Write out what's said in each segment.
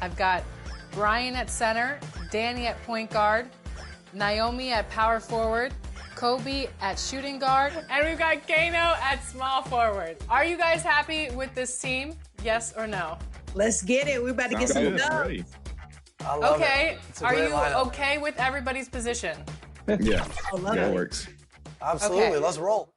I've got Brian at center, Danny at point guard, Naomi at power forward, Kobe at shooting guard, and we've got Kano at small forward. Are you guys happy with this team? Yes or no? Let's get it. We're about to get some dubs. Okay. Are you okay with everybody's position? Yeah. That works. Absolutely. Okay. Let's roll.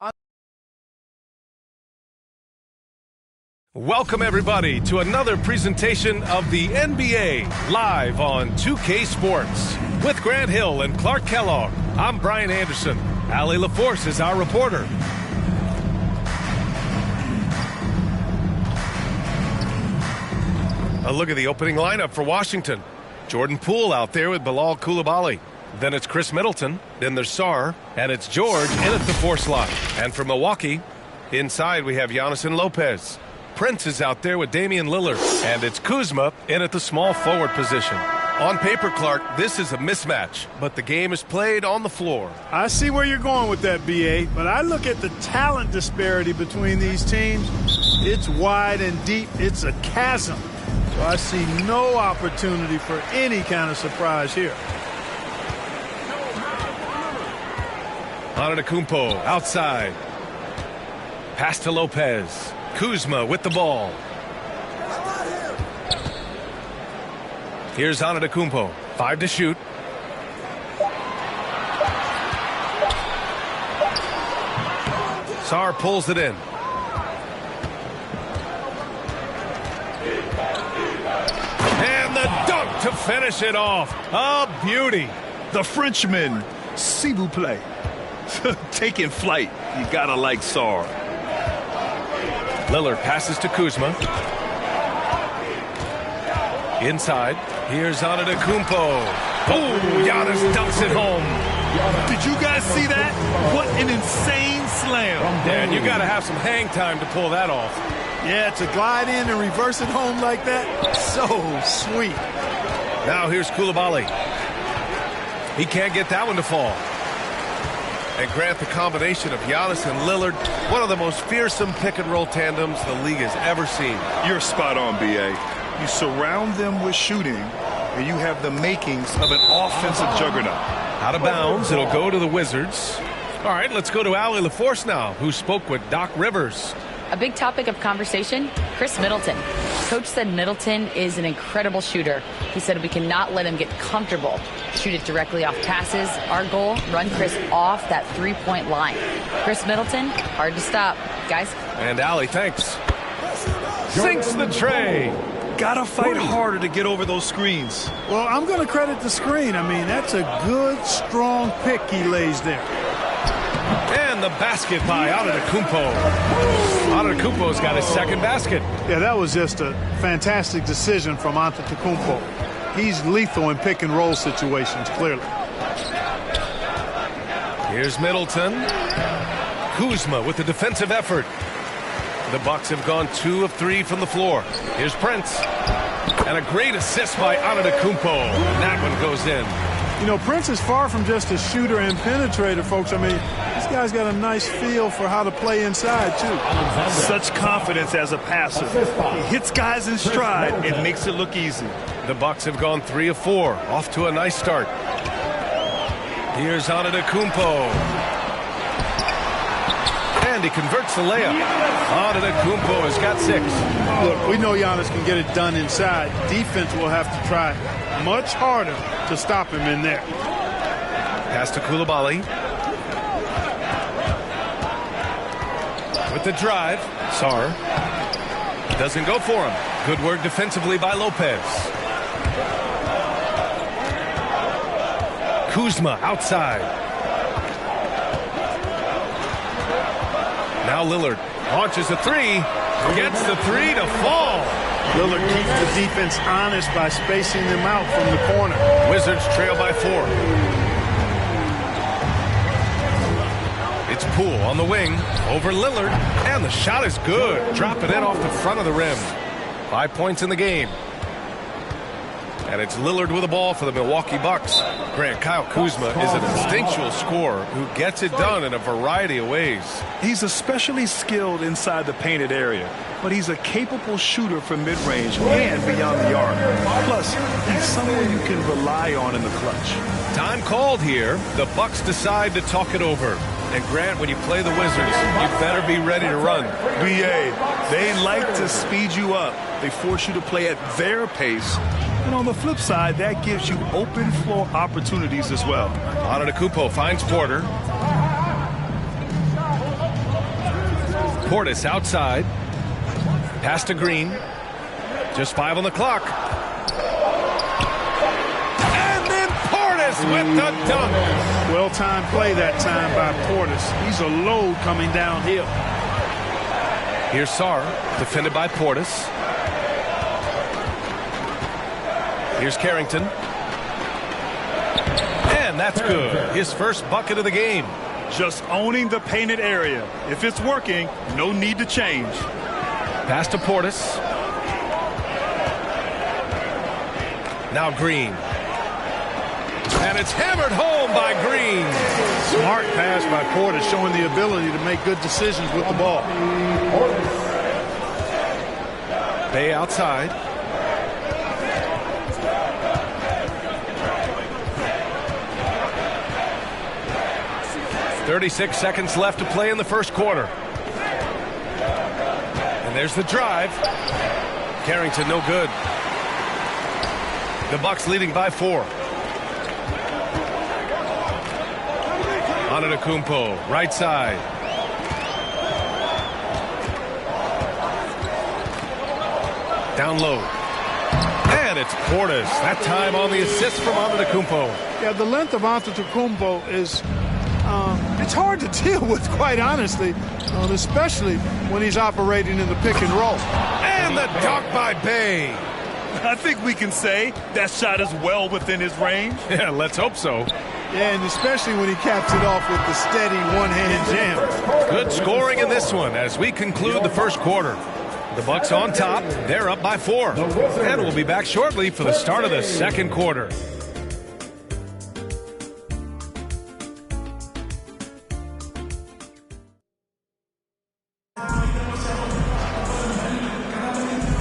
Welcome, everybody, to another presentation of the NBA live on 2K Sports. With Grant Hill and Clark Kellogg, I'm Brian Anderson. Allie LaForce is our reporter. A look at the opening lineup for Washington. Jordan Poole out there with Bilal Coulibaly. Then it's Chris Middleton. Then there's Sarr. And it's George in at the 4 slot. And for Milwaukee, inside we have Giannis and Lopez. Prince is out there with Damian Lillard. And it's Kuzma in at the small forward position. On paper, Clark, this is a mismatch, but the game is played on the floor. I see where you're going with that, B.A., but I look at the talent disparity between these teams. It's wide and deep. It's a chasm. So I see no opportunity for any kind of surprise here. Antetokounmpo outside. Pass to Lopez. Kuzma with the ball. Here's Antetokounmpo. 5 to shoot. Sarr pulls it in. And the dunk to finish it off. A beauty. The Frenchman, s'il vous plaît. Taking flight. You gotta like Sarr. Lillard passes to Kuzma. Inside. Here's Antetokounmpo. Oh, Giannis dumps it home. Did you guys see that? What an insane slam. Yeah, and you got to have some hang time to pull that off. Yeah, to glide in and reverse it home like that, so sweet. Now here's Coulibaly. He can't get that one to fall. And Grant, the combination of Giannis and Lillard, one of the most fearsome pick-and-roll tandems the league has ever seen. You're spot on, B.A. You surround them with shooting, and you have the makings of an offensive juggernaut. Out of bounds, it'll go to the Wizards. All right, let's go to Allie LaForce now, who spoke with Doc Rivers. A big topic of conversation, Chris Middleton. Coach said Middleton is an incredible shooter. He said we cannot let him get comfortable. Shoot it directly off passes. Our goal, run Chris off that three-point line. Chris Middleton, hard to stop. Guys. And Allie, thanks. Sinks the tray. Gotta fight harder to get over those screens. Well, I'm going to credit the screen. I mean, that's a good, strong pick he lays there. And the basket by Antetokounmpo. Antetokounmpo's got his second basket. Yeah, that was just a fantastic decision from Antetokounmpo. He's lethal in pick-and-roll situations, clearly. Here's Middleton. Kuzma with the defensive effort. The Bucks have gone 2 of 3 from the floor. Here's Prince. And a great assist by Antetokounmpo. And that one goes in. You know, Prince is far from just a shooter and penetrator, folks. I mean, this guy's got a nice feel for how to play inside, too. Such confidence as a passer. He hits guys in stride and makes it look easy. The Bucks have gone 3 of 4. Off to a nice start. Here's Antetokounmpo. And he converts the layup. Antetokounmpo has got 6. Look, we know Giannis can get it done inside. Defense will have to try much harder to stop him in there. Pass to Coulibaly. With the drive, Sarr doesn't go for him. Good work defensively by Lopez. Kuzma outside. Now Lillard launches a 3, gets the 3 to fall. Lillard keeps the defense honest by spacing them out from the corner. Wizards trail by 4. It's Poole on the wing over Lillard, and the shot is good. Drop it in off the front of the rim. 5 points in the game. And it's Lillard with the ball for the Milwaukee Bucks. Grant, Kyle Kuzma is an instinctual scorer who gets it done in a variety of ways. He's especially skilled inside the painted area, but he's a capable shooter from mid-range and beyond the arc. Plus, he's someone you can rely on in the clutch. Time called here. The Bucks decide to talk it over. And Grant, when you play the Wizards, you better be ready to run. BA, they like to speed you up. They force you to play at their pace. And on the flip side, that gives you open floor opportunities as well. Antetokounmpo finds Porter. Portis outside. Pass to Green. Just 5 on the clock. And then Portis with the dunk. Well-timed play that time by Portis. He's a load coming downhill. Here's Sarr, defended by Portis. Here's Carrington. And that's good. His first bucket of the game. Just owning the painted area. If it's working, no need to change. Pass to Portis. Now Green. And it's hammered home by Green. Smart pass by Portis, showing the ability to make good decisions with the ball. Bay outside. "36 seconds left to play in the first quarter. And there's the drive. Carrington no good. The Bucks leading by 4. Antetokounmpo, right side. Down low. And it's Portis. That time on the assist from Antetokounmpo. Yeah, the length of Antetokounmpo is it's hard to deal with, quite honestly, especially when he's operating in the pick and roll. And the dunk by Bay. I think we can say that shot is well within his range. Yeah, let's hope so. Yeah, and especially when he caps it off with the steady one-hand jam. Good scoring in this one as we conclude the first quarter. The Bucks on top. They're up by 4. And we'll be back shortly for the start of the second quarter.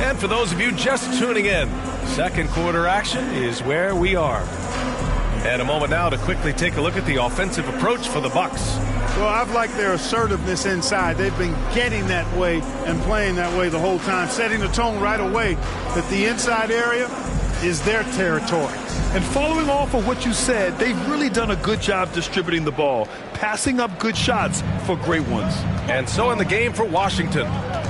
And for those of you just tuning in, second quarter action is where we are. And a moment now to quickly take a look at the offensive approach for the Bucks. Well, I've liked their assertiveness inside. They've been getting that way and playing that way the whole time, setting the tone right away that the inside area is their territory. And following off of what you said, they've really done a good job distributing the ball, passing up good shots for great ones. And so in the game for Washington,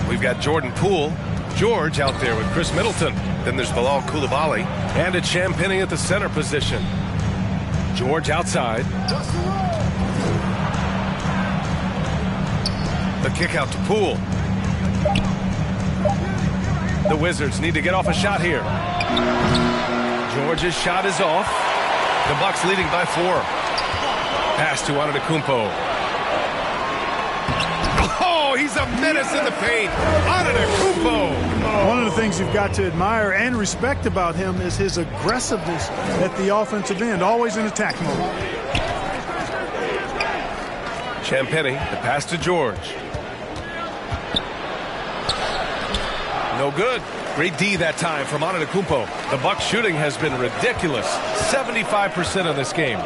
we've got Jordan Poole, George out there with Chris Middleton. Then there's Bilal Coulibaly, and it's Champagnie at the center position. George outside. The kick out to Poole. The Wizards need to get off a shot here. George's shot is off. The Bucks leading by 4. Pass to Antetokounmpo. Oh, he's a menace in the paint. Antetokounmpo. One of the things you've got to admire and respect about him is his aggressiveness at the offensive end, always in attack mode. Champagnie, the pass to George. No good. Great D that time from Antetokounmpo. The Bucks shooting has been ridiculous. 75% of this game.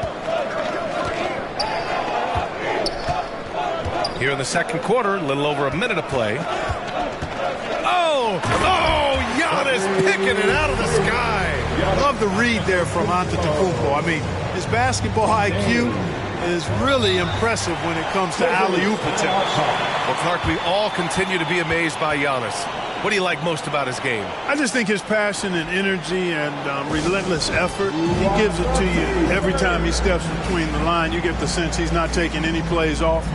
Here in the second quarter, a little over a minute to play. Oh, Giannis picking it out of the sky. I love the read there from Antetokounmpo. I mean, his basketball IQ is really impressive when it comes to alley-oop attempts. Well, Clark, we all continue to be amazed by Giannis. What do you like most about his game? I just think his passion and energy and relentless effort, he gives it to you every time he steps between the line. You get the sense he's not taking any plays off.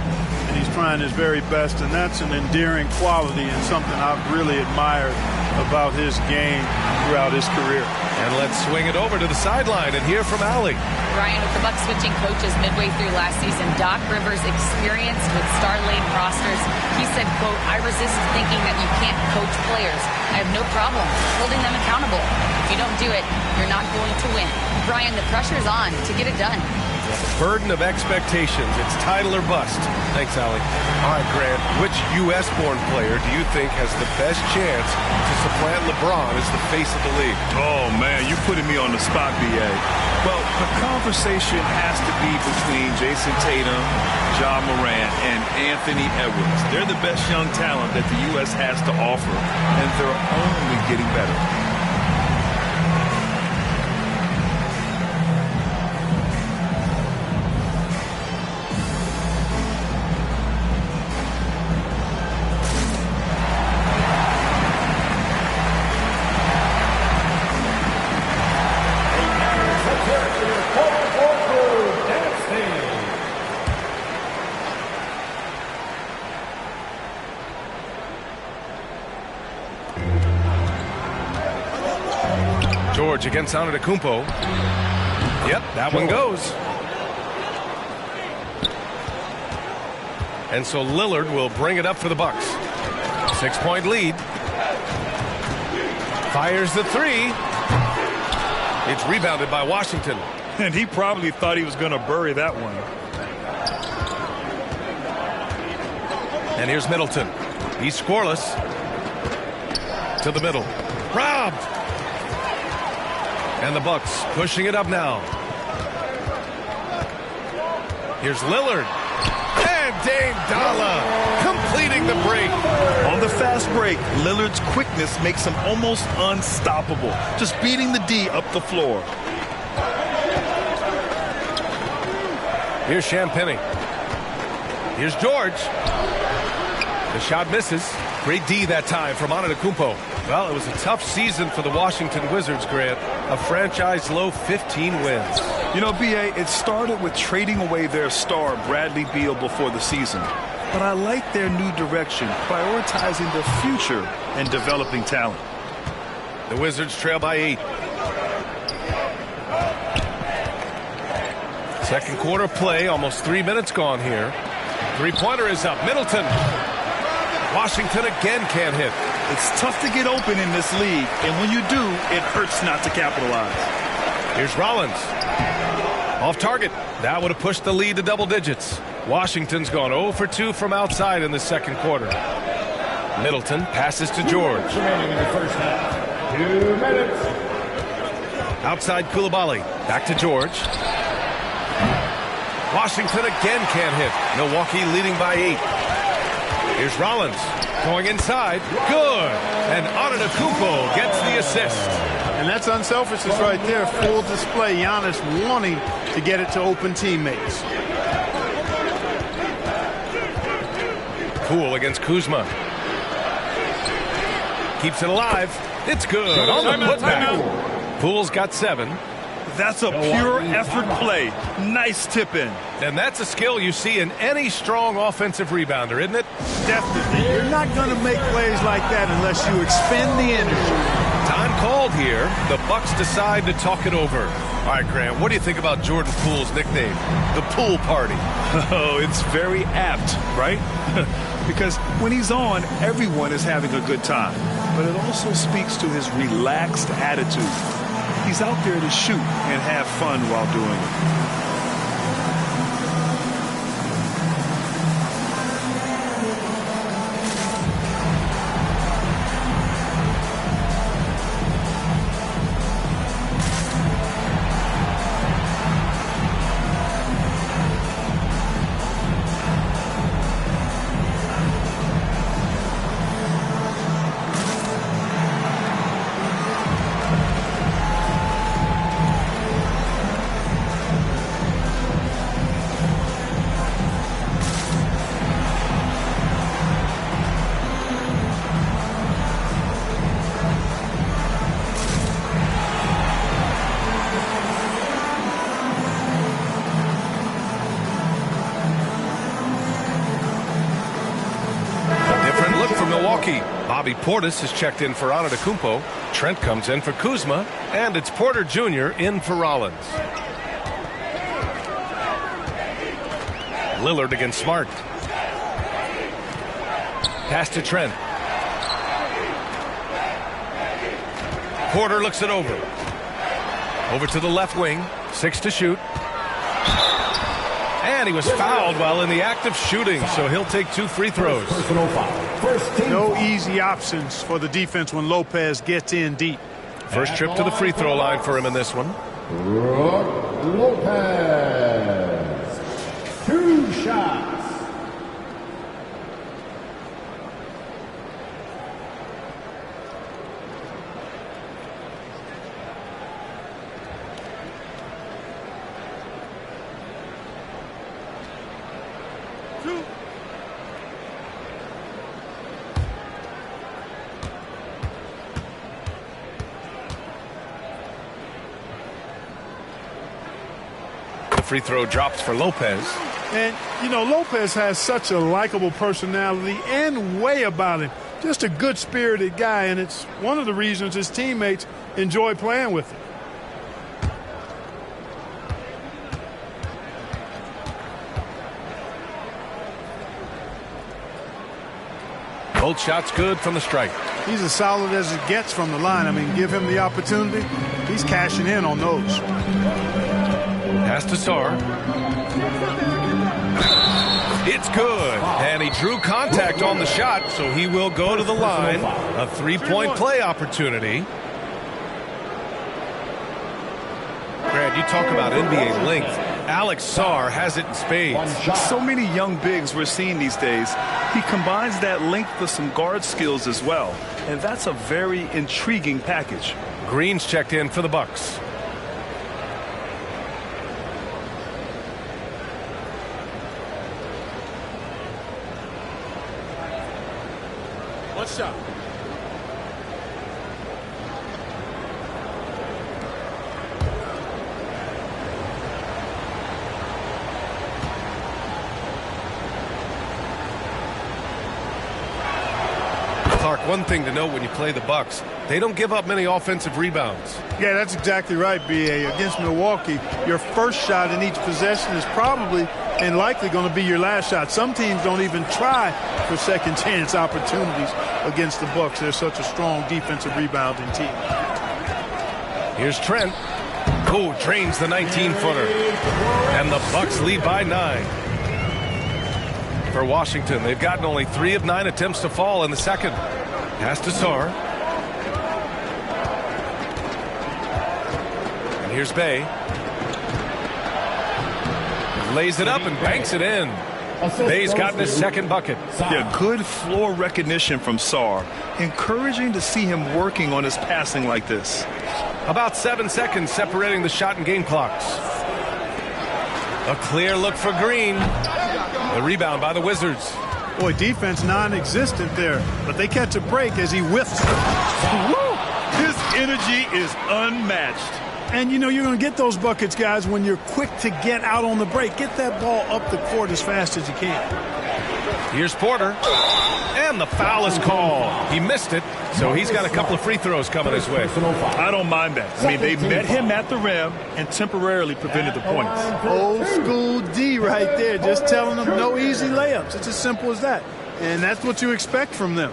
and he's trying his very best, and that's an endearing quality and something I've really admired about his game throughout his career. And let's swing it over to the sideline and hear from Allie. Ryan, with the Bucs switching coaches midway through last season, Doc Rivers experienced with star-laden rosters. He said, quote, "I resist thinking that you can't coach players. I have no problem holding them accountable. If you don't do it, you're not going to win." Brian, the pressure's on to get it done. Burden of expectations. It's title or bust. Thanks, Allie. All right, Grant, which U.S.-born player do you think has the best chance to supplant LeBron as the face of the league? Oh, man, you're putting me on the spot, B.A. Well, the conversation has to be between Jason Tatum, Ja Morant, and Anthony Edwards. They're the best young talent that the U.S. has to offer, and they're only getting better. George against Antetokounmpo. Yep, that one goes. And so Lillard will bring it up for the Bucks. 6-point lead. Fires the three. It's rebounded by Washington. And he probably thought he was going to bury that one. And here's Middleton. He's scoreless. To the middle. Robbed. And the Bucks pushing it up now. Here's Lillard. And Dame Dalla completing the break. On the fast break, Lillard's quickness makes him almost unstoppable. Just beating the D up the floor. Here's Champagny. Here's George. The shot misses. Great D that time from Antetokounmpo. Well, it was a tough season for the Washington Wizards, Grant. A franchise-low 15 wins. You know, B.A., it started with trading away their star, Bradley Beal, before the season. But I like their new direction, prioritizing the future and developing talent. The Wizards trail by 8. Second quarter play, almost 3 minutes gone here. Three-pointer is up. Middleton. Washington again can't hit. It's tough to get open in this league, and when you do, it hurts not to capitalize. Here's Rollins. Off target. That would have pushed the lead to double digits. Washington's gone 0 for 2 from outside in the second quarter. Middleton passes to George. Remaining in the first half. 2 minutes. Outside Koulibaly. Back to George. Washington again can't hit. Milwaukee leading by 8. Here's Rollins going inside. Good. And Antetokounmpo gets the assist. And that's unselfishness right there. Full display. Giannis wanting to get it to open teammates. Poole against Kuzma. Keeps it alive. It's good. On the putback. Poole's got 7. That's a pure effort play. Nice tip in. And that's a skill you see in any strong offensive rebounder, isn't it? Definitely. You're not going to make plays like that unless you expend the energy. Time called here. The Bucks decide to talk it over. All right, Grant, what do you think about Jordan Poole's nickname, the Pool Party? Oh, it's very apt, right? Because when he's on, everyone is having a good time. But it also speaks to his relaxed attitude. He's out there to shoot and have fun while doing it. Bobby Portis is checked in for Antetokounmpo. Trent comes in for Kuzma. And it's Porter Jr. in for Rollins. Lillard against Smart. Pass to Trent. Porter looks it over. Over to the left wing. 6 to shoot. And he was fouled while in the act of shooting, so he'll take 2 free throws. No easy options for the defense when Lopez gets in deep. First trip to the free throw line for him in this one. Lopez. 2 shots. Free throw drops for Lopez. And, you know, Lopez has such a likable personality and way about him. Just a good-spirited guy, and it's one of the reasons his teammates enjoy playing with him. Both shots good from the stripe. He's as solid as it gets from the line. I mean, give him the opportunity. He's cashing in on those. Pass to Sarr. It's good. And he drew contact on the shot, so he will go to the line. A 3-point play opportunity. Grant, you talk about NBA length. Alex Sarr has it in spades. So many young bigs we're seeing these days. He combines that length with some guard skills as well. And that's a very intriguing package. Green's checked in for the Bucks. What's up? Clark, one thing to note when you play the Bucks, they don't give up many offensive rebounds. Yeah, that's exactly right, B.A. Against Milwaukee, your first shot in each possession is probably and likely going to be your last shot. Some teams don't even try for second chance opportunities against the Bucks. They're such a strong defensive rebounding team. Here's Trent. Oh, drains the 19-footer. And the Bucks lead by 9. For Washington, they've gotten only 3 of 9 attempts to fall in the second. Pass to Sarr. And here's Bay. Lays it up and banks it in. Bay's gotten his second bucket. Yeah, good floor recognition from Sarr. Encouraging to see him working on his passing like this. About 7 seconds separating the shot and game clocks. A clear look for Green. The rebound by the Wizards. Boy, defense non-existent there, but they catch a break as he whiffs. His energy is unmatched. And, you know, you're going to get those buckets, guys, when you're quick to get out on the break. Get that ball up the court as fast as you can. Here's Porter. And the foul is called. He missed it, so he's got a couple of free throws coming his way. I don't mind that. I mean, they met him at the rim and temporarily prevented the points. Old school D right there, just telling them no easy layups. It's as simple as that. And that's what you expect from them.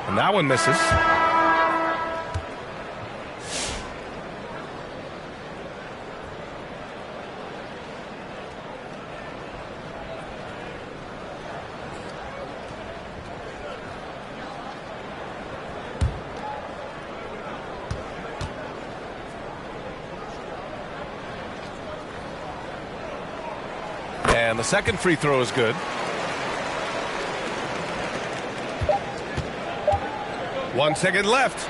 And that one misses. And the second free throw is good. 1 second left.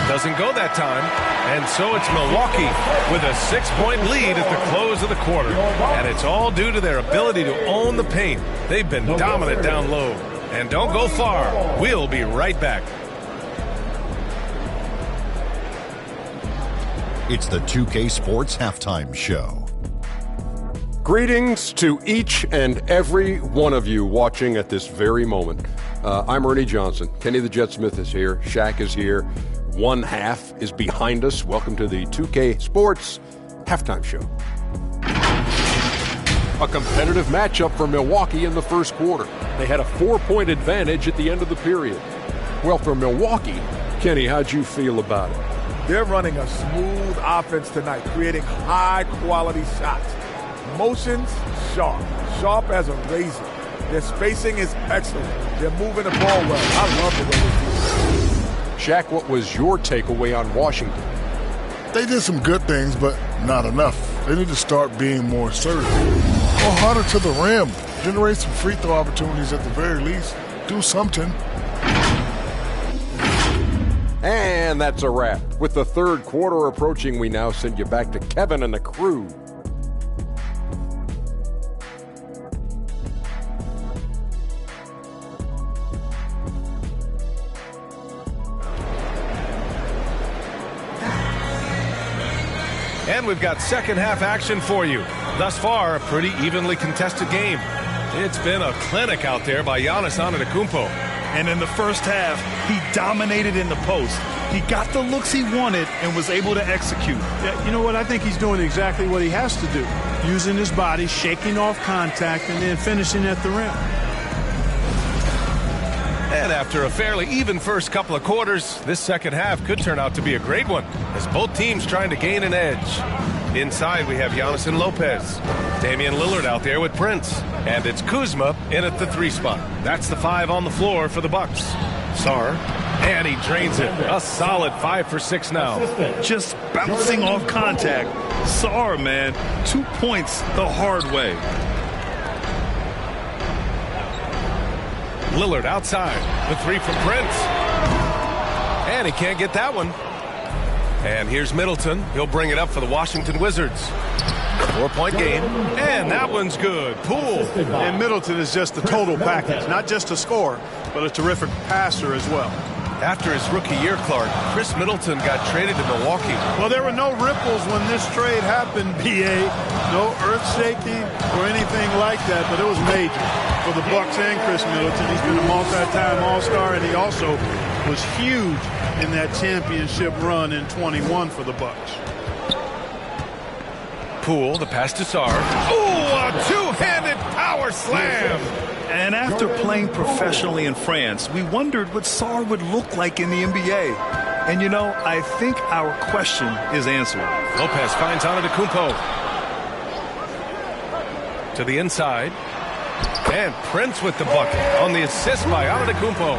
Doesn't go that time. And so it's Milwaukee with a 6-point lead at the close of the quarter. And it's all due to their ability to own the paint. They've been dominant down low. And don't go far. We'll be right back. It's the 2K Sports Halftime Show. Greetings to each and every one of you watching at this very moment. I'm Ernie Johnson. Kenny the Jet Smith is here. Shaq is here. One half is behind us. Welcome to the 2K Sports Halftime Show. A competitive matchup for Milwaukee in the first quarter. They had a 4-point advantage at the end of the period. Well, for Milwaukee, Kenny, how'd you feel about it? They're running a smooth offense tonight, creating high-quality shots. Motions, sharp as a razor. Their spacing is excellent. They're moving the ball well. I love the way they do. Shaq, what was your takeaway on Washington? They did some good things, but not enough. They need to start being more assertive. Go harder to the rim. Generate some free throw opportunities at the very least. Do something. And that's a wrap. With the third quarter approaching, we now send you back to Kevin and the crew. And we've got second half action for you. Thus far, a pretty evenly contested game. It's been a clinic out there by Giannis Antetokounmpo. And in the first half, he dominated in the post. He got the looks he wanted and was able to execute. Yeah, you know what? I think he's doing exactly what he has to do. Using his body, shaking off contact, and then finishing at the rim. And after a fairly even first couple of quarters, this second half could turn out to be a great one, as both teams trying to gain an edge. Inside, we have Giannis and Lopez. Damian Lillard out there with Prince. And it's Kuzma in at the 3 spot. That's the 5 on the floor for the Bucks. Sarr, and he drains it. A solid 5 for 6 now. Just bouncing off contact. Sarr, man, 2 points the hard way. Lillard outside. The 3 from Prince. And he can't get that one. And here's Middleton. He'll bring it up for the Washington Wizards. 4-point game. And that one's good. Poole. And Middleton is just the total package. Not just a scorer, but a terrific passer as well. After his rookie year, Clark, Chris Middleton got traded to Milwaukee. Well, there were no ripples when this trade happened, B.A. No earth-shaking or anything like that, but it was major for the Bucks and Chris Middleton. He's been a multi-time All-Star, and he also was huge in that championship run in 21 for the Bucks. Poole, the pass to Sarr. Ooh, a two-handed power slam! And after playing professionally in France, we wondered what Sarr would look like in the NBA. And you know, I think our question is answered. Lopez finds Antetokounmpo. To the inside. And Prince with the bucket on the assist by Antetokounmpo.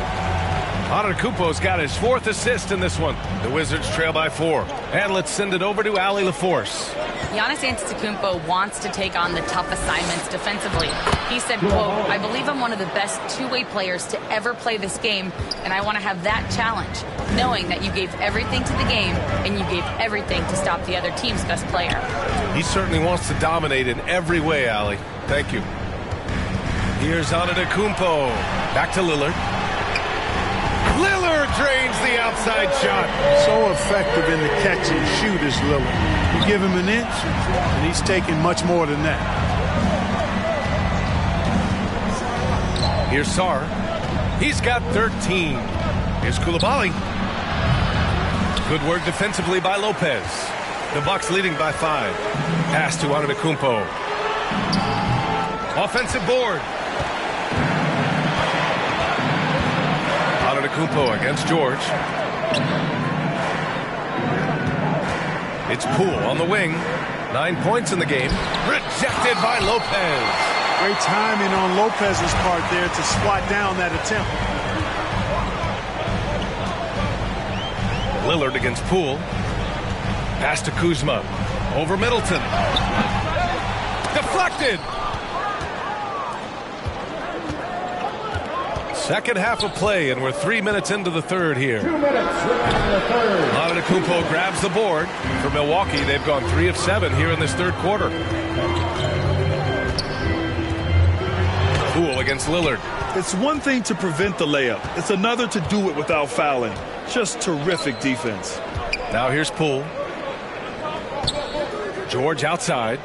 Antetokounmpo's got his 4th assist in this one. The Wizards trail by 4. And let's send it over to Allie LaForce. Giannis Antetokounmpo wants to take on the tough assignments defensively. He said, quote, "I believe I'm one of the best two-way players to ever play this game, and I want to have that challenge, knowing that you gave everything to the game and you gave everything to stop the other team's best player." He certainly wants to dominate in every way, Allie. Thank you. Here's Antetokounmpo. Back to Lillard. Lillard drains the outside shot. So effective in the catch and shoot is Lillard. You give him an inch, and he's taking much more than that. Here's Sarr. He's got 13. Here's Coulibaly. Good work defensively by Lopez. The Bucks leading by 5. Pass to Antetokounmpo. Offensive board. Antetokounmpo against George. It's Poole on the wing. 9 points in the game. Rejected by Lopez. Great timing on Lopez's part there to swat down that attempt. Lillard against Poole. Pass to Kuzma. Over Middleton. Deflected. Second half of play, and we're 3 minutes into the third here. 2 minutes remaining in the third. Antetokounmpo grabs the board. For Milwaukee, they've gone 3 of 7 here in this third quarter. Poole against Lillard. It's one thing to prevent the layup. It's another to do it without fouling. Just terrific defense. Now here's Poole. George outside.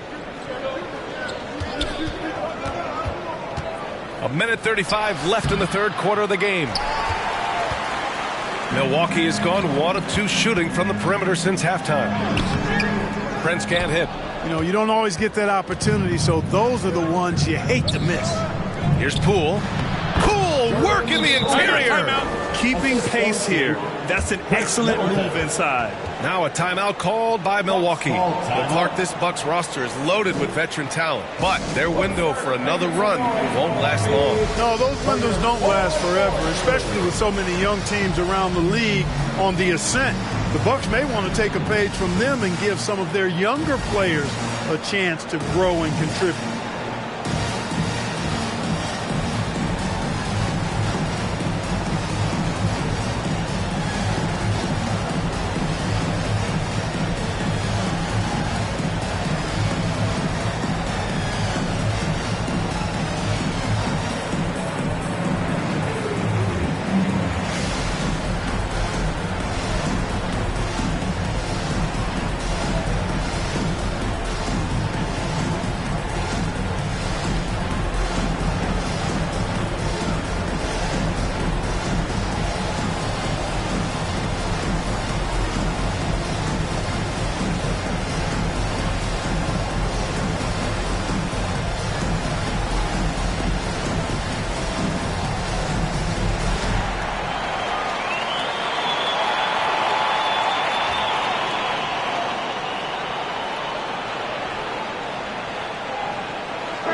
1:35 left in the third quarter of the game. Milwaukee has gone 1 of 2 shooting from the perimeter since halftime. Prince can't hit. You know, you don't always get that opportunity, so those are the ones you hate to miss. Here's Poole. Poole work in the interior. Keeping pace here. That's an excellent move inside. Now a timeout called by Milwaukee. Well, Clark, this Bucks roster is loaded with veteran talent, but their window for another run won't last long. No, those windows don't last forever, especially with so many young teams around the league on the ascent. The Bucks may want to take a page from them and give some of their younger players a chance to grow and contribute.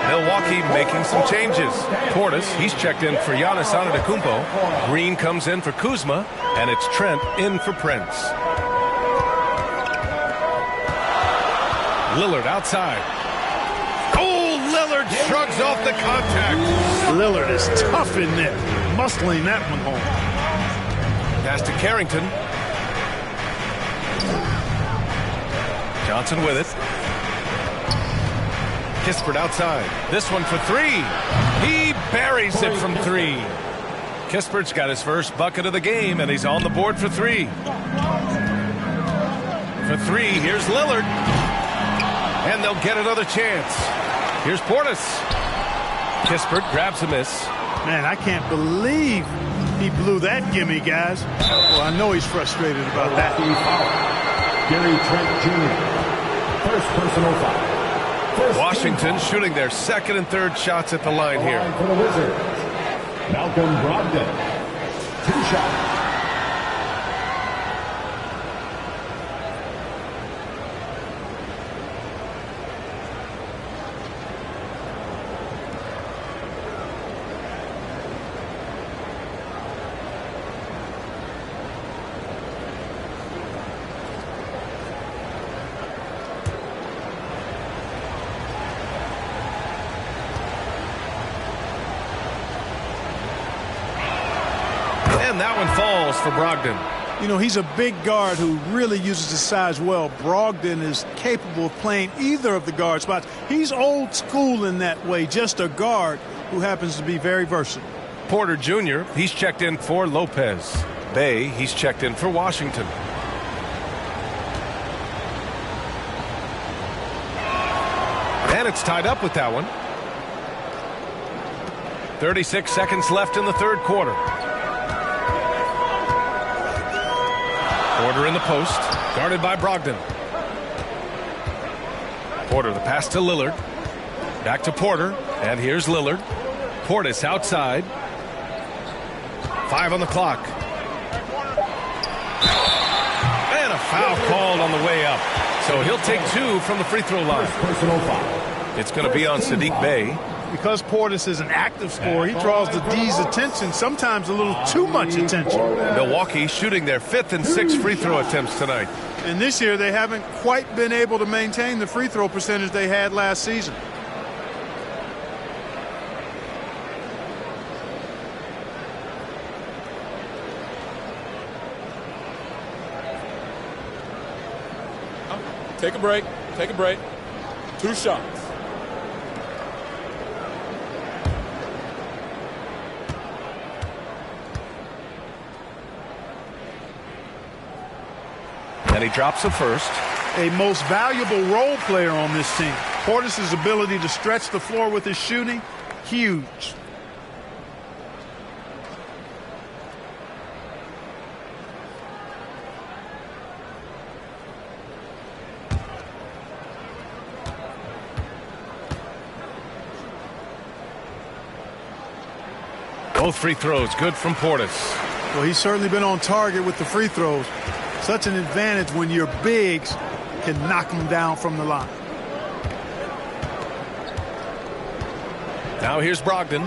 Milwaukee making some changes. Portis, he's checked in for Giannis Antetokounmpo. Green comes in for Kuzma, and it's Trent in for Prince. Lillard outside. Oh, Lillard shrugs off the contact. Lillard is tough in there, muscling that one home. Pass to Carrington. Johnson with it. Kispert outside. This one for 3. He buries it from 3. Kispert's got his first bucket of the game, and he's on the board for 3. For 3, here's Lillard. And they'll get another chance. Here's Portis. Kispert grabs a miss. Man, I can't believe he blew that gimme, guys. Well, I know he's frustrated about that. Gary Trent Jr. First personal foul. Washington shooting their second and third shots at the line here. For the Wizards, Malcolm Brogdon. 2 shots. And that one falls for Brogdon. You know, he's a big guard who really uses his size well. Brogdon is capable of playing either of the guard spots. He's old school in that way, just a guard who happens to be very versatile. Porter Jr., he's checked in for Lopez. Bay, he's checked in for Washington. And it's tied up with that one. 36 seconds left in the third quarter. Porter in the post, guarded by Brogdon. Porter, the pass to Lillard. Back to Porter, and here's Lillard. Portis outside. 5 on the clock. And a foul called on the way up. So he'll take 2 from the free throw line. It's going to be on Sadiq Bey. Because Portis is an active scorer, he draws the D's attention, sometimes a little too much attention. Milwaukee shooting their 5th and 6th free throw attempts tonight. And this year they haven't quite been able to maintain the free throw percentage they had last season. Take a break. Take a break. 2 shots. And he drops the first. A most valuable role player on this team. Portis's ability to stretch the floor with his shooting, huge. Both free throws good from Portis. Well, he's certainly been on target with the free throws. Such an advantage when your bigs can knock them down from the line. Now here's Brogdon.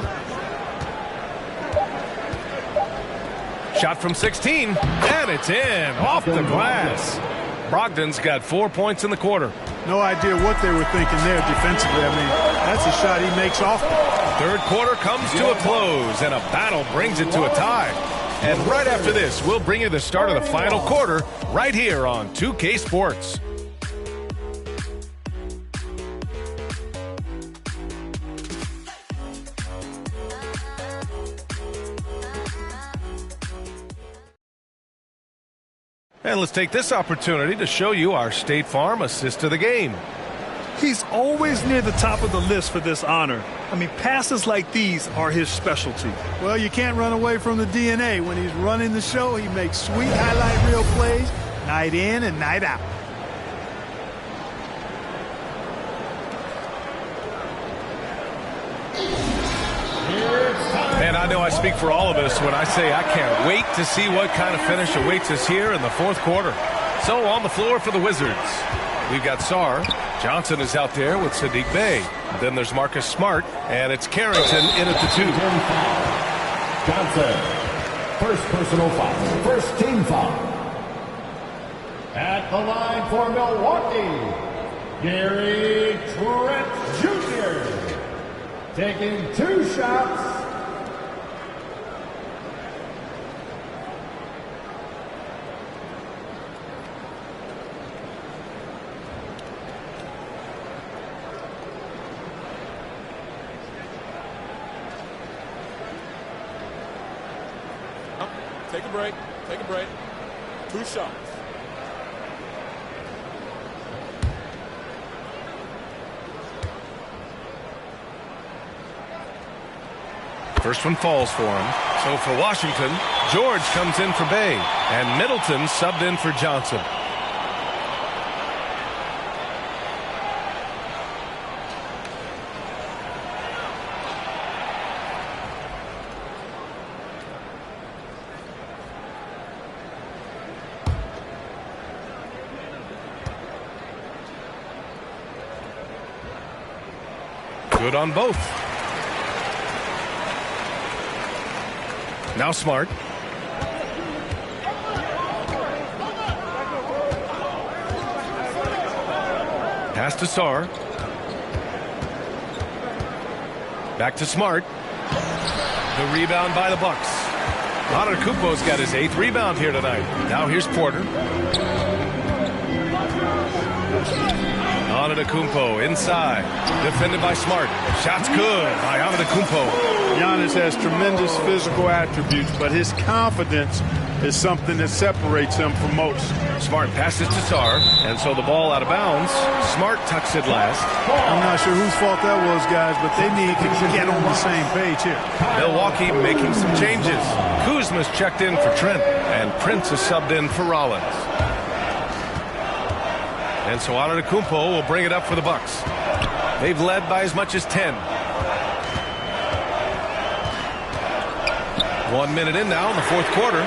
Shot from 16, and it's in, off the glass. Brogdon's got 4 points in the quarter. No idea what they were thinking there defensively. I mean, that's a shot he makes off. Third quarter comes to a close, and a battle brings it to a tie. And right after this, we'll bring you the start of the final quarter right here on 2K Sports. And let's take this opportunity to show you our State Farm assist of the game. He's always near the top of the list for this honor. I mean, passes like these are his specialty. Well, you can't run away from the DNA. When he's running the show, he makes sweet highlight reel plays night in and night out. And I know I speak for all of us when I say I can't wait to see what kind of finish awaits us here in the fourth quarter. So on the floor for the Wizards, we've got Sarr. Johnson is out there with Sadiq Bey. Then there's Marcus Smart, and it's Carrington in at the 2. Johnson, first personal foul, first team foul. At the line for Milwaukee, Gary Trent Jr. taking 2 shots. Take a break. Take a break. 2 shots. First one falls for him. So for Washington, George comes in for Bey, and Middleton subbed in for Johnson. Good on both. Now Smart. Pass to Sarr. Back to Smart. The rebound by the Bucks. Antetokounmpo's got his 8th rebound here tonight. Now here's Porter. Antetokounmpo inside, defended by Smart. Shot's good by Antetokounmpo. Giannis has tremendous physical attributes, but his confidence is something that separates him from most. Smart passes to Sarr, and so the ball out of bounds. Smart tucks it last. I'm not sure whose fault that was, guys, but they need to get on the same page here. Milwaukee making some changes. Kuzma's checked in for Trent, and Prince is subbed in for Rollins. And so Antetokounmpo will bring it up for the Bucks. They've led by as much as 10. 1 minute in now in the fourth quarter.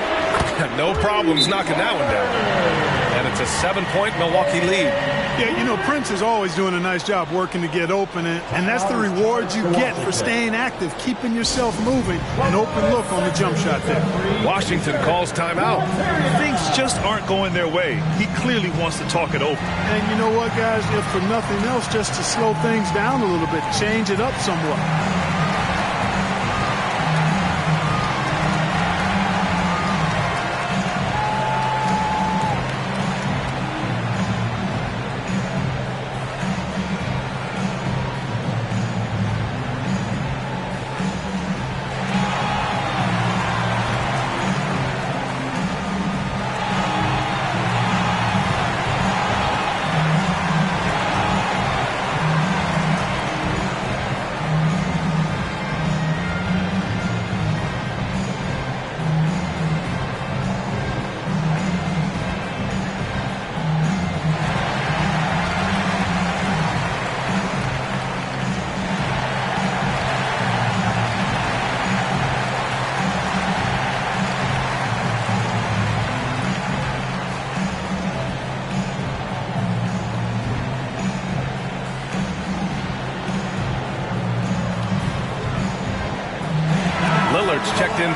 No problems knocking that one down. And it's a 7-point Milwaukee lead. Yeah, you know, Prince is always doing a nice job working to get open, and that's the reward you get for staying active, keeping yourself moving, an open look on the jump shot there. Washington calls timeout. Things just aren't going their way. He clearly wants to talk it over. And you know what, guys, if for nothing else, just to slow things down a little bit, change it up somewhat.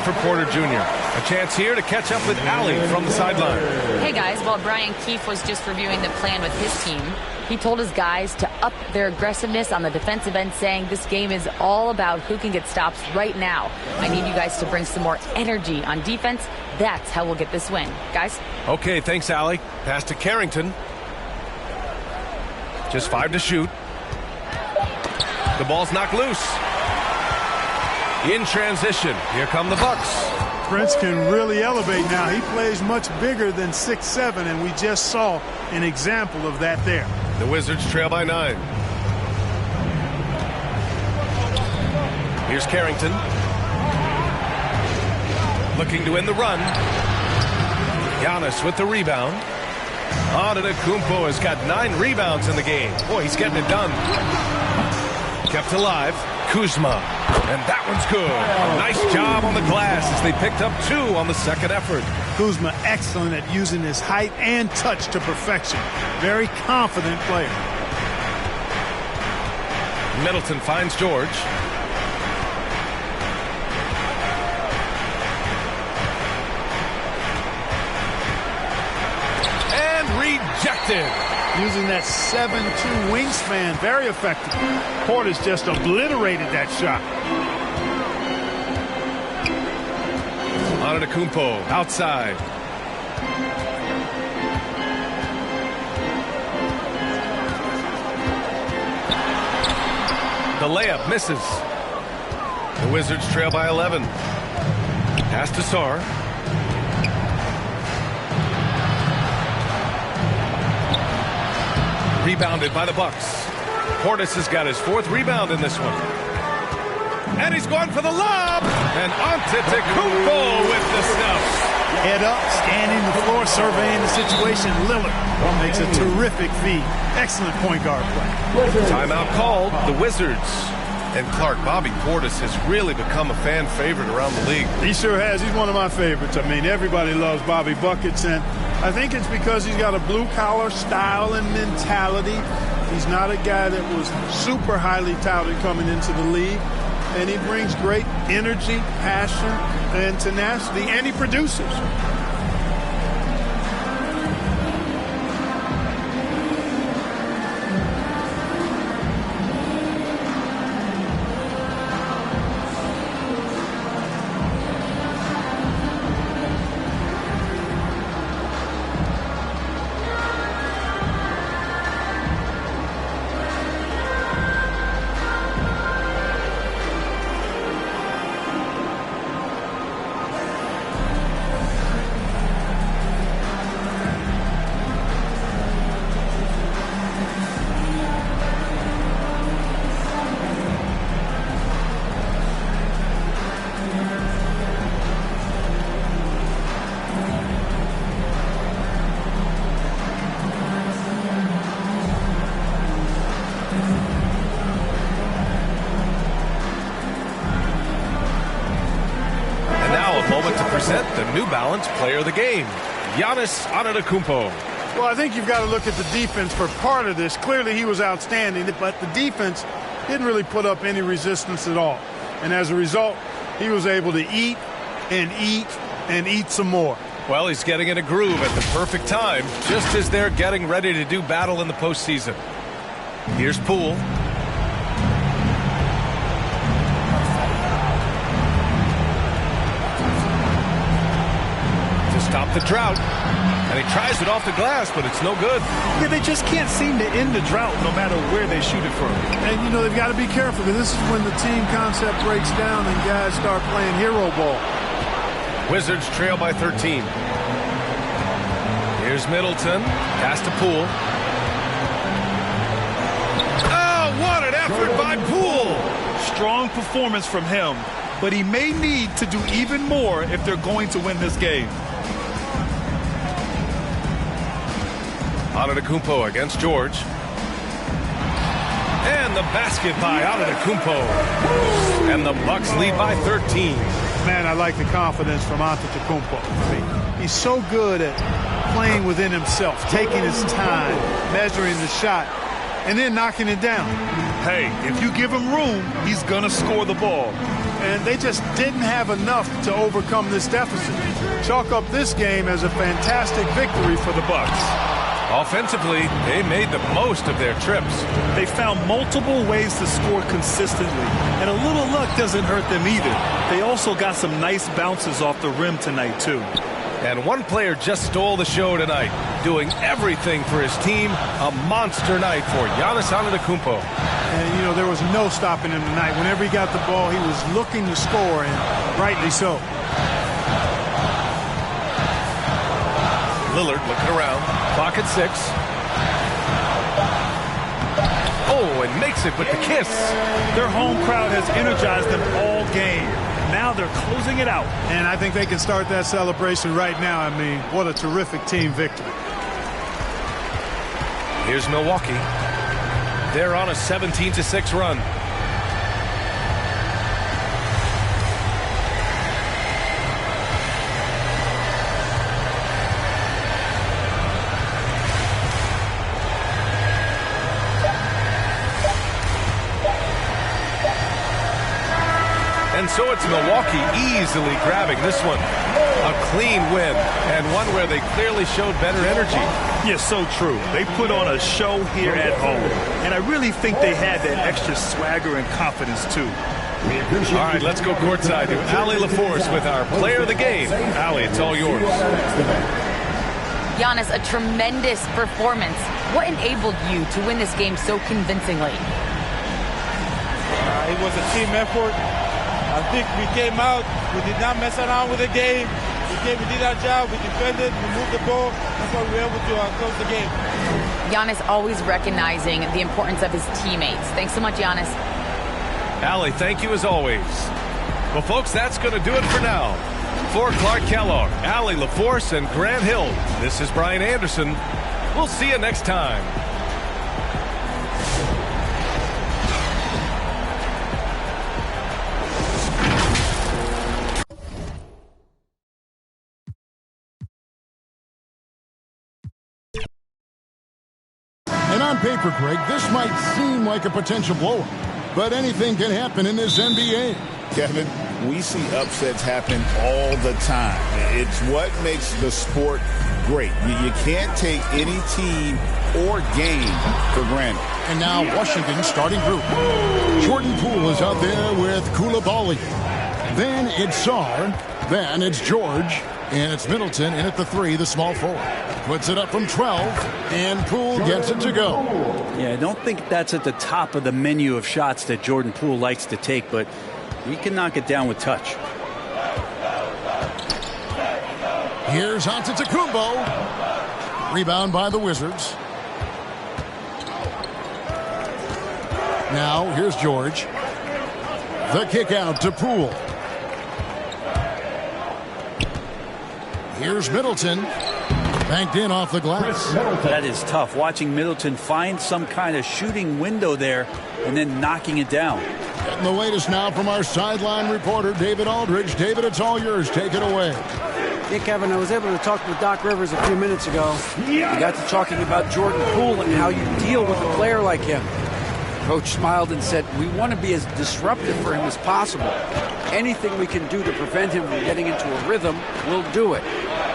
for Porter Jr. A chance here to catch up with Allie from the sideline. Hey guys, while Brian Keefe was just reviewing the plan with his team, he told his guys to up their aggressiveness on the defensive end, saying this game is all about who can get stops right now. I need you guys to bring some more energy on defense. That's how we'll get this win. Guys? Okay, thanks, Allie. Pass to Carrington. Just 5 to shoot. The ball's knocked loose. In transition, here come the Bucks. Prince can really elevate now. He plays much bigger than 6'7", and we just saw an example of that there. The Wizards trail by 9. Here's Carrington. Looking to win the run. Giannis with the rebound. Antetokounmpo has got 9 rebounds in the game. Boy, he's getting it done. Kept alive. Kuzma. And that one's good. A nice job on the glass as they picked up 2 on the second effort. Kuzma excellent at using his height and touch to perfection. Very confident player. Middleton finds George. And rejected. Using that 7'2" wingspan, very effective. Porter's just obliterated that shot. Antetokounmpo outside. The layup misses. The Wizards trail by 11. Pass to Sarr. Rebounded by the Bucks. Portis has got his 4th rebound in this one. And he's going for the lob. And Antetokounmpo with the stuff. Head up, scanning the floor, surveying the situation. Lillard makes a terrific feed. Excellent point guard play. Timeout called. The Wizards. And Clark, Bobby Portis has really become a fan favorite around the league. He sure has. He's one of my favorites. I mean, everybody loves Bobby Buckets, and I think it's because he's got a blue-collar style and mentality. He's not a guy that was super highly touted coming into the league, and he brings great energy, passion, and tenacity, and he produces. The New Balance player of the game, Giannis Antetokounmpo. Well, I think you've got to look at the defense for part of this. Clearly, he was outstanding, but the defense didn't really put up any resistance at all. And as a result, he was able to eat and eat and eat some more. Well, he's getting in a groove at the perfect time, just as they're getting ready to do battle in the postseason. Here's Poole. Stop the drought, and he tries it off the glass, but it's no good. Yeah, they just can't seem to end the drought no matter where they shoot it from. And, you know, they've got to be careful, because this is when the team concept breaks down and guys start playing hero ball. Wizards trail by 13. Here's Middleton. Pass to Poole. Oh, what an effort by Poole! Strong performance from him, but he may need to do even more if they're going to win this game. Antetokounmpo against George. And the basket by Antetokounmpo. And the Bucks lead by 13. Man, I like the confidence from Antetokounmpo. I mean, he's so good at playing within himself, taking his time, measuring the shot, and then knocking it down. Hey, if you give him room, he's going to score the ball. and they just didn't have enough to overcome this deficit. Chalk up this game as a fantastic victory for the Bucks. Offensively, they made the most of their trips. They found multiple ways to score consistently, and a little luck doesn't hurt them either. They also got some nice bounces off the rim tonight, too. And one player just stole the show tonight, doing everything for his team. A monster night for Giannis Antetokounmpo. And, you know, there was no stopping him tonight. Whenever he got the ball, he was looking to score, and rightly so. Lillard looking around. Clock at 6. Oh, and makes it with the kiss. Their home crowd has energized them all game. Now they're closing it out. And I think they can start that celebration right now. I mean, what a terrific team victory. Here's Milwaukee. They're on a 17-6 run. And so it's Milwaukee easily grabbing this one. A clean win, and one where they clearly showed better energy. Yes, so true. They put on a show here at home, and I really think they had that extra swagger and confidence, too. All right, let's go courtside to Allie LaForce with our player of the game. Allie, it's all yours. Giannis, a tremendous performance. What enabled you to win this game so convincingly? It was a team effort. I think we came out, we did not mess around with the game. We did our job, we defended, we moved the ball. That's why we were able to close the game. Giannis always recognizing the importance of his teammates. Thanks so much, Giannis. Allie, thank you as always. Well, folks, that's going to do it for now. For Clark Kellogg, Allie LaForce, and Grant Hill, this is Brian Anderson. We'll see you next time. And on paper, Greg, this might seem like a potential blowout, but anything can happen in this NBA. Kevin, we see upsets happen all the time. It's what makes the sport great. You can't take any team or game for granted. And now Washington's starting group. Jordan Poole is out there with Koulibaly. Then it's Sarr. Then it's George. And it's Middleton in at the 3, the small forward. Puts it up from 12, and Poole gets it to go. Yeah, I don't think that's at the top of the menu of shots that Jordan Poole likes to take, but he can knock it down with touch. Here's Antetokounmpo. Rebound by the Wizards. Now, here's George. The kick out to Poole. Here's Middleton. Banked in off the glass. That is tough. Watching Middleton find some kind of shooting window there and then knocking it down. Getting the latest now from our sideline reporter, David Aldridge. David, it's all yours. Take it away. Yeah, Kevin, I was able to talk with Doc Rivers a few minutes ago. We got to talking about Jordan Poole and how you deal with a player like him. Coach smiled and said, we want to be as disruptive for him as possible. Anything we can do to prevent him from getting into a rhythm, we'll do it.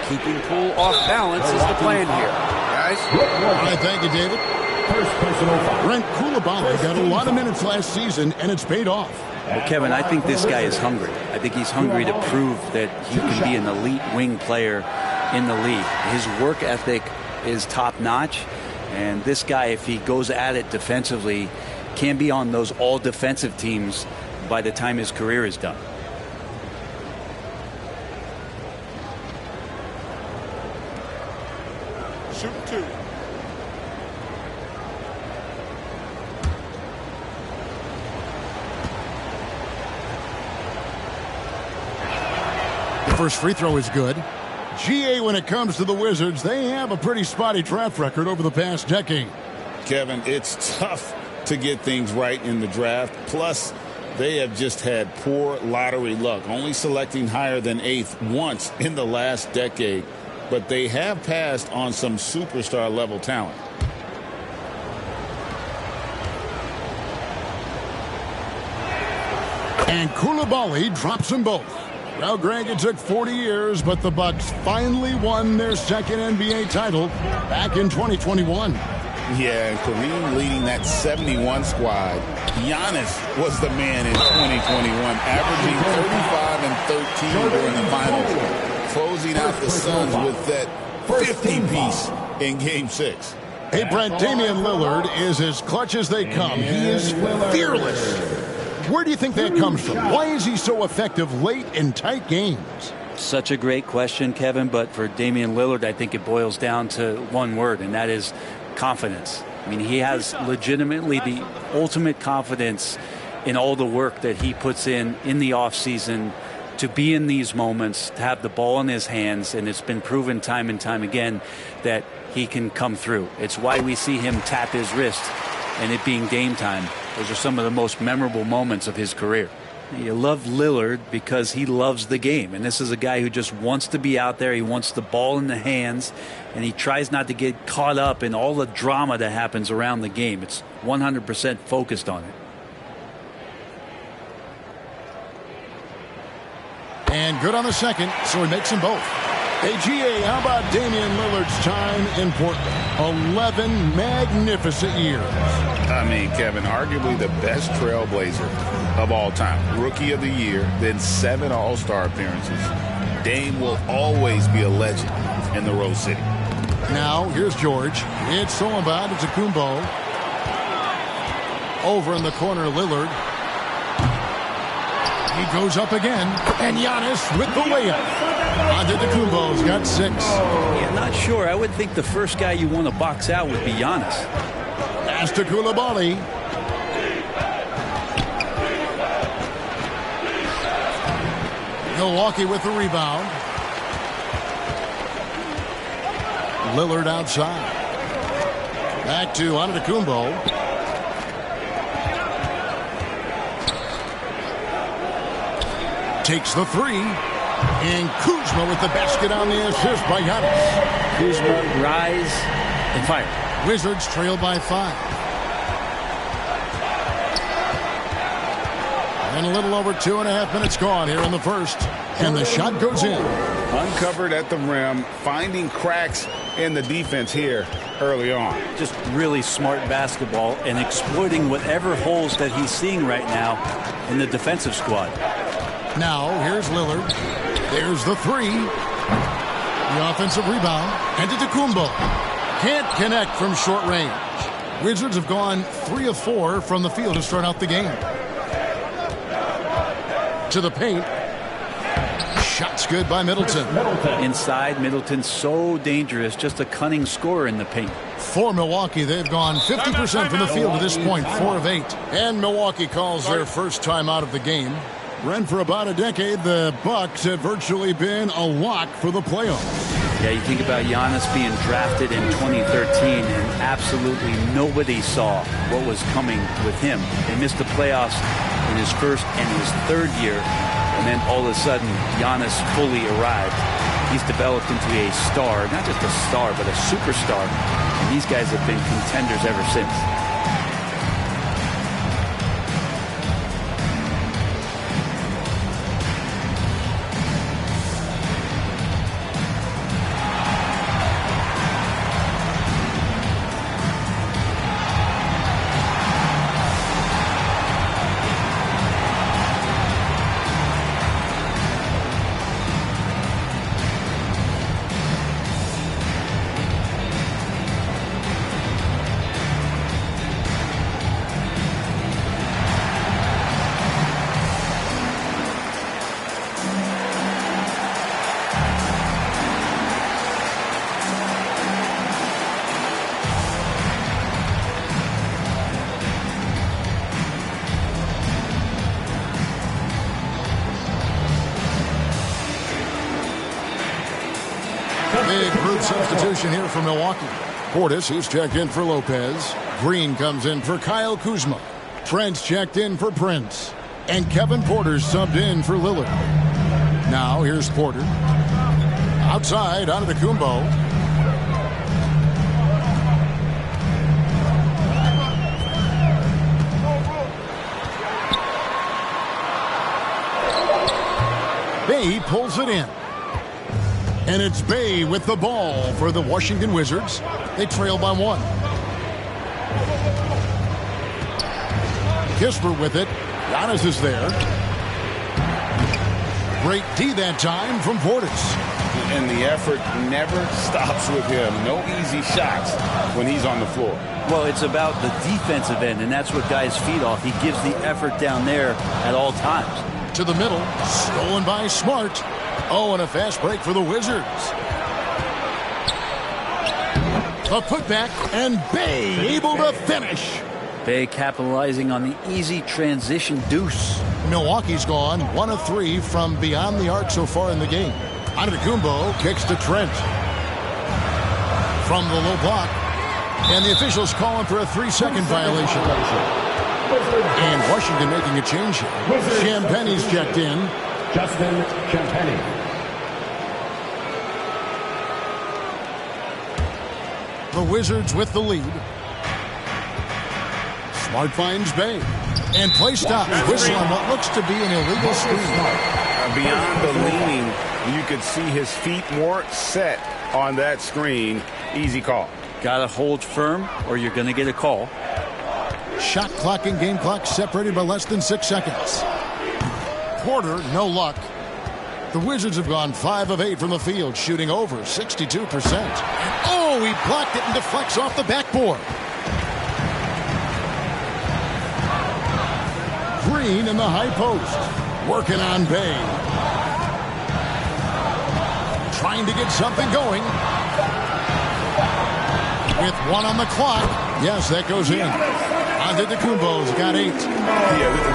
Keeping Poole off balance is the plan here. Guys? All right, thank you, David. Brent Koulibaly got a lot of minutes last season, and it's paid off. Well, Kevin, I think this guy is hungry. I think he's hungry to prove that he can be an elite wing player in the league. His work ethic is top-notch, and this guy, if he goes at it defensively, can be on those all-defensive teams by the time his career is done. Shoot 2. The first free throw is good. GA, when it comes to the Wizards, they have a pretty spotty draft record over the past decade. Kevin, it's tough to get things right in the draft. Plus, they have just had poor lottery luck, only selecting higher than 8th once in the last decade. But they have passed on some superstar-level talent. And Coulibaly drops them both. Well, Greg, it took 40 years, but the Bucks finally won their second NBA title back in 2021. Yeah, and Kareem leading that 71 squad. Giannis was the man in 2021, averaging 35 and 13 during the finals, closing out the Suns with that 50-piece in Game 6. Hey, Brent, Damian Lillard is as clutch as they come. He is fearless. Where do you think that comes from? Why is he so effective late in tight games? Such a great question, Kevin, but for Damian Lillard, I think it boils down to one word, and that is confidence. I mean, he has legitimately the ultimate confidence in all the work that he puts in the offseason to be in these moments, to have the ball in his hands, and it's been proven time and time again that he can come through. It's why we see him tap his wrist and it being game time. Those are some of the most memorable moments of his career. You love Lillard because he loves the game, and this is a guy who just wants to be out there. He wants the ball in the hands, and he tries not to get caught up in all the drama that happens around the game. It's 100% focused on it. And good on the second, so he makes them both. Hey, GA, how about Damian Lillard's time in Portland? 11 magnificent years. I mean, Kevin, arguably the best trailblazer of all time. Rookie of the Year, then 7 All-Star appearances. Dame will always be a legend in the Rose City. Now, here's George. It's all about Antetokounmpo. Over in the corner, Lillard. He goes up again, and Giannis with the layup. Antetokounmpo's got 6. Yeah, not sure. I would think the first guy you want to box out would be Giannis. Pass to Coulibaly. Milwaukee with the rebound. Lillard outside. Back to Antetokounmpo. Takes the 3. And Kuzma with the basket on the assist by Giannis. Kuzma, rise and fire. Wizards trail by 5. And a little over 2.5 minutes gone here in the first. And the shot goes in. Uncovered at the rim, finding cracks in the defense here early on. Just really smart basketball and exploiting whatever holes that he's seeing right now in the defensive squad. Now, here's Lillard. There's the 3. The offensive rebound. Antetokounmpo can't connect from short range. Wizards have gone 3 of 4 from the field to start out the game. To the paint. Shot's good by Middleton. Inside, Middleton's so dangerous. Just a cunning scorer in the paint. For Milwaukee, they've gone 50% from the field to this point, 4 of 8. And Milwaukee calls their first time out of the game. Ren, for about a decade, the Bucks have virtually been a lock for the playoffs. Yeah, you think about Giannis being drafted in 2013, and absolutely nobody saw what was coming with him. They missed the playoffs in his first and his third year, and then all of a sudden, Giannis fully arrived. He's developed into a star, not just a star, but a superstar, and these guys have been contenders ever since. Big group substitution here for Milwaukee. Portis, he's checked in for Lopez. Green comes in for Kyle Kuzma. Trent's checked in for Prince. And Kevin Porter's subbed in for Lillard. Now here's Porter. Outside, Antetokounmpo. Bay pulls it in. And it's Bay with the ball for the Washington Wizards. They trail by 1. Kisper with it. Giannis is there. Great D that time from Portis. And the effort never stops with him. No easy shots when he's on the floor. Well, it's about the defensive end, and that's what guys feed off. He gives the effort down there at all times. To the middle. Stolen by Smart. Oh, and a fast break for the Wizards. A putback, and Bay able to finish. Bay capitalizing on the easy transition deuce. Milwaukee's gone 1 of 3 from beyond the arc so far in the game. Antetokounmpo kicks to Trent. From the low block. And the officials calling for a 3-second violation. And Washington making a change here. Champagne's checked in. Justin Champagnie. The Wizards with the lead. Smart finds Bay. And play stops. Whistle on what looks to be an illegal screen. Beyond the leaning, you could see his feet weren't set on that screen. Easy call. Got to hold firm or you're going to get a call. Shot clock and game clock separated by less than 6 seconds. Porter, no luck. The Wizards have gone 5 of 8 from the field, shooting over 62%. Oh, he blocked it and deflects off the backboard. Green in the high post. Working on Bay. Trying to get something going. With 1 on the clock. Yes, that goes in. Antetokounmpo's got 8. Yeah,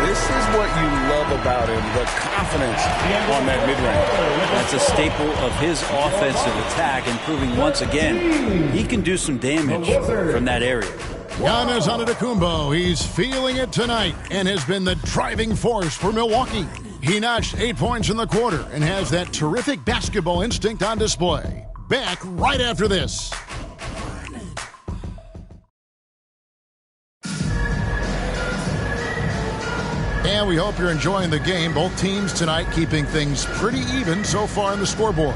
this is what you love about him, the confidence on that mid-range. That's a staple of his offensive attack, and proving once again he can do some damage from that area. Giannis Antetokounmpo, he's feeling it tonight and has been the driving force for Milwaukee. He notched 8 points in the quarter and has that terrific basketball instinct on display. Back right after this. And we hope you're enjoying the game. Both teams tonight keeping things pretty even so far in the scoreboard.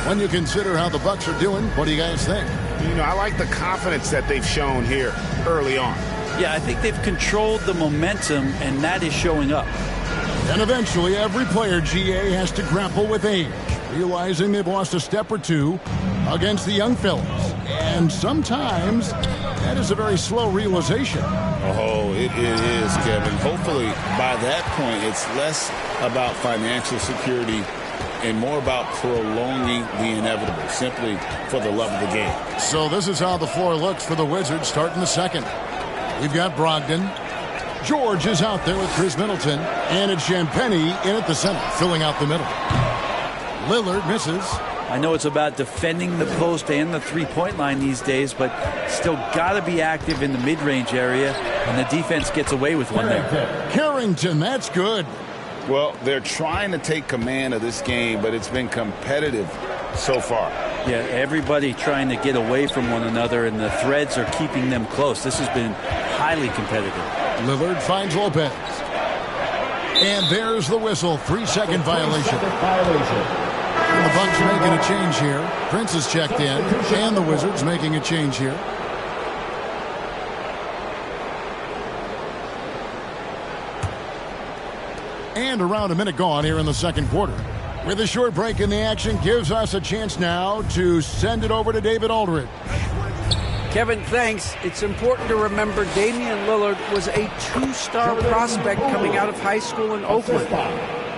When you consider how the Bucks are doing, what do you guys think? You know, I like the confidence that they've shown here early on. Yeah, I think they've controlled the momentum, and that is showing up. And eventually, every player, GA, has to grapple with age, realizing they've lost a step or two against the young fellas. And sometimes that is a very slow realization. Oh, it is, Kevin. Hopefully, by that point, it's less about financial security and more about prolonging the inevitable, simply for the love of the game. So this is how the floor looks for the Wizards starting the second. We've got Brogdon. George is out there with Chris Middleton. And it's Champagnie in at the center, filling out the middle. Lillard misses. I know it's about defending the post and the three-point line these days, but still got to be active in the mid-range area, and the defense gets away with one there. Carrington, that's good. Well, they're trying to take command of this game, but it's been competitive so far. Yeah, everybody trying to get away from one another, and the threads are keeping them close. This has been highly competitive. Lillard finds Lopez. And there's the whistle. 3-second violation. And the Bucks making a change here. Prince is checked in. And the Wizards making a change here. And around a minute gone here in the second quarter. With a short break in the action, gives us a chance now to send it over to David Aldridge. Kevin, thanks. It's important to remember Damian Lillard was a 2-star prospect coming out of high school in Oakland.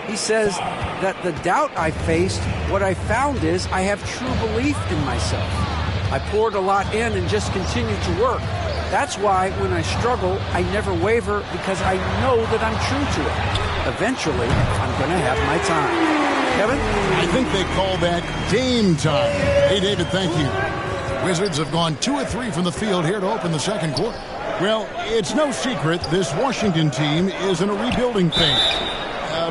He says that the doubt I faced, what I found is I have true belief in myself. I poured a lot in and just continued to work. That's why when I struggle, I never waver because I know that I'm true to it. Eventually, I'm going to have my time. Kevin? I think they call that game time. Hey, David, thank you. Wizards have gone 2 of 3 from the field here to open the second quarter. Well, it's no secret this Washington team is in a rebuilding phase.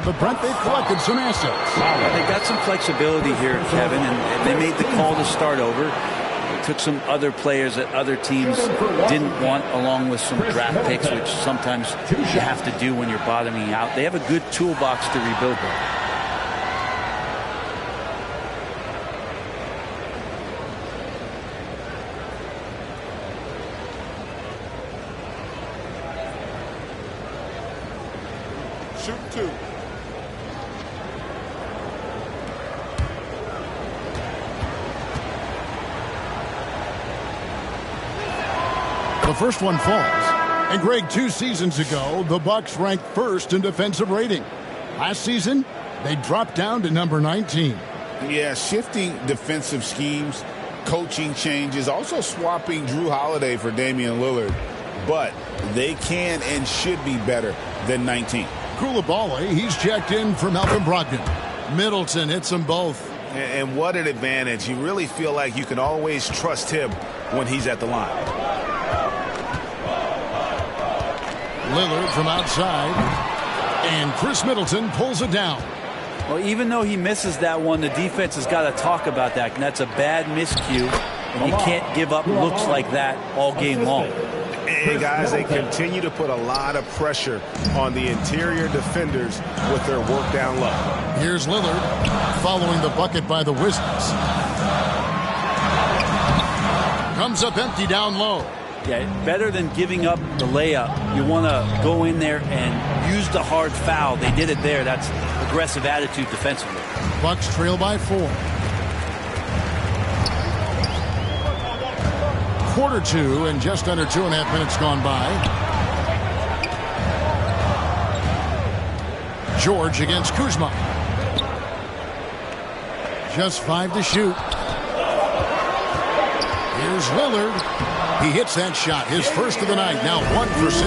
But, Brent, they've collected some assets. They got some flexibility here, Kevin, and they made the call to start over. They took some other players that other teams didn't want, along with some draft picks, which sometimes you have to do when you're bottoming out. They have a good toolbox to rebuild with. Shoot 2. The first one falls. And Greg, 2 seasons ago, the Bucks ranked first in defensive rating. Last season, they dropped down to number 19. Yeah, shifting defensive schemes, coaching changes, also swapping Drew Holiday for Damian Lillard. But they can and should be better than 19. Coulibaly, he's checked in for Malcolm Brogdon. Middleton hits them both. And what an advantage. You really feel like you can always trust him when he's at the line. Lillard from outside. And Chris Middleton pulls it down. Well, even though he misses that one, the defense has got to talk about that. And that's a bad miscue. And you can't give up looks like that all game long. And guys, they continue to put a lot of pressure on the interior defenders with their work down low. Here's Lillard following the bucket by the Wizards. Comes up empty down low. Yeah, better than giving up the layup. You want to go in there and use the hard foul. They did it there. That's aggressive attitude defensively. Bucks trail by 4. Quarter 2 and just under 2.5 minutes gone by. George against Kuzma. Just 5 to shoot. Here's Lillard. He hits that shot, his first of the night, now 1 for 6.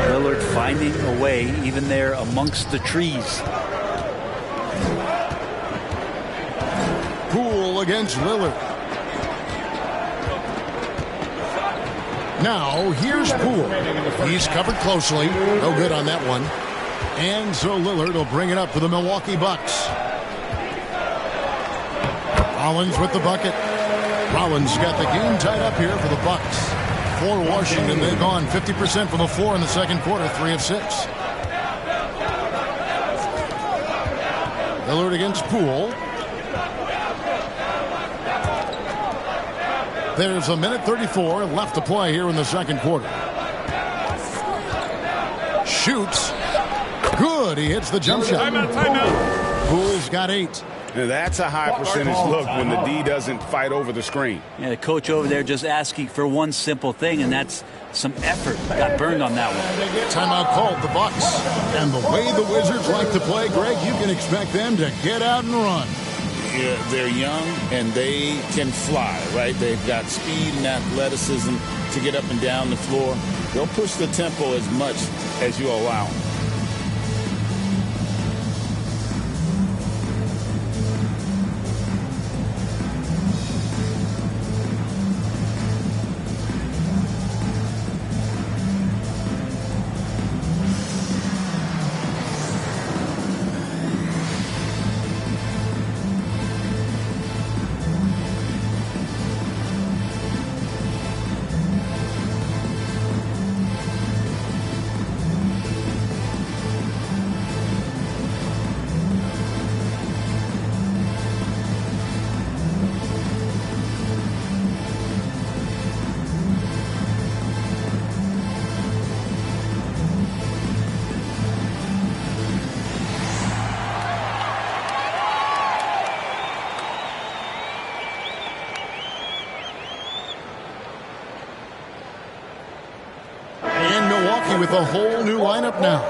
Lillard finding a way, even there amongst the trees. Poole against Lillard. Now, here's Poole. He's covered closely. No good on that one. And so Lillard will bring it up for the Milwaukee Bucks. Rollins with the bucket. Rollins got the game tied up here for the Bucks. For Washington, they've gone 50% from the floor in the second quarter, 3 of 6. Lillard against Poole. There's a minute 34 left to play here in the second quarter. Shoots. Good. He hits the jump shot. Timeout. Poole's got 8. Now that's a high percentage look when the D doesn't fight over the screen. Yeah, the coach over there just asking for one simple thing, and that's some effort. Got burned on that one. Timeout called, the Bucks. And the way the Wizards like to play, Greg, you can expect them to get out and run. Yeah, they're young and they can fly, right? They've got speed and athleticism to get up and down the floor. They'll push the tempo as much as you allow them. With a whole new lineup now.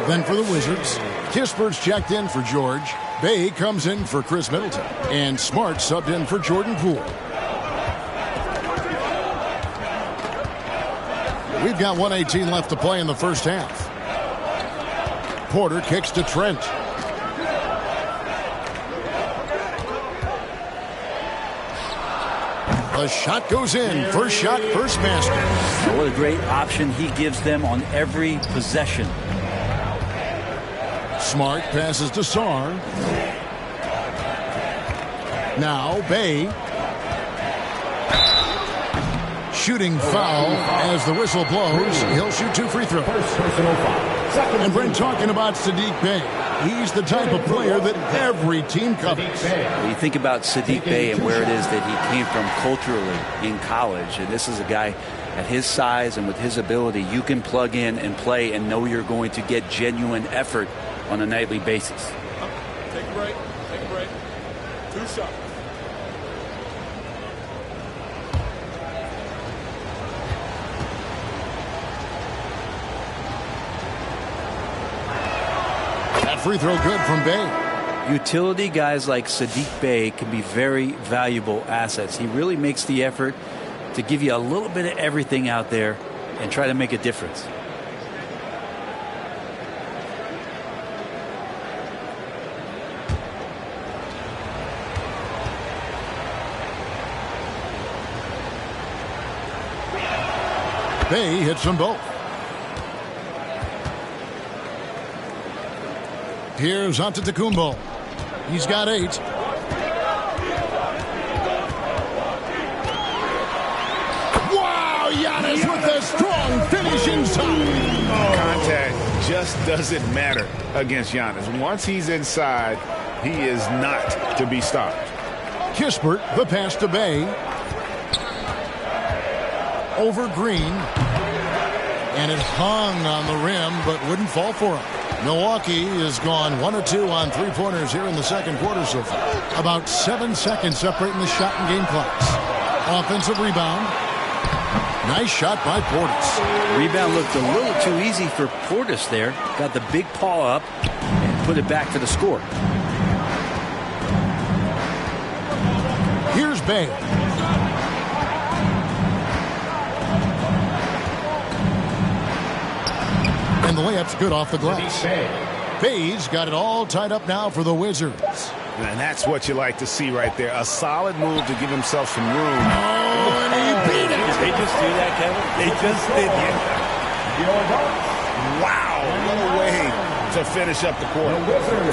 Then for the Wizards, Kispert's checked in for George. Bay comes in for Chris Middleton. And Smart subbed in for Jordan Poole. We've got 1:18 left to play in the first half. Porter kicks to Trent. The shot goes in. First shot, first basket. What a great option he gives them on every possession. Smart passes to Sarr. Now Bay. Shooting foul as the whistle blows. He'll shoot 2 free throws. And Brent talking about Saddiq Bey. He's the type of player that every team covers. You think about Saddiq Bey and where it is that he came from culturally in college. And this is a guy At his size and with his ability, you can plug in and play and know you're going to get genuine effort on a nightly basis. Take a break. Take a break. 2 shots. That free throw good from Bey. Utility guys like Sadiq Bey can be very valuable assets. He really makes the effort to give you a little bit of everything out there and try to make a difference. Bey hits them both. Here's Antetokounmpo. He's got 8. Wow, Giannis with a strong finish inside. Contact just doesn't matter against Giannis. Once he's inside, he is not to be stopped. Kispert, the pass to Bey. Over Green. And it hung on the rim, but wouldn't fall for him. Milwaukee has gone 1 of 2 on 3-pointers here in the second quarter so far. About 7 seconds separating the shot and game clocks. Offensive rebound. Nice shot by Portis. Rebound looked a little too easy for Portis there. Got the big paw up and put it back for the score. Here's Bey. And the layup's good off the glass. Bey's got it all tied up now for the Wizards. And that's what you like to see right there. A solid move to give himself some room. Oh, and he beat it. Did they just do that, Kevin? They just did it. Wow, what a way to finish up the quarter.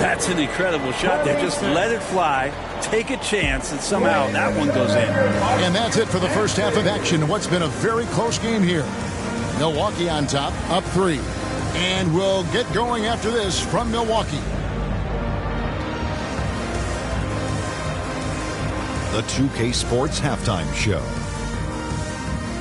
That's an incredible shot there. Just let it fly, take a chance, and somehow that one goes in. And that's it for the first half of action. What's been a very close game here. Milwaukee on top, up 3. And we'll get going after this from Milwaukee. The 2K Sports Halftime Show.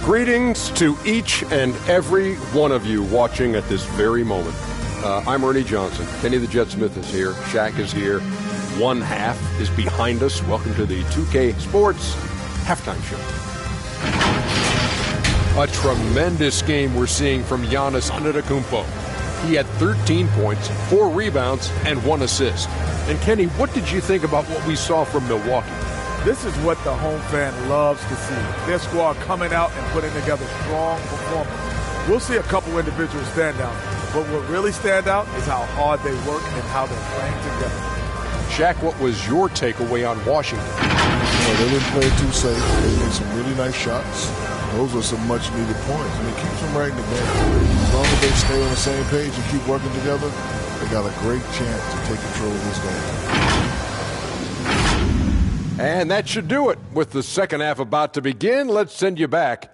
Greetings to each and every one of you watching at this very moment. I'm Ernie Johnson. Kenny the Jet Smith is here. Shaq is here. One half is behind us. Welcome to the 2K Sports Halftime Show. A tremendous game we're seeing from Giannis Antetokounmpo. He had 13 points, 4 rebounds, and 1 assist. And Kenny, what did you think about what we saw from Milwaukee? This is what the home fan loves to see. Their squad coming out and putting together strong performance. We'll see a couple individuals stand out, but what really stand out is how hard they work and how they're playing together. Shaq, what was your takeaway on Washington? Well, they didn't play too safe. They made some really nice shots. Those are some much-needed points, and it keeps them right in the game. As long as they stay on the same page and keep working together, they got a great chance to take control of this game. And that should do it. With the second half about to begin, let's send you back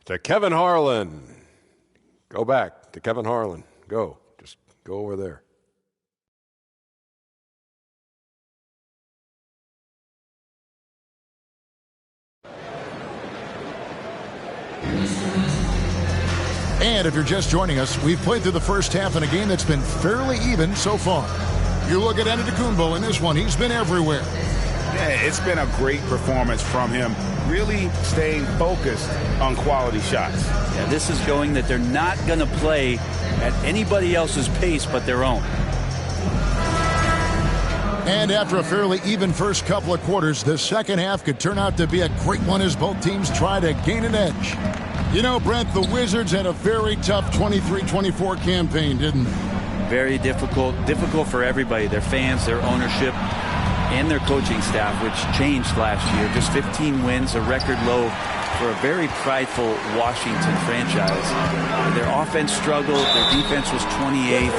to Kevin Harlan. Go back to Kevin Harlan. Go. Just go over there. And if you're just joining us, we've played through the first half in a game that's been fairly even so far. You look at Antetokounmpo in this one, he's been everywhere. Yeah, it's been a great performance from him, really staying focused on quality shots. Yeah, this is showing that they're not going to play at anybody else's pace but their own. And after a fairly even first couple of quarters, the second half could turn out to be a great one as both teams try to gain an edge. You know, Brent, the Wizards had a very tough 23-24 campaign, didn't they? Very difficult for everybody, their fans, their ownership, and their coaching staff, which changed last year. Just 15 wins, a record low for a very prideful Washington franchise. Their offense struggled. Their defense was 28th.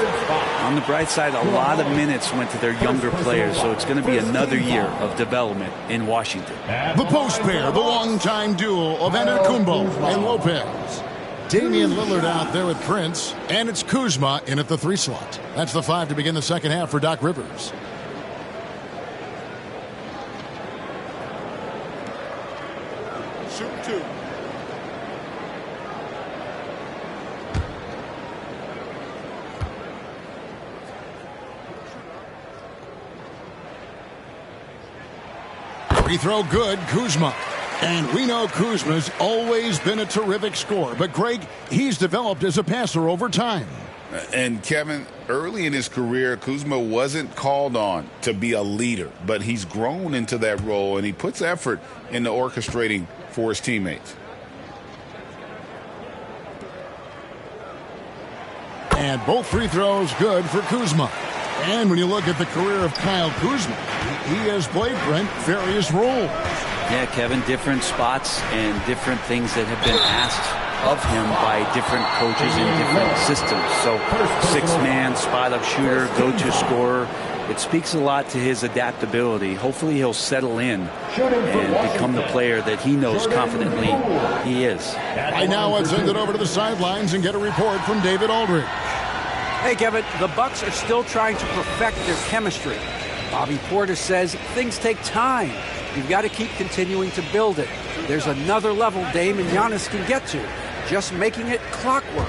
On the bright side, a lot of minutes went to their younger players, so it's going to be another year of development in Washington. The post pair, the longtime duo of Antetokounmpo and Lopez. Damian Lillard out there with Prince, and it's Kuzma in at the 3 slot. That's the 5 to begin the second half for Doc Rivers. Shoot 2. Free throw good, Kuzma. And we know Kuzma's always been a terrific scorer. But, Greg, he's developed as a passer over time. And, Kevin, early in his career, Kuzma wasn't called on to be a leader. But he's grown into that role, and he puts effort into orchestrating for his teammates. And both free throws good for Kuzma. And when you look at the career of Kyle Kuzma, he has played, Brent, various roles. Yeah, Kevin, different spots and different things that have been asked of him by different coaches in different systems. So six-man, spot-up shooter, go-to scorer. It speaks a lot to his adaptability. Hopefully he'll settle in and become the player that he knows confidently he is. Right now, let's send it over to the sidelines and get a report from David Aldridge. Hey, Kevin, the Bucks are still trying to perfect their chemistry. Bobby Portis says things take time. You've got to keep continuing to build it. There's another level Dame and Giannis can get to, just making it clockwork.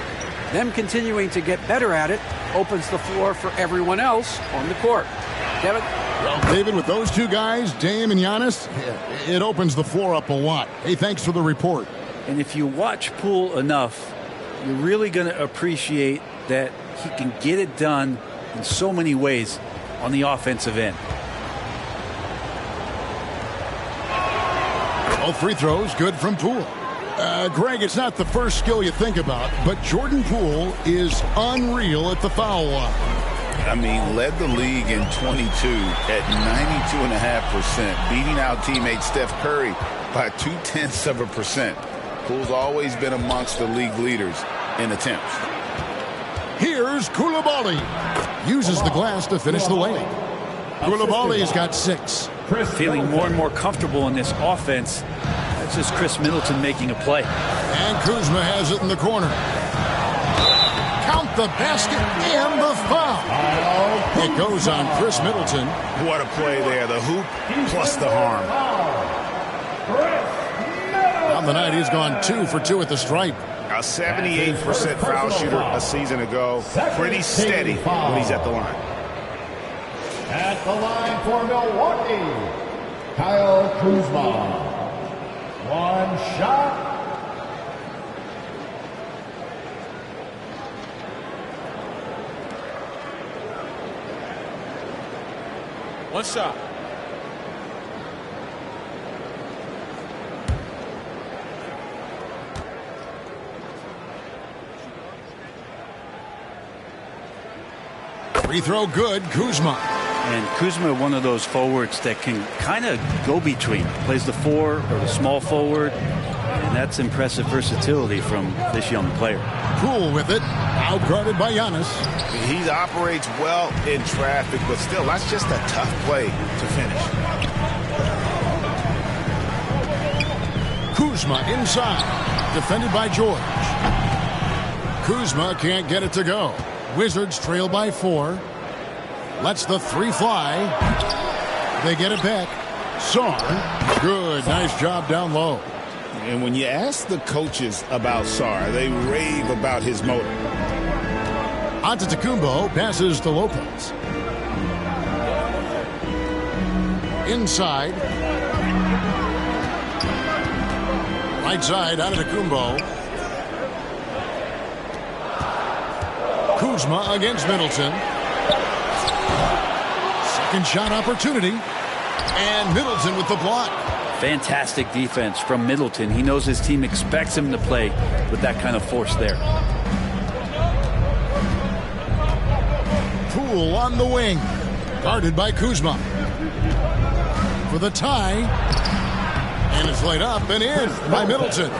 Them continuing to get better at it opens the floor for everyone else on the court. Kevin? Well, David, with those two guys, Dame and Giannis, it opens the floor up a lot. Hey, thanks for the report. And if you watch Poole enough, you're really going to appreciate that he can get it done in so many ways on the offensive end. All free throws good from Poole. Greg, it's not the first skill you think about, but Jordan Poole is unreal at the foul line. I mean, led the league in 22 at 92.5%, beating out teammate Steph Curry by 0.2%. Poole's always been amongst the league leaders in attempts. Here's Koulibaly. Uses the glass to finish the layup. Koulibaly's got 6. Feeling more and more comfortable in this offense. That's just Chris Middleton making a play. And Kuzma has it in the corner. Count the basket and the foul. It goes on Chris Middleton. What a play there. The hoop plus the harm. On the night, he's gone 2 for 2 at the stripe. A 78% foul shooter a season ago. Pretty steady when he's at the line. At the line for Milwaukee, Kyle Kuzma. One shot. One shot. Free throw good, Kuzma. And Kuzma, one of those forwards that can kind of go between. Plays the 4 or the small forward. And that's impressive versatility from this young player. Poole with it. Outguarded by Giannis. He operates well in traffic, but still, that's just a tough play to finish. Kuzma inside. Defended by George. Kuzma can't get it to go. Wizards trail by 4. Lets the 3 fly. They get it back. Sarr. Good. Nice job down low. And when you ask the coaches about Sarr, they rave about his motor. Antetokounmpo passes to Lopez. Inside. Right side, Antetokounmpo. Kuzma against Middleton. Second shot opportunity. And Middleton with the block. Fantastic defense from Middleton. He knows his team expects him to play with that kind of force there. Poole on the wing. Guarded by Kuzma. For the tie. And it's laid up and in by Middleton.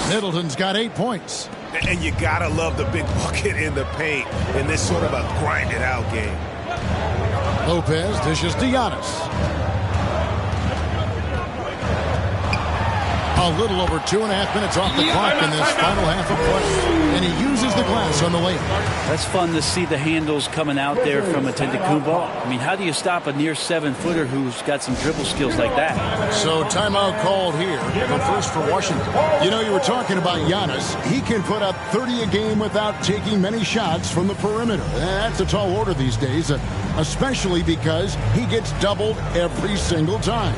Middleton's got 8 points. And you gotta love the big bucket in the paint in this sort of a grinded out game. Lopez dishes to Giannis. A little over 2.5 minutes off the clock in this final half of play. And he uses the glass on the layup. That's fun to see the handles coming out there from Antetokounmpo. I mean, how do you stop a near 7-footer who's got some dribble skills like that? So timeout called here. The first for Washington. You know, you were talking about Giannis. He can put up 30 a game without taking many shots from the perimeter. That's a tall order these days, especially because he gets doubled every single time.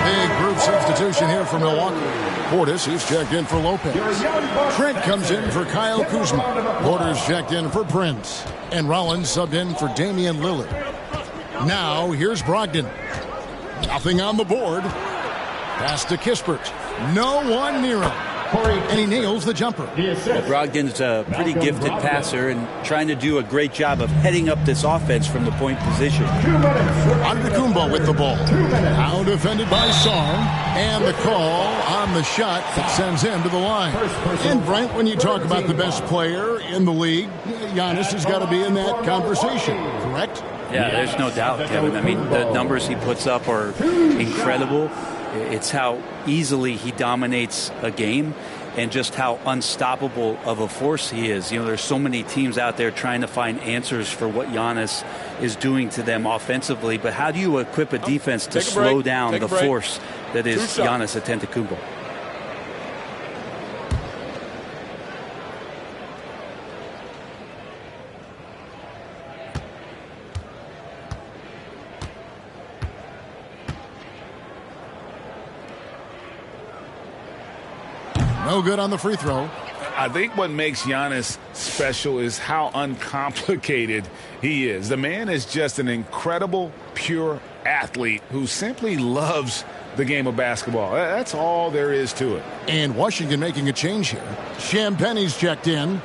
Big group substitution here for Milwaukee. Portis, he's checked in for Lopez. Trent comes in for Kyle Kuzma. Porter's checked in for Prince. And Rollins subbed in for Damian Lillard. Now, here's Brogdon. Nothing on the board. Pass to Kispert. No one near him. And he nails the jumper. Well, Brogdon's a pretty gifted passer and trying to do a great job of heading up this offense from the point position. Antetokounmpo with the ball. Now defended by Sarr. And the call on the shot that sends him to the line. And Brent, when you talk about the best player in the league, Giannis has got to be in that conversation, correct? Yeah, there's no doubt, Kevin. I mean, the numbers he puts up are incredible. It's how easily he dominates a game and just how unstoppable of a force he is. You know, there's so many teams out there trying to find answers for what Giannis is doing to them offensively. But how do you equip a defense to slow down the force that is Giannis Antetokounmpo? No good on the free throw. I think what makes Giannis special is how uncomplicated he is. The man is just an incredible, pure athlete who simply loves the game of basketball. That's all there is to it. And Washington making a change here. Champagne's checked in.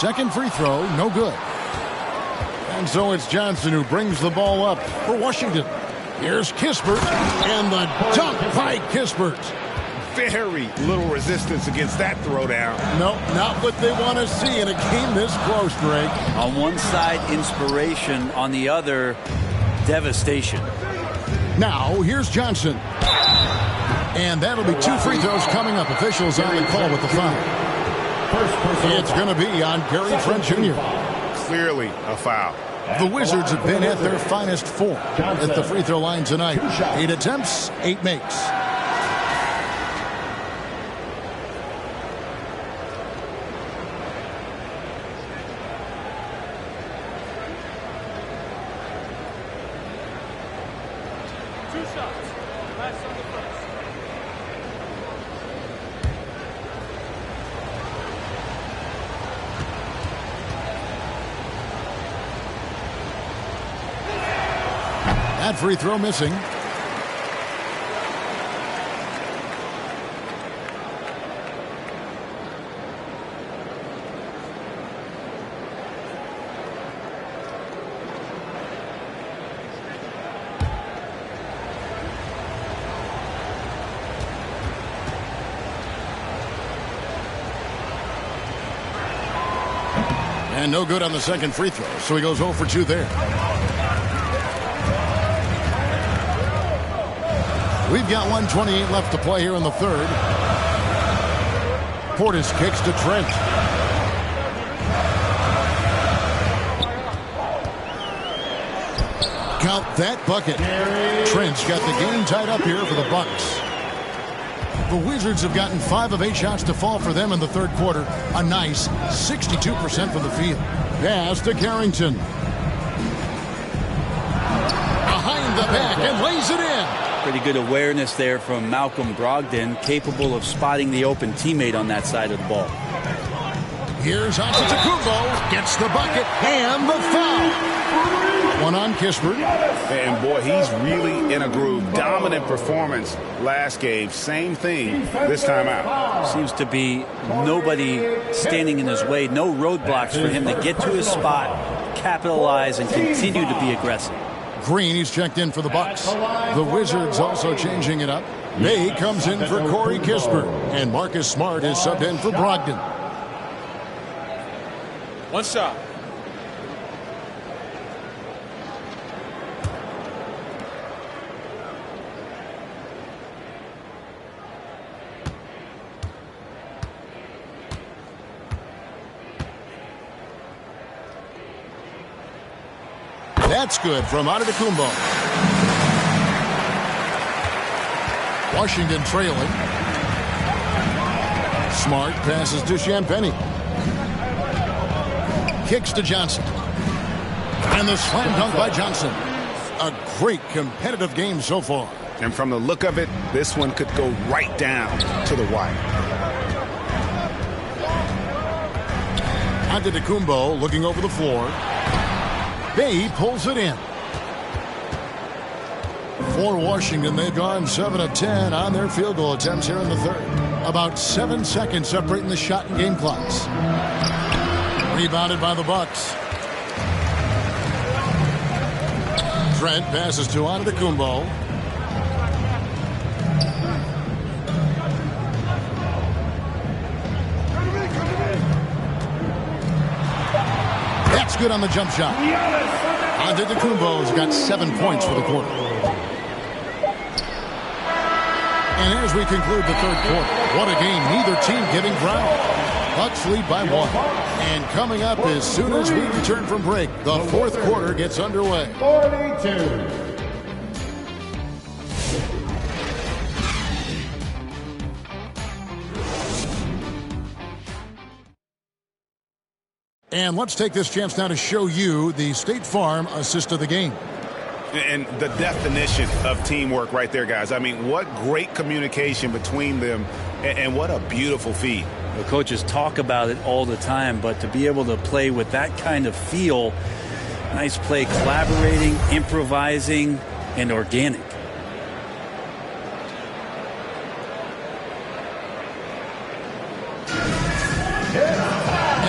Second free throw, no good. And so it's Johnson who brings the ball up for Washington. Here's Kispert, and the dunk by Kispert. Very little resistance against that throwdown. No, not what they want to see in a game this close, Greg. On one side, inspiration. On the other, devastation. Now, here's Johnson. And that'll be 2 free throws coming up. Officials on the call with the foul. It's going to be on Gary Trent Jr. Clearly a foul. The Wizards have been at their finest 4 at the free throw line tonight. 8 attempts, 8 makes. That free throw missing. And no good on the second free throw, so he goes 0 for 2 there. We've got 1:28 left to play here in the third. Portis kicks to Trent. Count that bucket. Trent's got the game tied up here for the Bucks. The Wizards have gotten 5 of 8 shots to fall for them in the third quarter. A nice 62% from the field. Pass to Carrington. Behind the back and lays it in. Pretty good awareness there from Malcolm Brogdon, capable of spotting the open teammate on that side of the ball. Here's Antetokounmpo, gets the bucket and the foul. One on Kispert. And boy, he's really in a groove. Dominant performance last game. Same thing this time out. Seems to be nobody standing in his way. No roadblocks for him to get to his spot, capitalize, and continue to be aggressive. Green, he's checked in for the Bucks. The Wizards also changing it up. May comes in for Corey Kispert. And Marcus Smart is subbed in for Brogdon. One shot. That's good from Antetokounmpo. Washington trailing. Smart passes to Champagnie. Kicks to Johnson. And the slam dunk by Johnson. A great competitive game so far. And from the look of it, this one could go right down to the wire. Antetokounmpo looking over the floor. Bay pulls it in. For Washington, they've gone 7 of 10 on their field goal attempts here in the third. About 7 seconds separating the shot and game clocks. Rebounded by the Bucks. Trent passes to Antetokounmpo. That's good on the jump shot. Antetokounmpo's got 7 points for the quarter. And as we conclude the third quarter, what a game. Neither team getting ground. Bucks lead by 1. And coming up as soon as we return from break, the fourth quarter gets underway. 42. And let's take this chance now to show you the State Farm assist of the game. And the definition of teamwork right there, guys. I mean, what great communication between them, and what a beautiful feed. The coaches talk about it all the time, but to be able to play with that kind of feel, nice play, collaborating, improvising, and organic.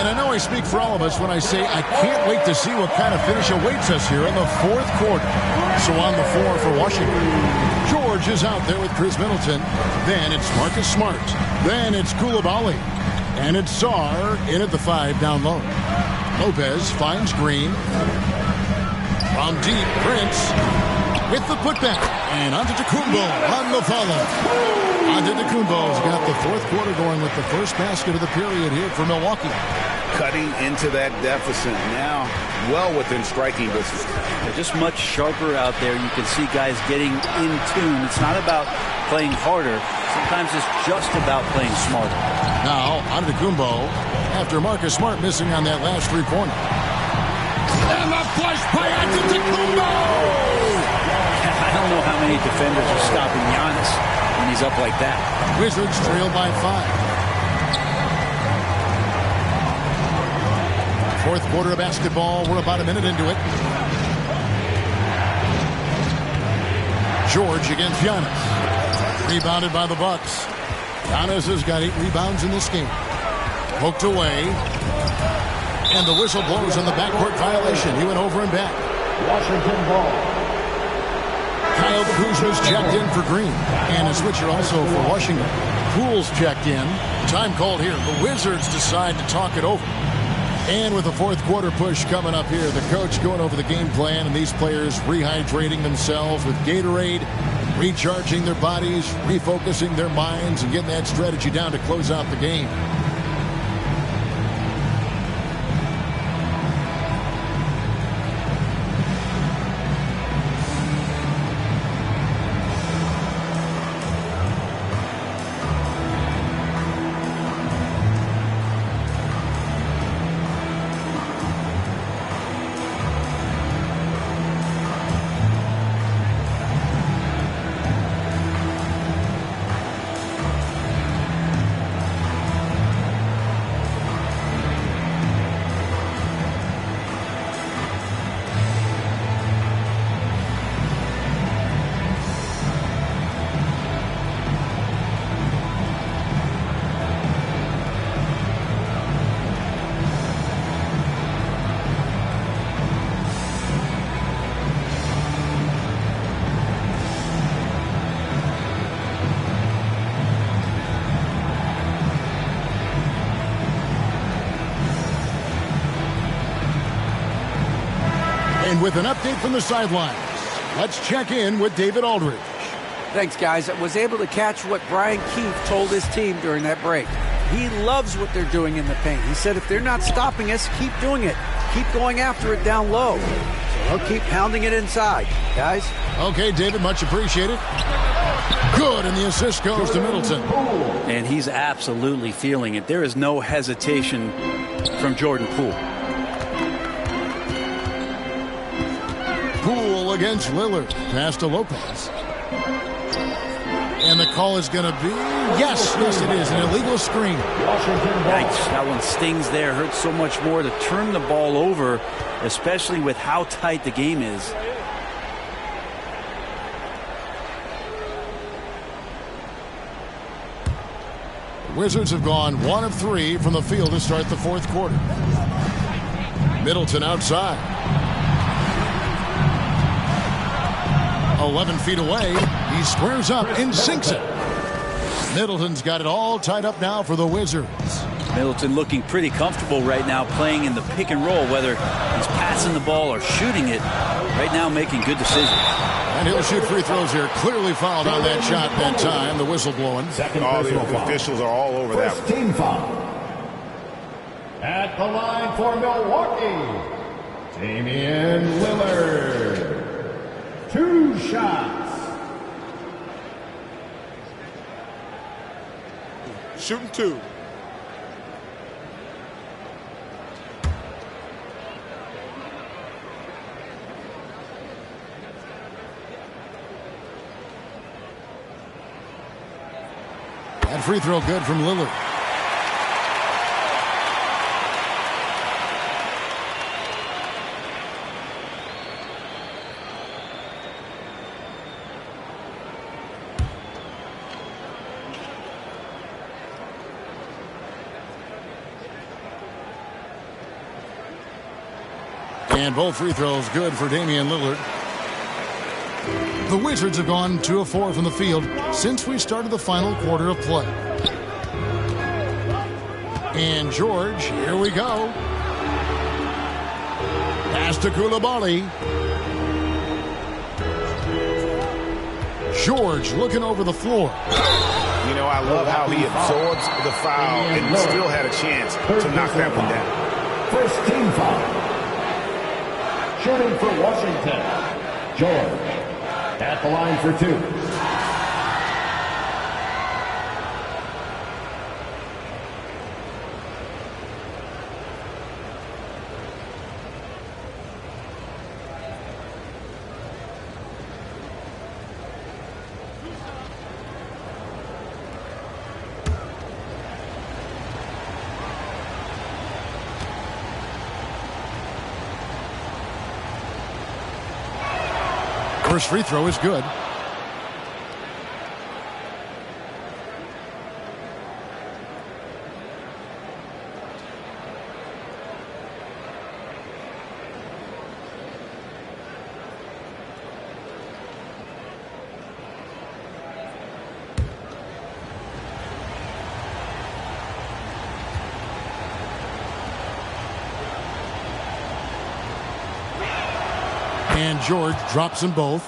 And I know I speak for all of us when I say I can't wait to see what kind of finish awaits us here in the fourth quarter. So on the floor for Washington, George is out there with Chris Middleton. Then it's Marcus Smart. Then it's Coulibaly. And it's Sarr in at the 5 down low. Lopez finds Green. From deep, Prince with the putback. And Antetokounmpo on the follow. Antetokounmpo's got the fourth quarter going with the first basket of the period here for Milwaukee. Cutting into that deficit now, well within striking distance. They're just much sharper out there. You can see guys getting in tune. It's not about playing harder. Sometimes it's just about playing smarter. Now, Antetokounmpo, after Marcus Smart missing on that last three-pointer. And the flush by Antetokounmpo! I don't know how many defenders are stopping Giannis when he's up like that. Wizards trail by 5. Fourth quarter of basketball. We're about a minute into it. George against Giannis. Rebounded by the Bucks. Giannis has got 8 rebounds in this game. Poked away. And the whistle blows on the backcourt violation. He went over and back. Washington ball. Kyle Kuzma's checked in for Green. And a switcher also for Washington. Poole's checked in. Time called here. The Wizards decide to talk it over. And with the fourth quarter push coming up here, the coach going over the game plan and these players rehydrating themselves with Gatorade, recharging their bodies, refocusing their minds, and getting that strategy down to close out the game. And with an update from the sidelines, let's check in with David Aldridge. Thanks, guys. I was able to catch what Brian Keefe told his team during that break. He loves what they're doing in the paint. He said if they're not stopping us, keep doing it. Keep going after it down low. So Well, keep pounding it inside, guys. Okay, David, much appreciated. Good, and the assist goes to Middleton. And he's absolutely feeling it. There is no hesitation from Jordan Poole. Poole against Lillard. Pass to Lopez. And the call is going to be, yes, it is, an illegal screen. Yikes, that one stings there. Hurts so much more to turn the ball over, especially with how tight the game is. Wizards have gone 1 of 3 from the field to start the fourth quarter. Middleton outside. 11 feet away. He squares up and sinks it. Middleton's got it all tied up now for the Wizards. Middleton looking pretty comfortable right now playing in the pick and roll, whether he's passing the ball or shooting it. Right now making good decisions. And he'll shoot free throws here. Clearly fouled on that shot that time. The whistle blowing. All the officials are all over that. First team foul. At the line for Milwaukee, Damian Lillard. 2 shots. Shooting 2. That free throw good from Lillard. And both free throws good for Damian Lillard. The Wizards have gone 2 of 4 from the field since we started the final quarter of play. And George, here we go. Pass to Koulibaly. George looking over the floor. You know, I love how he absorbs the foul and still had a chance to knock that one down. First team foul. Shooting for Washington, George. At the line for 2. First free throw is good. And George drops them both.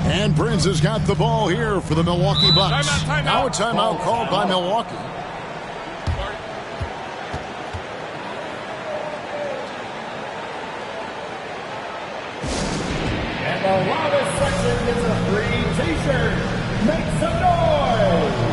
And Prince has got the ball here for the Milwaukee Bucks. Now a timeout called by Milwaukee. And the loudest section gets a free t-shirt. Make some noise!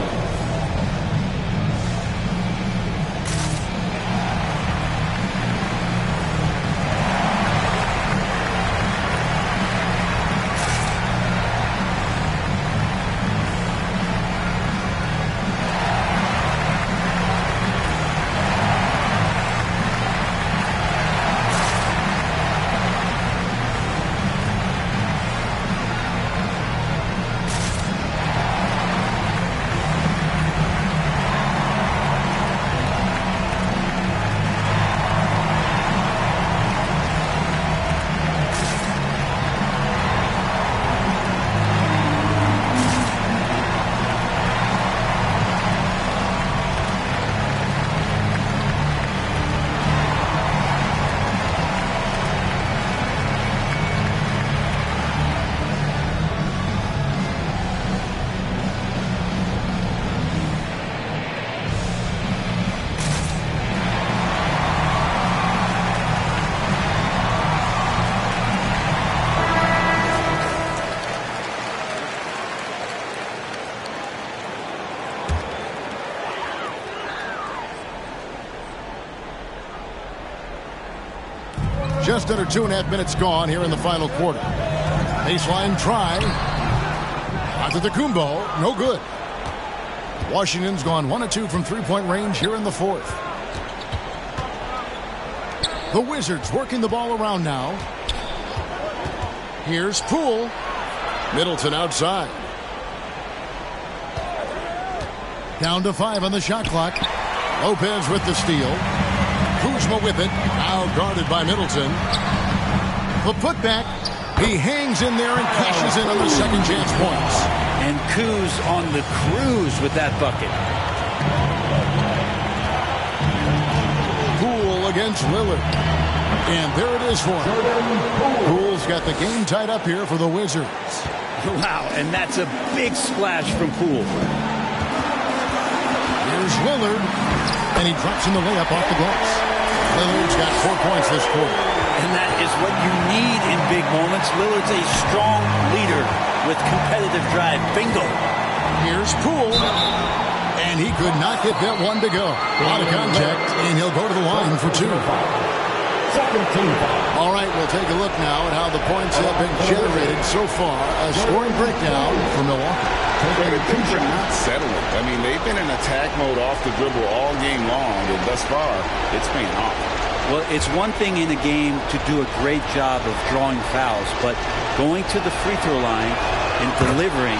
Just under 2.5 minutes gone here in the final quarter. Baseline try. Antetokounmpo, no good. Washington's gone 1 of 2 from three-point range here in the fourth. The Wizards working the ball around now. Here's Poole. Middleton outside. Down to 5 on the shot clock. Lopez with the steal. Kuzma with it. Now guarded by Middleton. The putback. He hangs in there and cashes in on the second chance points. And Kuz on the cruise with that bucket. Poole against Lillard. And there it is for him. Poole's got the game tied up here for the Wizards. Wow, and that's a big splash from Poole. Here's Lillard. And he drops in the layup off the glass. Lillard's got 4 points this quarter. And that is what you need in big moments. Lillard's a strong leader with competitive drive. Bingo. Here's Poole. And he could not get that one to go. Out of contact, and he'll go to the line for 2. All right, we'll take a look now at how the points have been generated so far. A scoring breakdown for Milwaukee. Things are not settling. I mean, they've been in attack mode off the dribble all game long, and thus far, it's paying off. Well, it's one thing in a game to do a great job of drawing fouls, but going to the free throw line and delivering,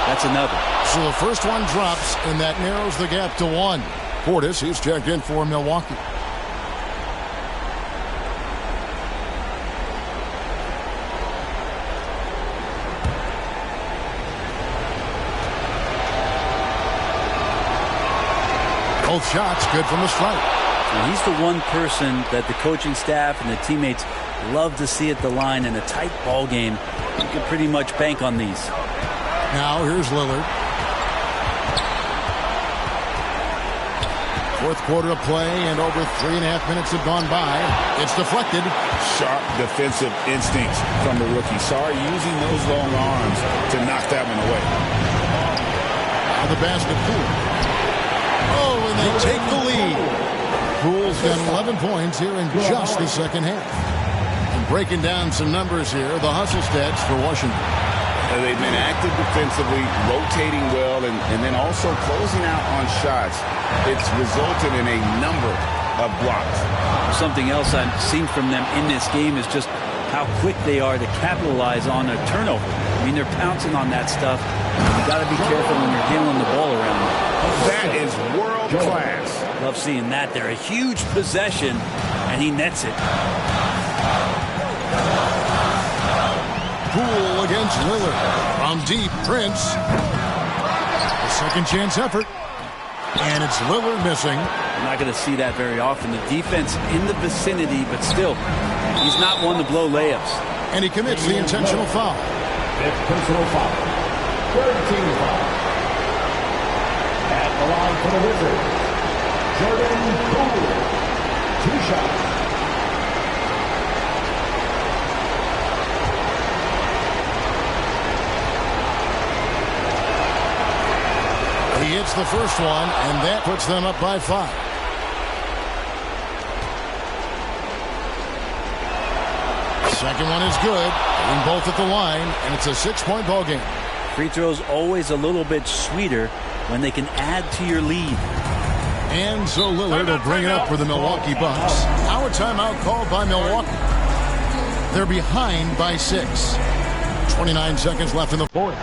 that's another. So the first one drops, and that narrows the gap to 1. Portis, he's checked in for Milwaukee. Both shots good from the stripe. And he's the one person that the coaching staff and the teammates love to see at the line in a tight ball game. You can pretty much bank on these. Now here's Lillard. Fourth quarter of play, and over 3.5 minutes have gone by. It's deflected. Sharp defensive instincts from the rookie. Sorry, using those long arms to knock that one away. Now the basket Poole. Oh, and they take the lead. Poole's got 11 points here in just the second half. And breaking down some numbers here, the hustle stats for Washington. They've been active defensively, rotating well, and then also closing out on shots. It's resulted in a number of blocks. Something else I've seen from them in this game is just how quick they are to capitalize on a turnover. I mean, they're pouncing on that stuff. You got to be careful when you're handling the ball around. That is world class. Love seeing that. They're a huge possession, and he nets it. Poole against Lillard. From deep, Prince. A second chance effort. And it's Lillard missing. I'm not going to see that very often. The defense in the vicinity, but still, he's not one to blow layups. And he commits the intentional foul. It's personal foul. Third team foul. At the line for the Wizards, Jordan Poole. 2 shots. He hits the first one, and that puts them up by 5. Second one is good, and both at the line, and it's a 6-point ball game. Free throws always a little bit sweeter when they can add to your lead. And so Lillard will bring it up for the Milwaukee Bucks. Now a timeout called by Milwaukee. They're behind by 6. 29 seconds left in the fourth.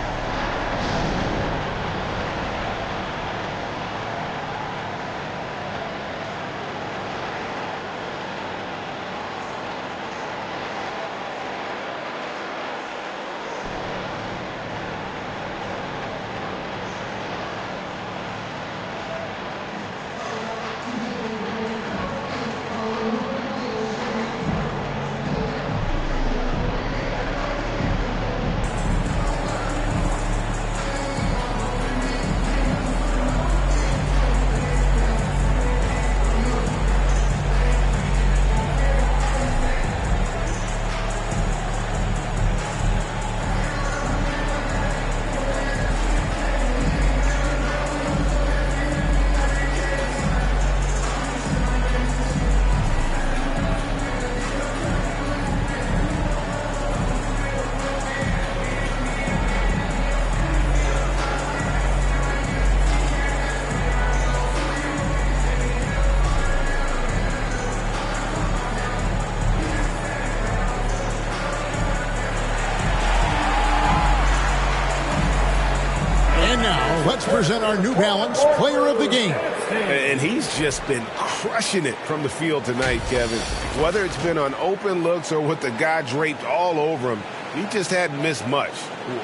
now, let's present our New Balance Player of the Game. And he's just been crushing it from the field tonight, Kevin. Whether it's been on open looks or with the guy draped all over him, he just hadn't missed much.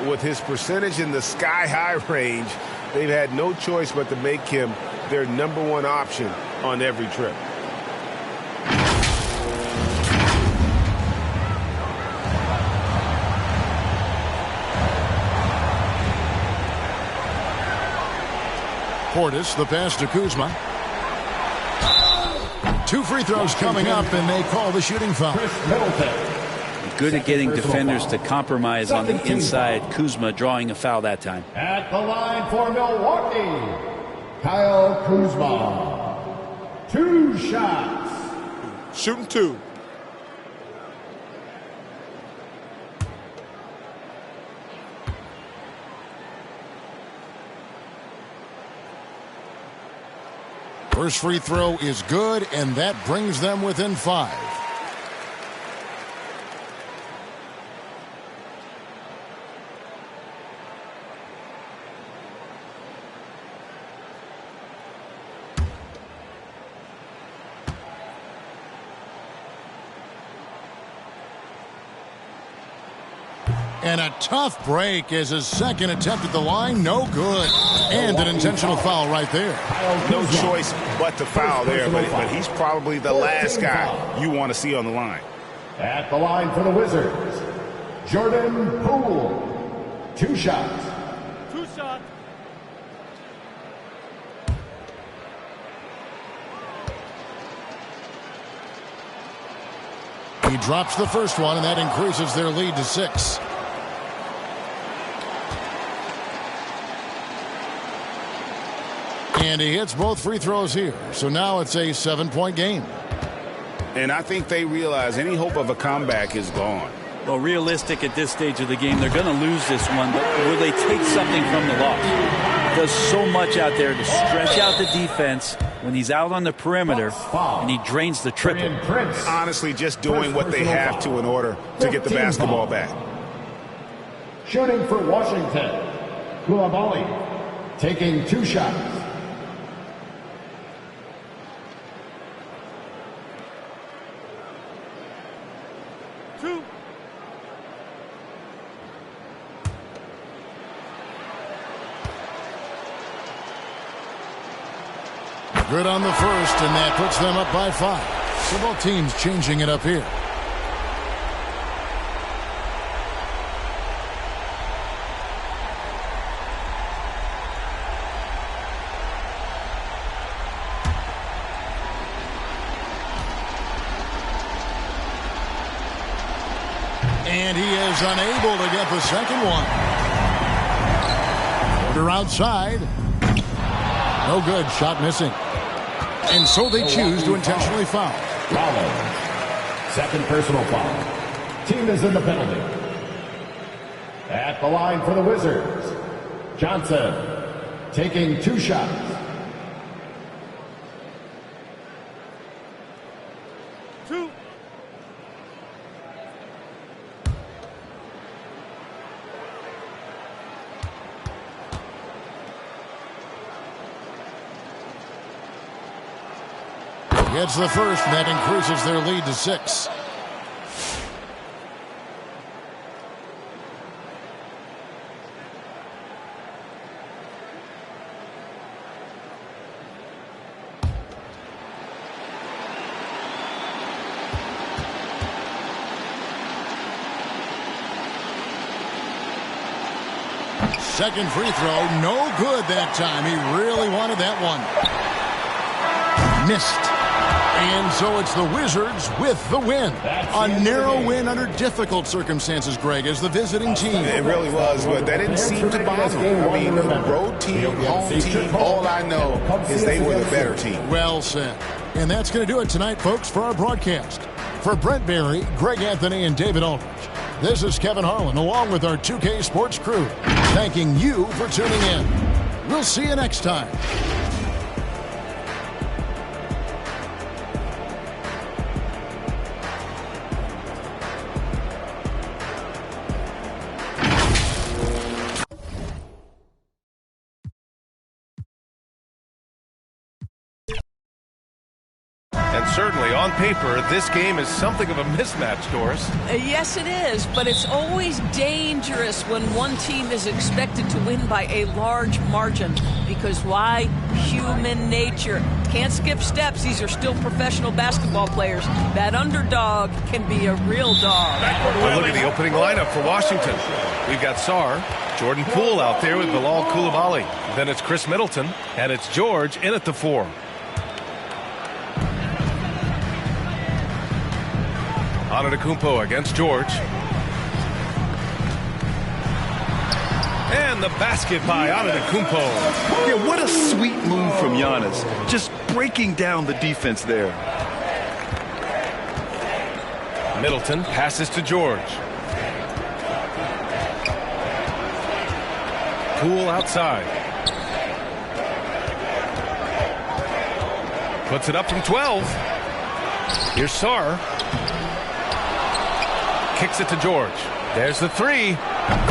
With his percentage in the sky-high range, they've had no choice but to make him their #1 option on every trip. Portis, the pass to Kuzma. 2 free throws coming up, and they call the shooting foul. Good at getting defenders to compromise on the inside. Kuzma drawing a foul that time. At the line for Milwaukee, Kyle Kuzma. 2 shots. Shooting 2. First free throw is good, and that brings them within 5. And a tough break as his second attempt at the line, no good. And an intentional foul right there. No choice but to foul there, but he's probably the last guy you want to see on the line. At the line for the Wizards, Jordan Poole. 2 shots. 2 shots. He drops the first one, and that increases their lead to 6. And he hits both free throws here. So now it's a 7-point game. And I think they realize any hope of a comeback is gone. Well, realistic at this stage of the game, they're going to lose this one, but will they take something from the loss? He does so much out there to stretch out the defense when he's out on the perimeter, and he drains the triple. Honestly, just doing what they have to in order to get the basketball back. Shooting for Washington, Koulibaly, taking 2 shots. Good on the first, and that puts them up by 5. So both teams changing it up here. And he is unable to get the second one. They're outside. No good. Shot missing. And so they choose to intentionally foul. Rollins. Second personal foul. Team is in the penalty. At the line for the Wizards, Johnson taking 2 shots. Gets the first, and that increases their lead to 6. Second free throw, no good that time. He really wanted that one. Missed. And so it's the Wizards with the win. A narrow win under difficult circumstances, Greg, as the visiting team. It really was, but that didn't seem to bother them. I mean, road team, home team, all I know is they were the better team. Well said. And that's going to do it tonight, folks, for our broadcast. For Brent Barry, Greg Anthony, and David Aldridge, this is Kevin Harlan, along with our 2K Sports crew, thanking you for tuning in. We'll see you next time. And certainly on paper, this game is something of a mismatch, Doris. Yes, it is, but it's always dangerous when one team is expected to win by a large margin. Because why? Human nature. Can't skip steps. These are still professional basketball players. That underdog can be a real dog. Well, look at the opening lineup for Washington. We've got Sarr, Jordan Poole out there with Bilal Coulibaly. Then it's Chris Middleton, and it's George in at the 4. Antetokounmpo against George. And the basket by Antetokounmpo. Yeah, what a sweet move from Giannis. Just breaking down the defense there. Middleton passes to George. Poole outside. Puts it up from 12. Here's Sarr. Kicks it to George. There's the 3.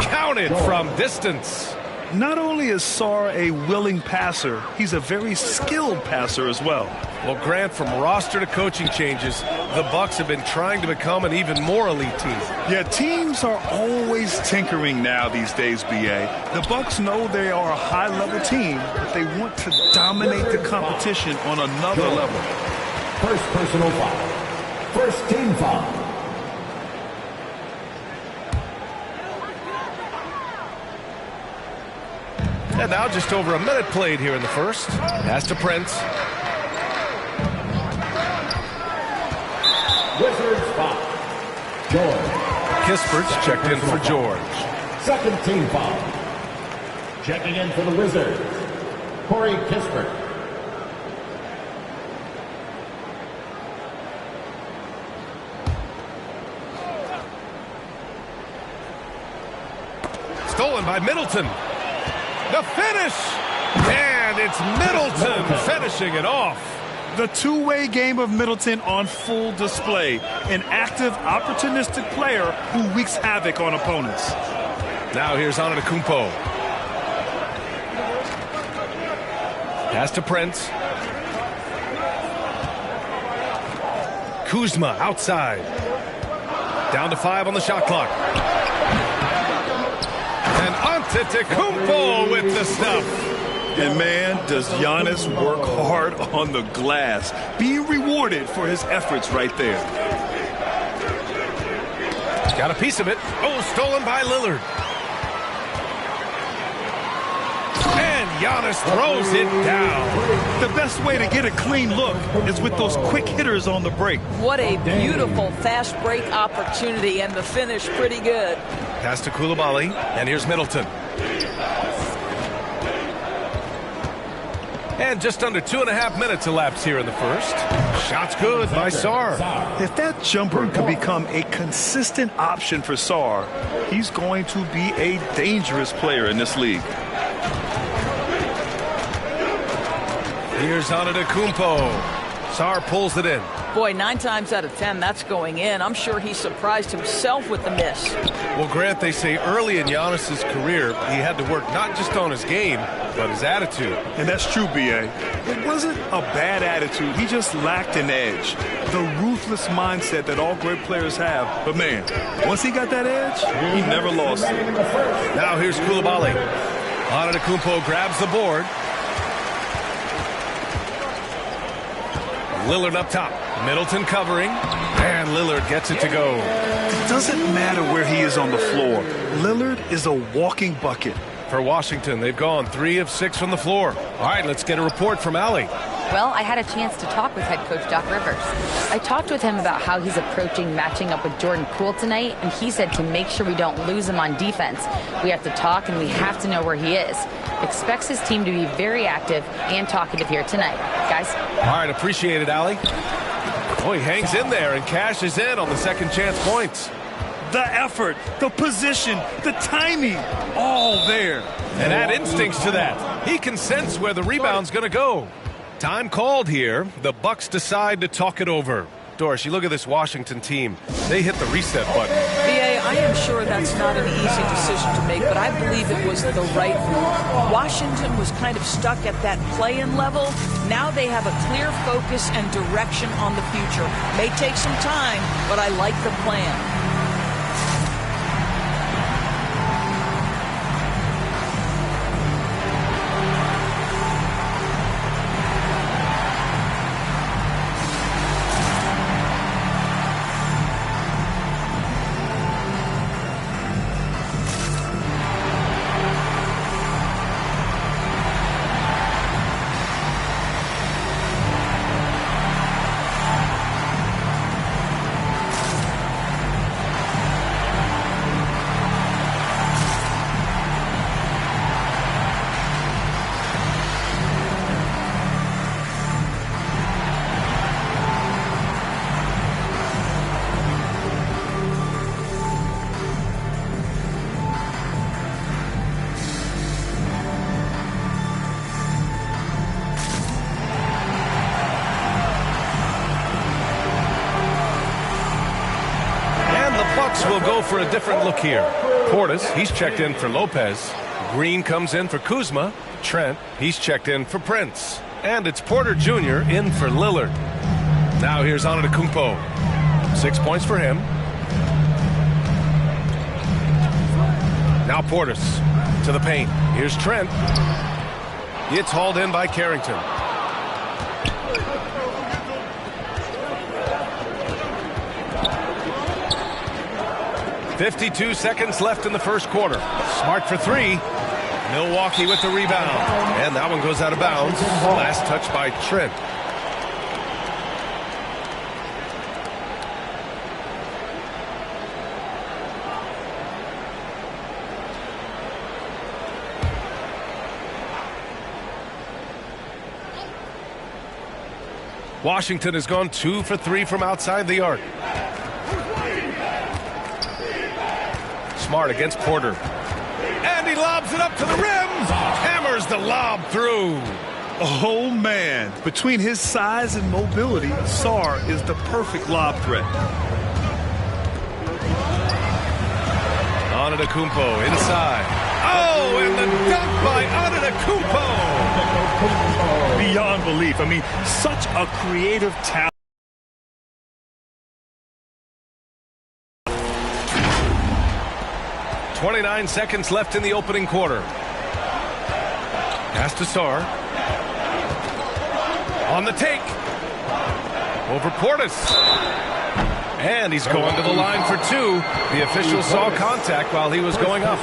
Counted from distance. Not only is Sarr a willing passer, he's a very skilled passer as well. Well, Grant, from roster to coaching changes, the Bucks have been trying to become an even more elite team. Yeah, teams are always tinkering now these days, B.A. The Bucks know they are a high-level team, but they want to dominate the competition on another level. First personal foul. First team foul. And now just over a minute played here in the first. Pass to Prince. Wizards foul. George. Kispert's checked in for George. Second team foul. Checking in for the Wizards, Corey Kispert. Stolen by Middleton. The finish! And it's Middleton finishing it off. The two-way game of Middleton on full display. An active, opportunistic player who wreaks havoc on opponents. Now here's Antetokounmpo. Pass to Prince. Kuzma outside. Down to 5 on the shot clock. And Antetokounmpo with the stuff. And man, does Giannis work hard on the glass. Being rewarded for his efforts right there. Got a piece of it. Oh, stolen by Lillard. And Giannis throws it down. The best way to get a clean look is with those quick hitters on the break. What a beautiful fast break opportunity, and the finish pretty good. Pass to Coulibaly, and here's Middleton. And just under 2.5 minutes elapsed here in the first. Shot's good by Sarr. If that jumper could become a consistent option for Sarr, he's going to be a dangerous player in this league. Here's Antetokounmpo. Sarr pulls it in. Boy, 9 times out of 10, that's going in. I'm sure he surprised himself with the miss. Well, Grant, they say early in Giannis's career, he had to work not just on his game, but his attitude. And that's true, B.A. It wasn't a bad attitude. He just lacked an edge. The ruthless mindset that all great players have. But, man, once he got that edge, he never lost it. Now here's Coulibaly. Antetokounmpo grabs the board. Lillard up top. Middleton covering. And Lillard gets it to go. It doesn't matter where he is on the floor. Lillard is a walking bucket. For Washington, they've gone 3 of 6 from the floor. All right, let's get a report from Allie. Well, I had a chance to talk with head coach Doc Rivers. I talked with him about how he's approaching matching up with Jordan Poole tonight, and he said to make sure we don't lose him on defense, we have to talk and we have to know where he is. Expects his team to be very active and talkative here tonight. Guys? All right, appreciate it, Allie. Oh, he hangs in there and cashes in on the second chance points. The effort, the position, the timing, all there. And add instincts to that. He can sense where the rebound's going to go. Time called here. The Bucks decide to talk it over. Doris, you look at this Washington team. They hit the reset button. BA, I am sure that's not an easy decision to make, but I believe it was the right move. Washington was kind of stuck at that play-in level. Now they have a clear focus and direction on the future. May take some time, but I like the plan. Will go for a different look here. Portis, he's checked in for Lopez. Green comes in for Kuzma. Trent, he's checked in for Prince. And it's Porter Jr. in for Lillard. Now here's Antetokounmpo. 6 points for him. Now Portis to the paint. Here's Trent. It's hauled in by Carrington. 52 seconds left in the first quarter. Smart for three. Milwaukee with the rebound. And that one goes out of bounds. Last touch by Trent. Washington has gone 2 for 3 from outside the arc. Smart against Porter. And he lobs it up to the rim. Hammers the lob through. Oh, man. Between his size and mobility, Sarr is the perfect lob threat. Antetokounmpo inside. Oh, and the dunk by Antetokounmpo. Beyond belief. I mean, such a creative talent. 29 seconds left in the opening quarter. Pass to Sarr. On the take. Over Portis. And he's going to the line for two. The official saw contact while he was going up.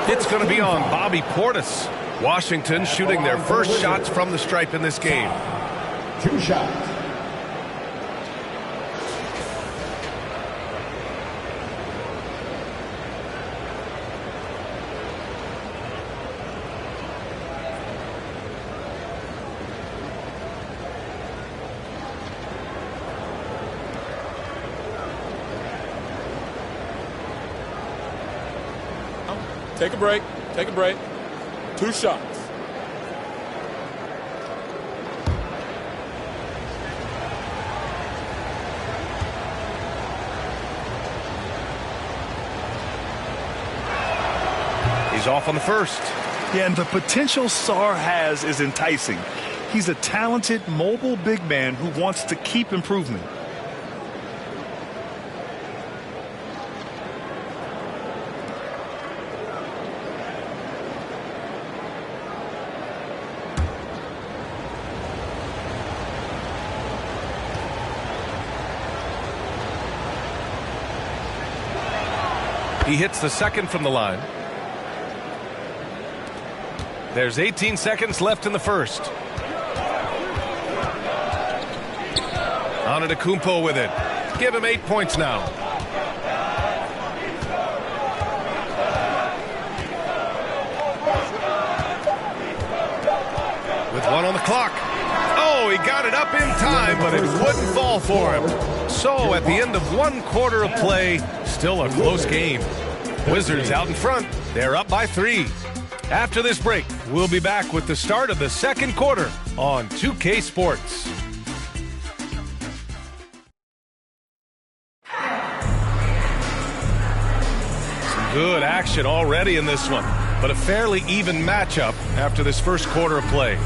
It's going to be on Bobby Portis. Washington shooting their first shots from the stripe in this game. 2 shots. Take a break. Take a break. 2 shots. He's off on the first. Yeah, and the potential Sarr has is enticing. He's a talented, mobile big man who wants to keep improving. He hits the second from the line. There's 18 seconds left in the first. Antetokounmpo with it. Give him 8 points now. With 1 on the clock. Oh, he got it up in time, but it wouldn't fall for him. So at the end of 1 quarter of play, still a close game. Wizards out in front. They're up by 3. After this break, we'll be back with the start of the second quarter on 2K Sports. Good action already in this one, but a fairly even matchup after this first quarter of play.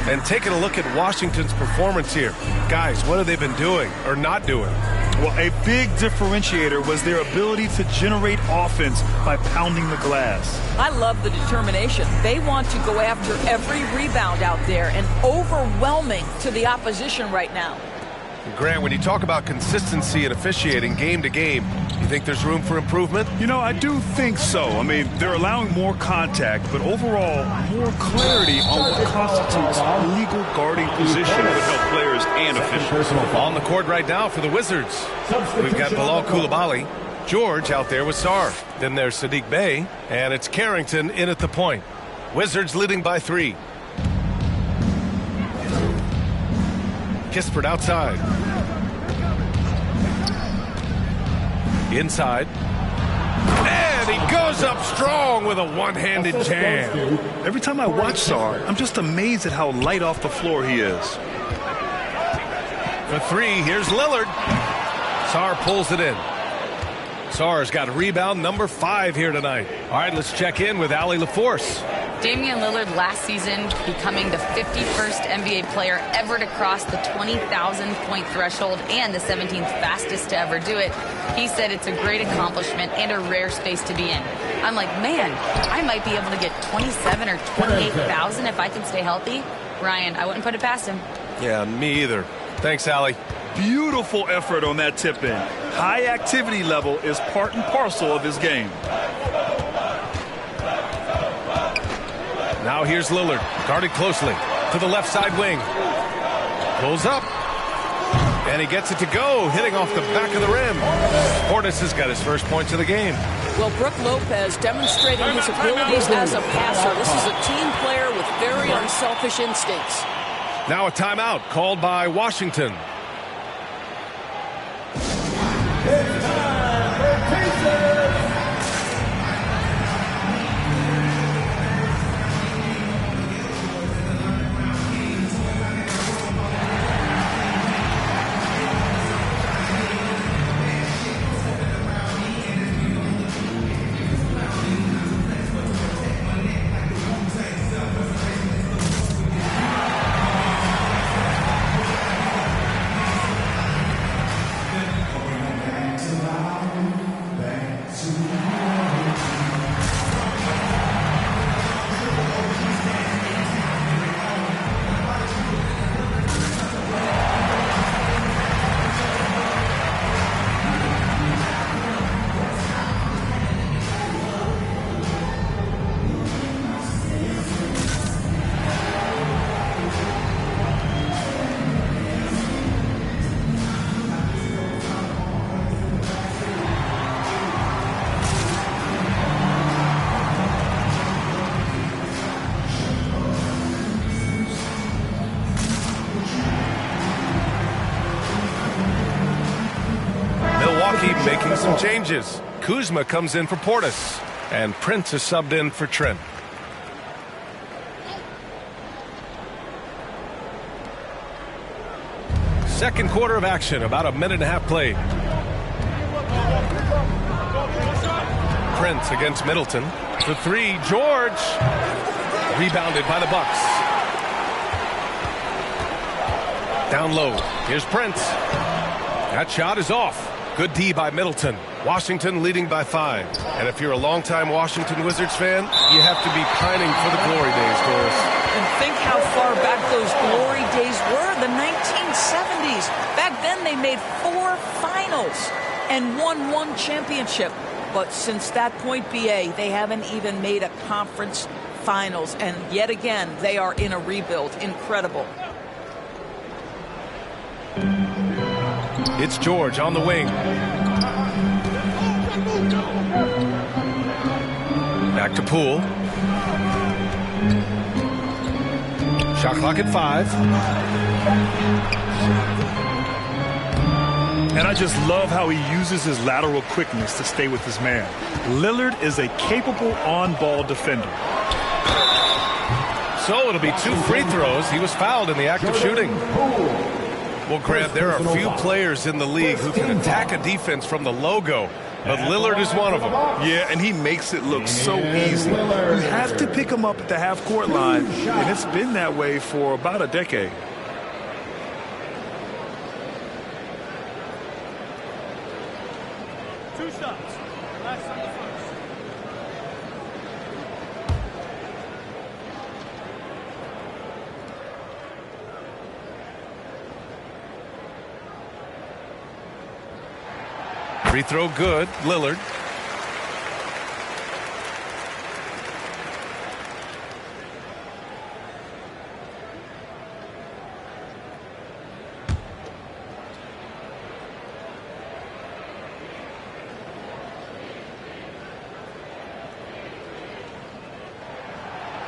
And taking a look at Washington's performance here. Guys, what have they been doing or not doing? Well, a big differentiator was their ability to generate offense by pounding the glass. I love the determination. They want to go after every rebound out there and overwhelming to the opposition right now. Grant, when you talk about consistency and officiating game to game, you think there's room for improvement? You know, I do think so. I mean, they're allowing more contact, but overall, more clarity on what constitutes legal guarding position would help players and officials. On the court right now for the Wizards, we've got Bilal Coulibaly, George out there with Sarr. Then there's Sadiq Bey, and it's Carrington in at the point. Wizards leading by 3. Kispert outside. Inside. And he goes up strong with a one-handed jam. Every time I watch Sarr, I'm just amazed at how light off the floor he is. For 3, here's Lillard. Sarr pulls it in. Sarr's got rebound number 5 here tonight. All right, let's check in with Allie LaForce. Damian Lillard last season becoming the 51st NBA player ever to cross the 20,000-point threshold and the 17th fastest to ever do it. He said it's a great accomplishment and a rare space to be in. I'm like, man, I might be able to get 27 or 28,000 if I can stay healthy. Ryan, I wouldn't put it past him. Yeah, me either. Thanks, Allie. Beautiful effort on that tip-in. High activity level is part and parcel of his game. Now here's Lillard, guarded closely to the left side wing. Pulls up, and he gets it to go, hitting off the back of the rim. Portis has got his first points of the game. Well, Brook Lopez demonstrating his abilities as a passer. This is a team player with very unselfish instincts. Now a timeout called by Washington. Making some changes. Kuzma comes in for Portis, and Prince is subbed in for Trent. Second quarter of action, about a minute and a half played. Prince against Middleton. For 3, George. Rebounded by the Bucks. Down low. Here's Prince. That shot is off. Good D by Middleton. Washington leading by 5. And if you're a longtime Washington Wizards fan, you have to be pining for the glory days, Doris. And think how far back those glory days were, the 1970s. Back then they made 4 finals and won 1 championship. But since that point, BA, they haven't even made a conference finals. And yet again, they are in a rebuild. Incredible. It's George on the wing. Back to Poole. Shot clock at 5. And I just love how he uses his lateral quickness to stay with his man. Lillard is a capable on-ball defender. So it'll be 2 free throws. He was fouled in the act of shooting. Well, Grant, there are a few players in the league who can attack a defense from the logo but Lillard is one of them. Yeah, and he makes it look so easy. You have to pick him up at the half-court line, and it's been that way for about a decade. Two shots. Last on the first. Free throw good. Lillard.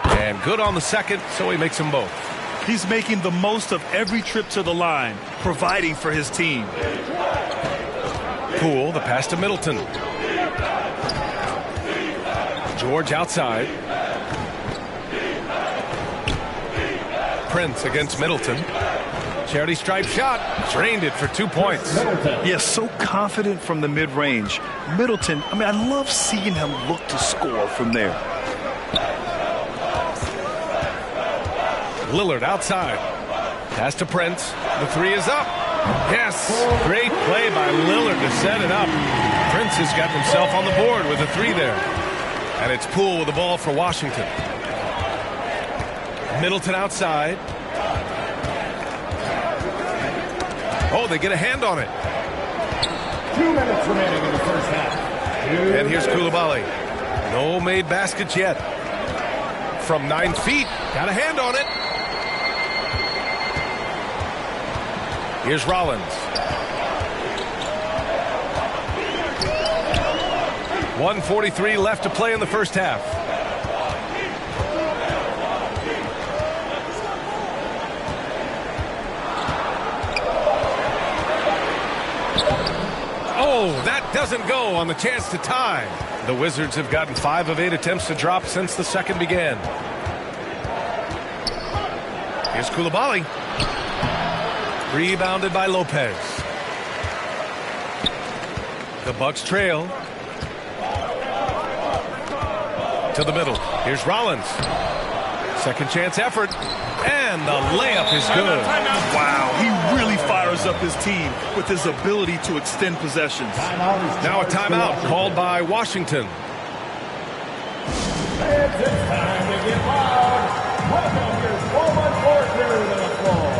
And good on the second, so he makes them both. He's making the most of every trip to the line, providing for his team. Poole, the pass to Middleton. George outside. Prince against Middleton. Charity stripe shot. Drained it for 2 points. Yes, so confident from the mid-range. Middleton, I mean, I love seeing him look to score from there. Lillard outside. Pass to Prince. The three is up. Yes, great play by Lillard to set it up. Prince has got himself on the board with a three there. And it's Poole with the ball for Washington. Middleton outside. Oh, they get a hand on it. 2 minutes remaining in the first half. And here's Coulibaly. No made baskets yet. From 9 feet. Got a hand on it. Here's Rollins. 1:43 left to play in the first half. Oh, that doesn't go on the chance to tie. The Wizards have gotten 5 of 8 attempts to drop since the second began. Here's Coulibaly. Rebounded by Lopez. The Bucks trail. To the middle. Here's Rollins. Second chance effort. And the layup is good. Wow, he really fires up his team with his ability to extend possessions. Now a timeout called by Washington. It's time to get loud. Welcome your 12-on-4 crew to the floor.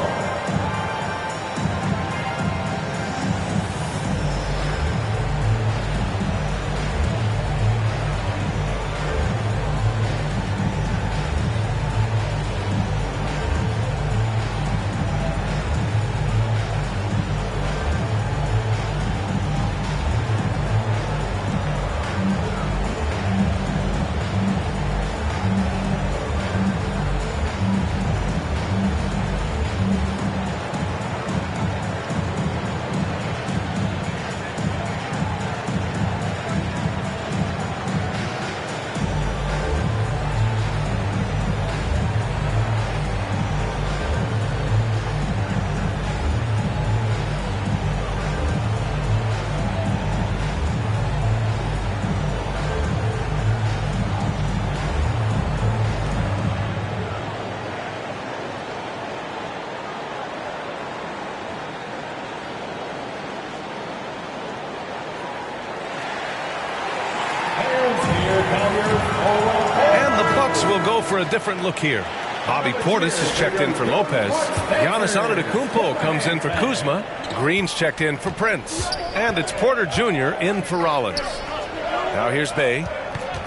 And the Bucks will go for a different look here. Bobby Portis has checked in for Lopez. Giannis Antetokounmpo comes in for Kuzma. Green's checked in for Prince. And it's Porter Jr. in for Rollins. Now here's Bay.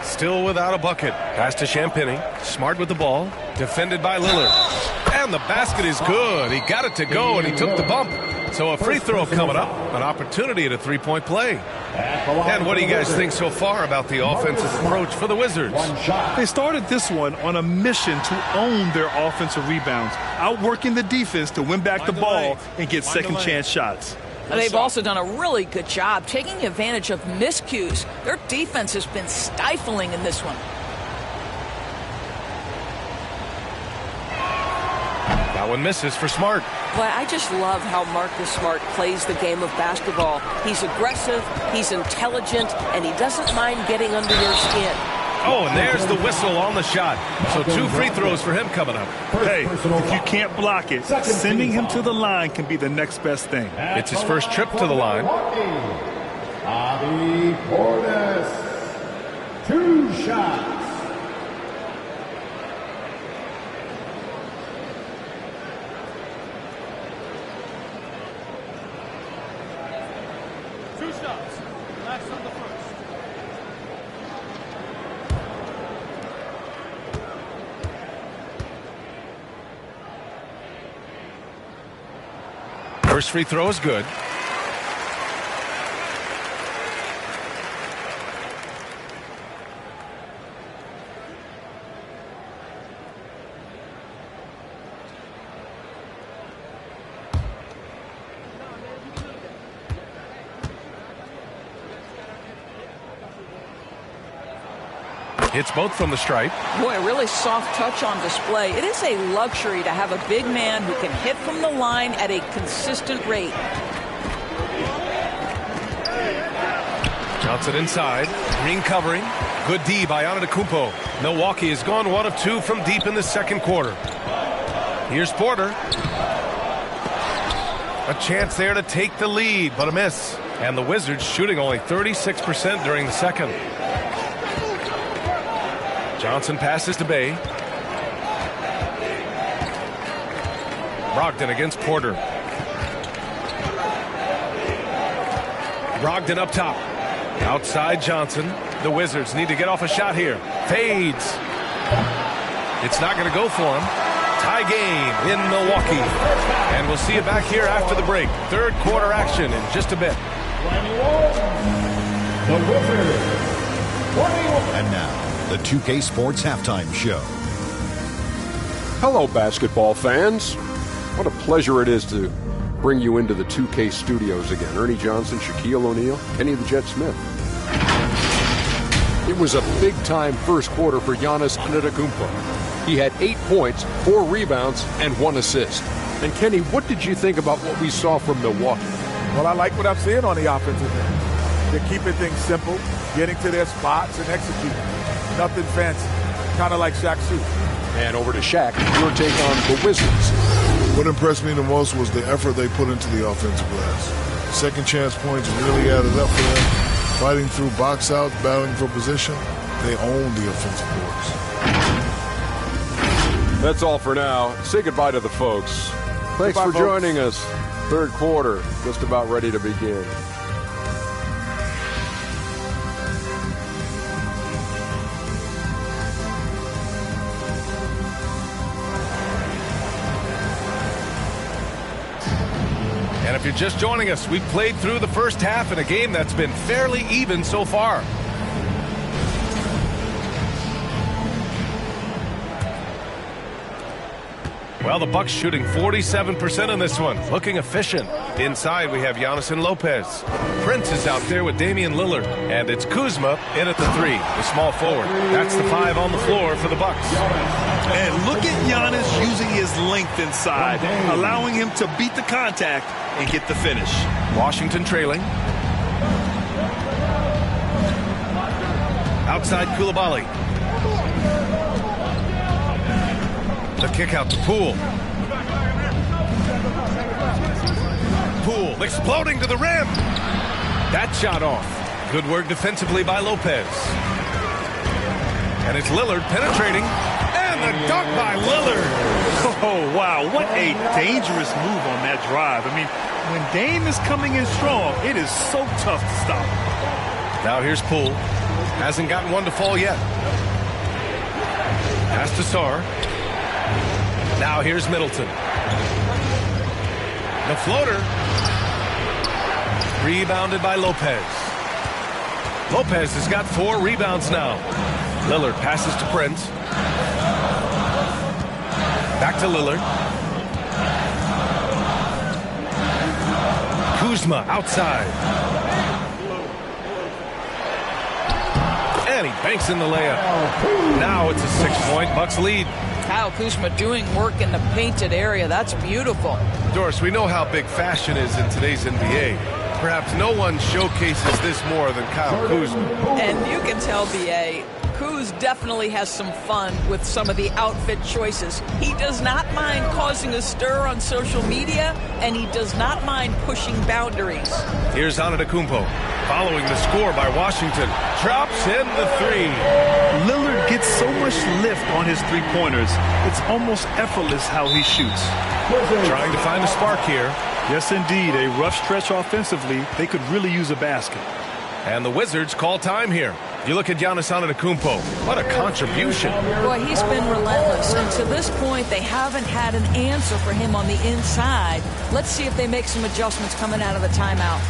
Still without a bucket. Pass to Champagny. Smart with the ball. Defended by Lillard. And the basket is good. He got it to go, and he took the bump. So a free throw coming up. An opportunity at a three-point play. And what do you guys think so far about the offensive approach for the Wizards? They started this one on a mission to own their offensive rebounds, outworking the defense to win back the ball and get second-chance shots. They've also done a really good job taking advantage of miscues. Their defense has been stifling in this one. That one misses for Smart. Boy, I just love how Marcus Smart plays the game of basketball. He's aggressive, he's intelligent, and he doesn't mind getting under your skin. Oh, and there's the whistle on the shot. So 2 free throws for him coming up. Hey, if you can't block it, sending him to the line can be the next best thing. It's his first trip to the line. Bobby Portis, 2 shots. First free throw is good. Hits both from the stripe. Boy, a really soft touch on display. It is a luxury to have a big man who can hit from the line at a consistent rate. Johnson inside. Green covering. Good D by Antetokounmpo. Milwaukee has gone 1 of 2 from deep in the second quarter. Here's Porter. A chance there to take the lead, but a miss. And the Wizards shooting only 36% during the second. Johnson passes to Bay. Brogdon against Porter. Brogdon up top. Outside Johnson. The Wizards need to get off a shot here. Fades. It's not going to go for him. Tie game in Milwaukee. And we'll see you back here after the break. Third quarter action in just a bit. The Wizards. And now, the 2K Sports Halftime Show. Hello, basketball fans. What a pleasure it is to bring you into the 2K studios again. Ernie Johnson, Shaquille O'Neal, Kenny the Jet Smith. It was a big-time first quarter for Giannis Antetokounmpo. He had 8 points, 4 rebounds, and 1 assist. And Kenny, what did you think about what we saw from Milwaukee? Well, I like what I'm seeing on the offensive end. They're keeping things simple, getting to their spots and executing. Nothing fancy, kind of like Shaq's shoot. And over to Shaq, your take on the Wizards. What impressed me the most was the effort they put into the offensive glass. Second chance points really added up for them. Fighting through box outs, battling for position, they own the offensive boards. That's all for now. Say goodbye to the folks. Thanks Goodbye, for folks. joining us. Third quarter, just about ready to begin. And if you're just joining us, we've played through the first half in a game that's been fairly even so far. Well, the Bucks shooting 47% in this one, looking efficient. Inside, we have Giannis and Lopez. Prince is out there with Damian Lillard, and it's Kuzma in at the 3, the small forward. That's the 5 on the floor for the Bucks. And look at Giannis using his length inside, allowing him to beat the contact and get the finish. Washington trailing. Outside Koulibaly. The kick out to Poole. Poole exploding to the rim. That shot off. Good work defensively by Lopez. And it's Lillard penetrating. And the dunk by Lillard. Oh, wow. What a dangerous move on that drive. I mean, when Dame is coming in strong, it is so tough to stop. Now here's Poole. Hasn't gotten one to fall yet. Pass to Sarr. Now here's Middleton. The floater. Rebounded by Lopez. Lopez has got 4 rebounds now. Lillard passes to Prince. Back to Lillard. Kuzma outside. And he banks in the layup. Now it's a 6-point Bucks lead. Kyle Kuzma doing work in the painted area. That's beautiful. Doris, we know how big fashion is in today's NBA. Perhaps no one showcases this more than Kyle Kuzma. And you can tell, B.A., Kuz definitely has some fun with some of the outfit choices. He does not mind causing a stir on social media, and he does not mind pushing boundaries. Here's Antetokounmpo, following the score by Washington. Drops in the three. Lillard gets so much lift on his three-pointers. It's almost effortless how he shoots. Trying to find a spark here. Yes, indeed. A rough stretch offensively. They could really use a basket. And the Wizards call time here. You look at Giannis Antetokounmpo. What a contribution. Boy, he's been relentless. And to this point, they haven't had an answer for him on the inside. Let's see if they make some adjustments coming out of the timeout.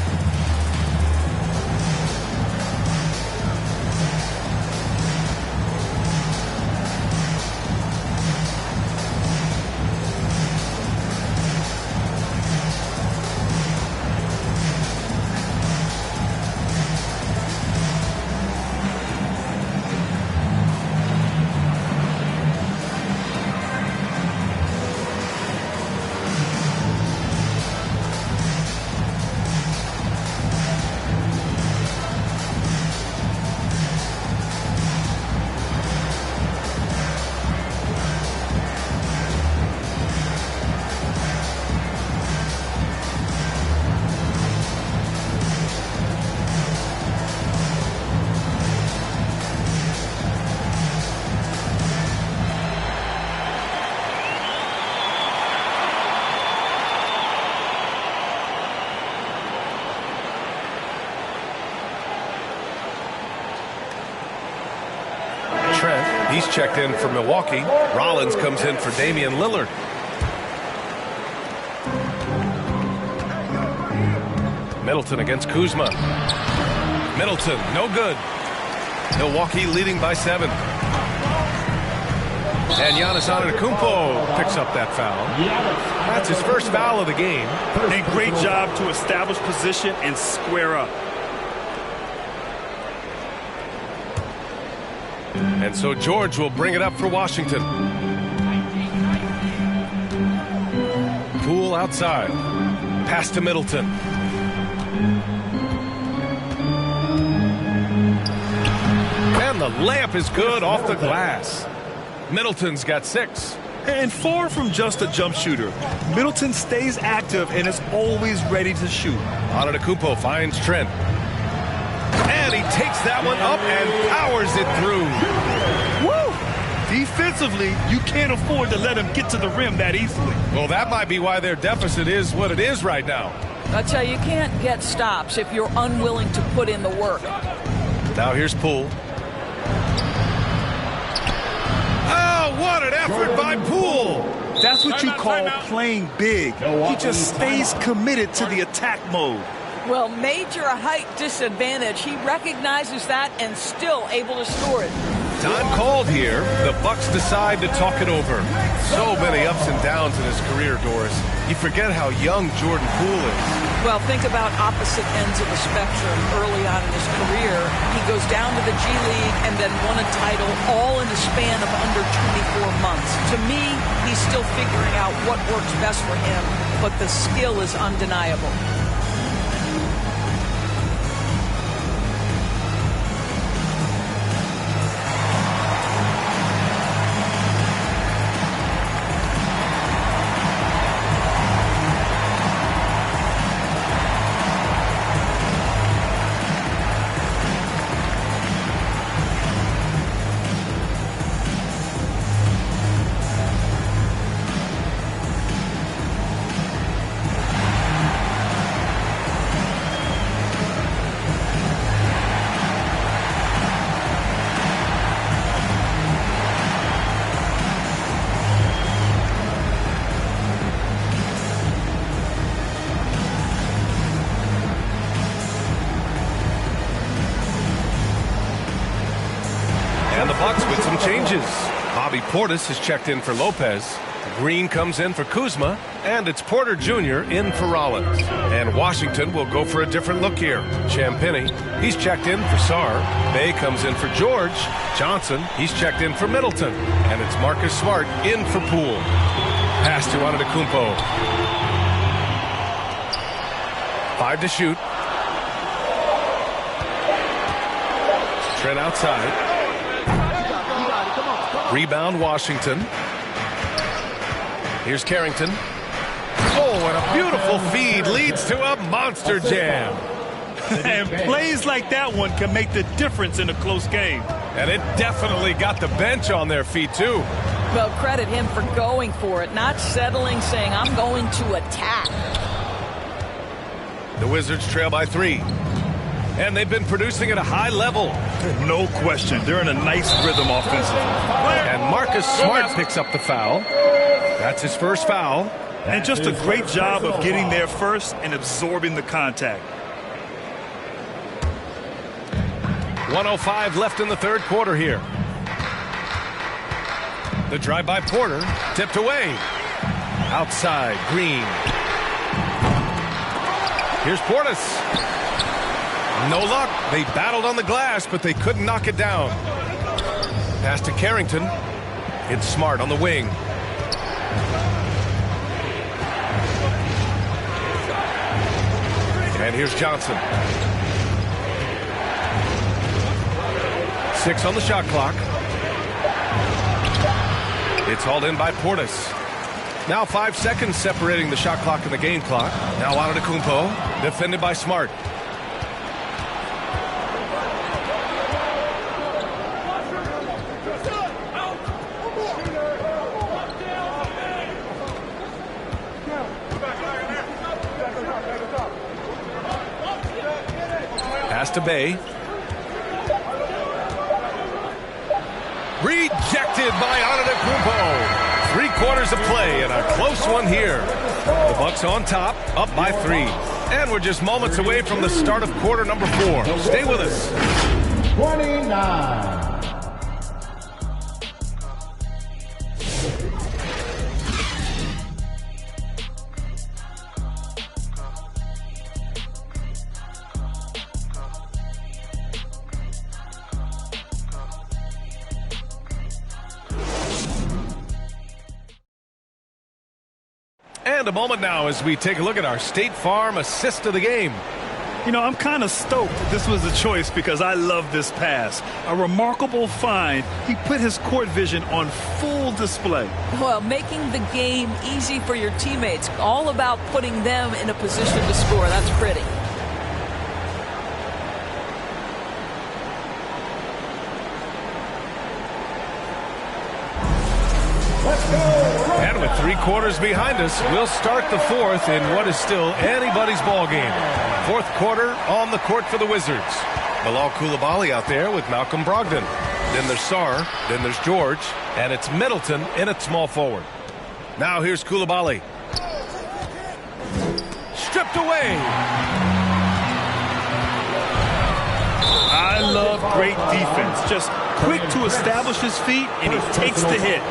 He's checked in for Milwaukee. Rollins comes in for Damian Lillard. Middleton against Kuzma. Middleton, no good. Milwaukee leading by 7. And Giannis Antetokounmpo picks up that foul. That's his first foul of the game. A great job to establish position and square up. And so George will bring it up for Washington. Poole outside. Pass to Middleton. And the layup is good off the glass. Middleton's got 6. And far from just a jump shooter, Middleton stays active and is always ready to shoot. Antetokounmpo finds Trent. And he takes that one up and powers it through. Woo! Defensively, you can't afford to let him get to the rim that easily. Well, that might be why their deficit is what it is right now. I tell you, you can't get stops if you're unwilling to put in the work. Now here's Poole. Oh, what an effort by Poole. That's what you call playing big. He just stays committed to the attack mode. Well, major height disadvantage. He recognizes that and still able to score it. Time called here. The Bucks decide to talk it over. So many ups and downs in his career, Doris. You forget how young Jordan Poole is. Well, think about opposite ends of the spectrum early on in his career. He goes down to the G League and then won a title all in the span of under 24 months. To me, he's still figuring out what works best for him, but the skill is undeniable. Changes. Bobby Portis has checked in for Lopez. Green comes in for Kuzma, and it's Porter Jr. in for Rollins. And Washington will go for a different look here. Champagnie, he's checked in for Sarr. Bay comes in for George. Johnson, he's checked in for Middleton. And it's Marcus Smart in for Poole. Pass to Antetokounmpo. 5 to shoot. Trent outside. Rebound Washington. Here's Carrington. Oh, and a beautiful feed leads to a monster jam. And plays like that one can make the difference in a close game. And it definitely got the bench on their feet, too. Well, credit him for going for it, not settling, saying, I'm going to attack. The Wizards trail by 3. And they've been producing at a high level. No question. They're in a nice rhythm offensively. And Marcus Smart picks up the foul. That's his first foul. And just a great job of getting there first and absorbing the contact. 1:05 left in the third quarter here. The drive by Porter, tipped away. Outside, Green. Here's Portis. No luck. They battled on the glass, but they couldn't knock it down. Pass to Carrington. It's Smart on the wing. And here's Johnson. 6 on the shot clock. It's hauled in by Portis. Now 5 seconds separating the shot clock and the game clock. Now Antetokounmpo, defended by Smart. Pass to Bay. Rejected by Antetokounmpo. 3 quarters of play and a close one here. The Bucks on top, up by 3. And we're just moments away from the start of quarter number 4. Stay with us. 29. And a moment now as we take a look at our State Farm assist of the game. You know, I'm kind of stoked this was a choice because I love this pass. A remarkable find. He put his court vision on full display. Well, making the game easy for your teammates. All about putting them in a position to score. That's pretty. And with 3 quarters behind us, we'll start the 4th in what is still anybody's ball game. 4th quarter on the court for the Wizards. Bilal Coulibaly out there with Malcolm Brogdon. Then there's Sarr, then there's George, and it's Middleton in at small forward. Now here's Coulibaly. Stripped away. I love great defense. Just quick to establish his feet, and he takes the hit.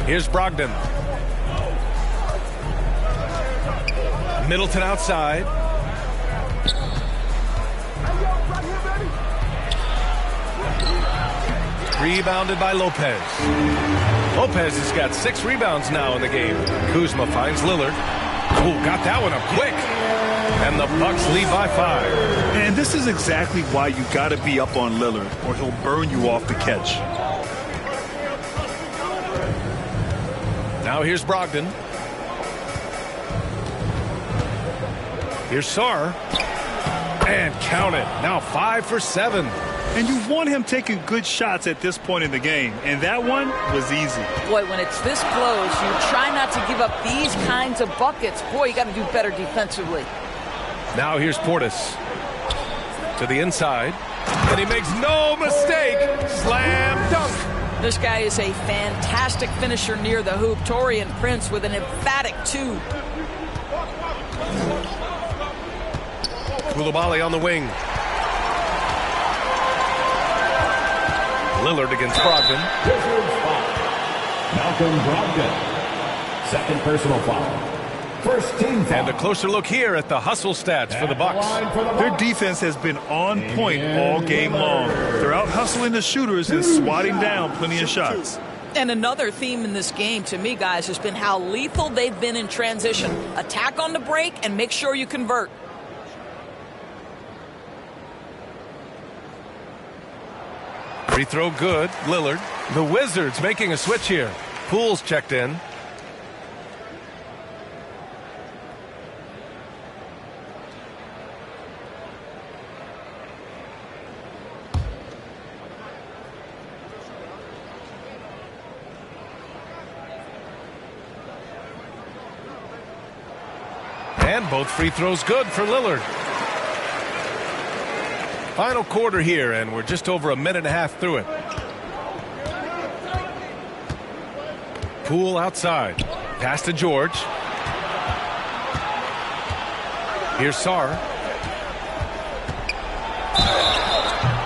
Here's Brogdon. Middleton outside. Rebounded by Lopez. Lopez has got 6 rebounds now in the game. Kuzma finds Lillard. Oh, got that one up quick. And the Bucks lead by 5. And this is exactly why you got to be up on Lillard, or he'll burn you off the catch. Now here's Brogdon. Here's Sarr. And count it. Now 5 for 7. And you want him taking good shots at this point in the game. And that one was easy. Boy, when it's this close, you try not to give up these kinds of buckets. Boy, you got to do better defensively. Now here's Portis. To the inside. And he makes no mistake. Slam dunk. This guy is a fantastic finisher near the hoop. Taurean Prince with an emphatic 2. Coulibaly on the wing. Lillard against Brogdon. Malcolm Brogdon. Second personal foul. First team foul. And a closer look here at the hustle stats for the Bucks. Their defense has been on point all game long. They're out hustling the shooters and swatting down plenty of shots. And another theme in this game, to me, guys, has been how lethal they've been in transition. Attack on the break and make sure you convert. Free throw good. Lillard. The Wizards making a switch here. Poole's checked in. And both free throws good for Lillard. Final quarter here, and we're just over a minute and a half through it. Poole outside. Pass to George. Here's Sarr.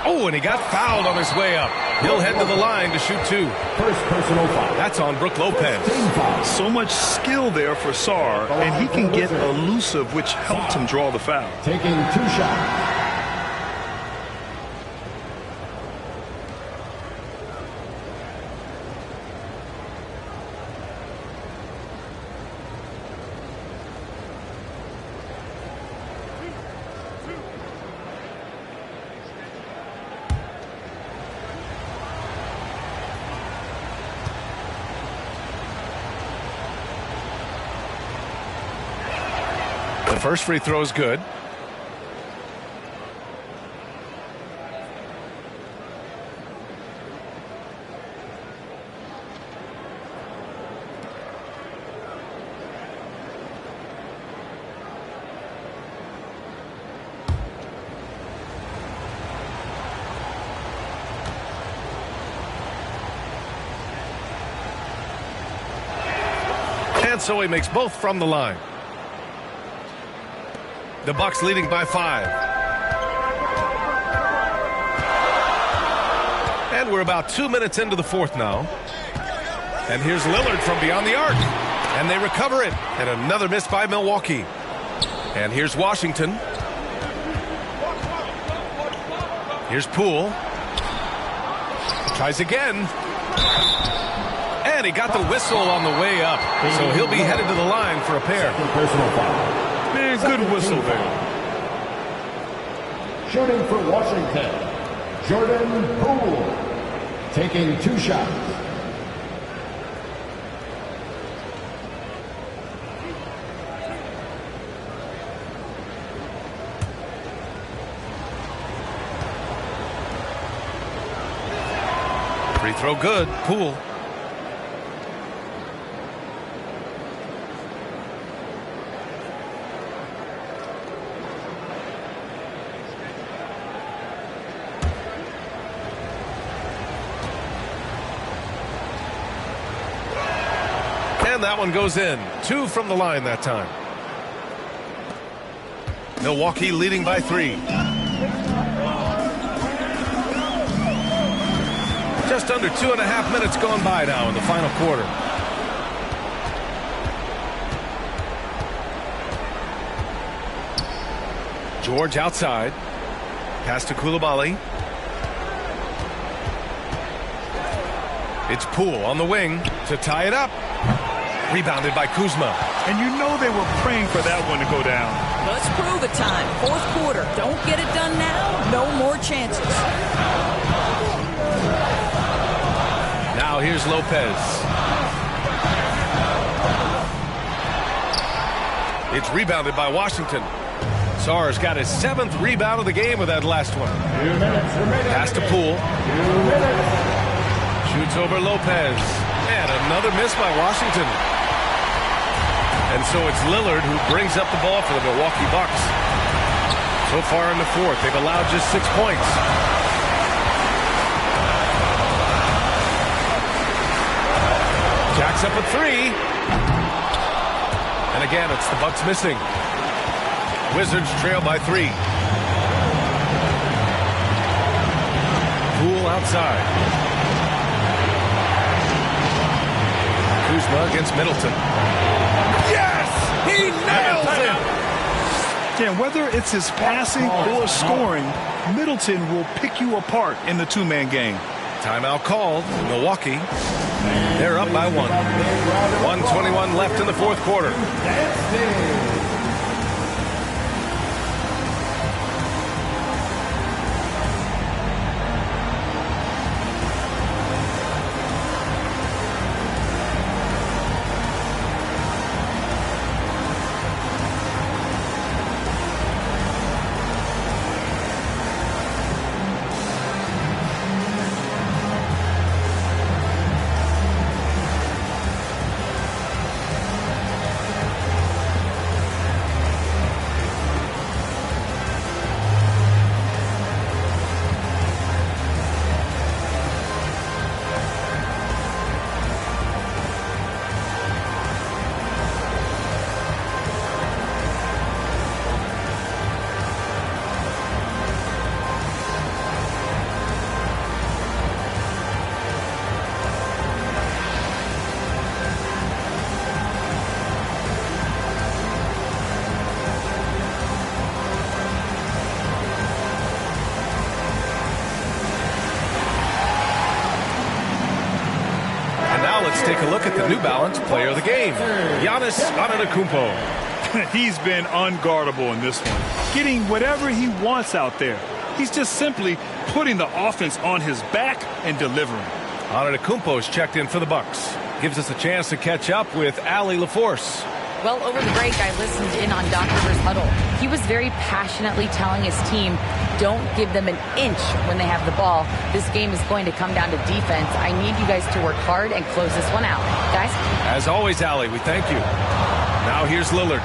Oh, and he got fouled on his way up. He'll head to the line to shoot two. First personal foul. That's on Brook Lopez. So much skill there for Sarr, and he can get elusive, which helped him draw the foul. Taking 2 shots. The first free throw is good. And so he makes both from the line. The Bucks leading by 5. And we're about 2 minutes into the fourth now. And here's Lillard from beyond the arc. And they recover it. And another miss by Milwaukee. And here's Washington. Here's Poole. Tries again. And he got the whistle on the way up. So he'll be headed to the line for a pair. Personal foul. Man, good whistle there. Shooting for Washington, Jordan Poole. Taking 2 shots. Free throw good. Poole. And that one goes in. 2 from the line that time. Milwaukee leading by 3. Just under 2.5 minutes gone by now in the final quarter. George outside. Pass to Coulibaly. It's Poole on the wing to tie it up. Rebounded by Kuzma. And you know they were praying for that one to go down. Let's prove it time. Fourth quarter. Don't get it done now. No more chances. Now here's Lopez. It's rebounded by Washington. Sarr's got his 7th rebound of the game with that last one. Pass to Poole. Shoots over Lopez. And another miss by Washington. And so it's Lillard who brings up the ball for the Milwaukee Bucks. So far in the fourth, they've allowed just 6 points. Jacks up a 3. And again, it's the Bucks missing. Wizards trail by 3. Poole outside. Kuzma against Middleton. Yes! He nails it! Yeah, whether it's his passing or scoring, Middleton will pick you apart in the two-man game. Timeout called. Milwaukee. They're up by 1. 1:21 left in the fourth quarter. Let's take a look at the New Balance player of the game, Giannis Antetokounmpo. He's been unguardable in this one, getting whatever he wants out there. He's just simply putting the offense on his back and delivering. Antetokounmpo is checked in for the Bucks. Gives us a chance to catch up with Allie LaForce. Well, over the break, I listened in on Doc Rivers' huddle. He was very passionately telling his team, don't give them an inch when they have the ball. This game is going to come down to defense. I need you guys to work hard and close this one out. Guys? As always, Allie, we thank you. Now here's Lillard.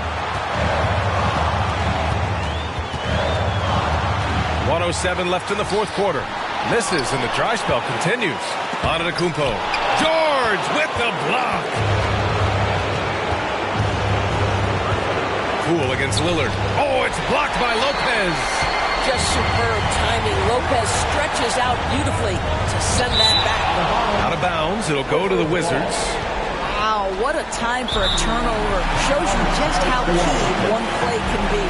1:07 left in the fourth quarter. Misses and the dry spell continues. Antetokounmpo. George with the block. Poole against Lillard. Oh, it's blocked by Lopez. Just superb timing. Lopez stretches out beautifully to send that back. Out of bounds. It'll go to the Wizards. Wow, what a time for a turnover. Shows you just how key one play can be.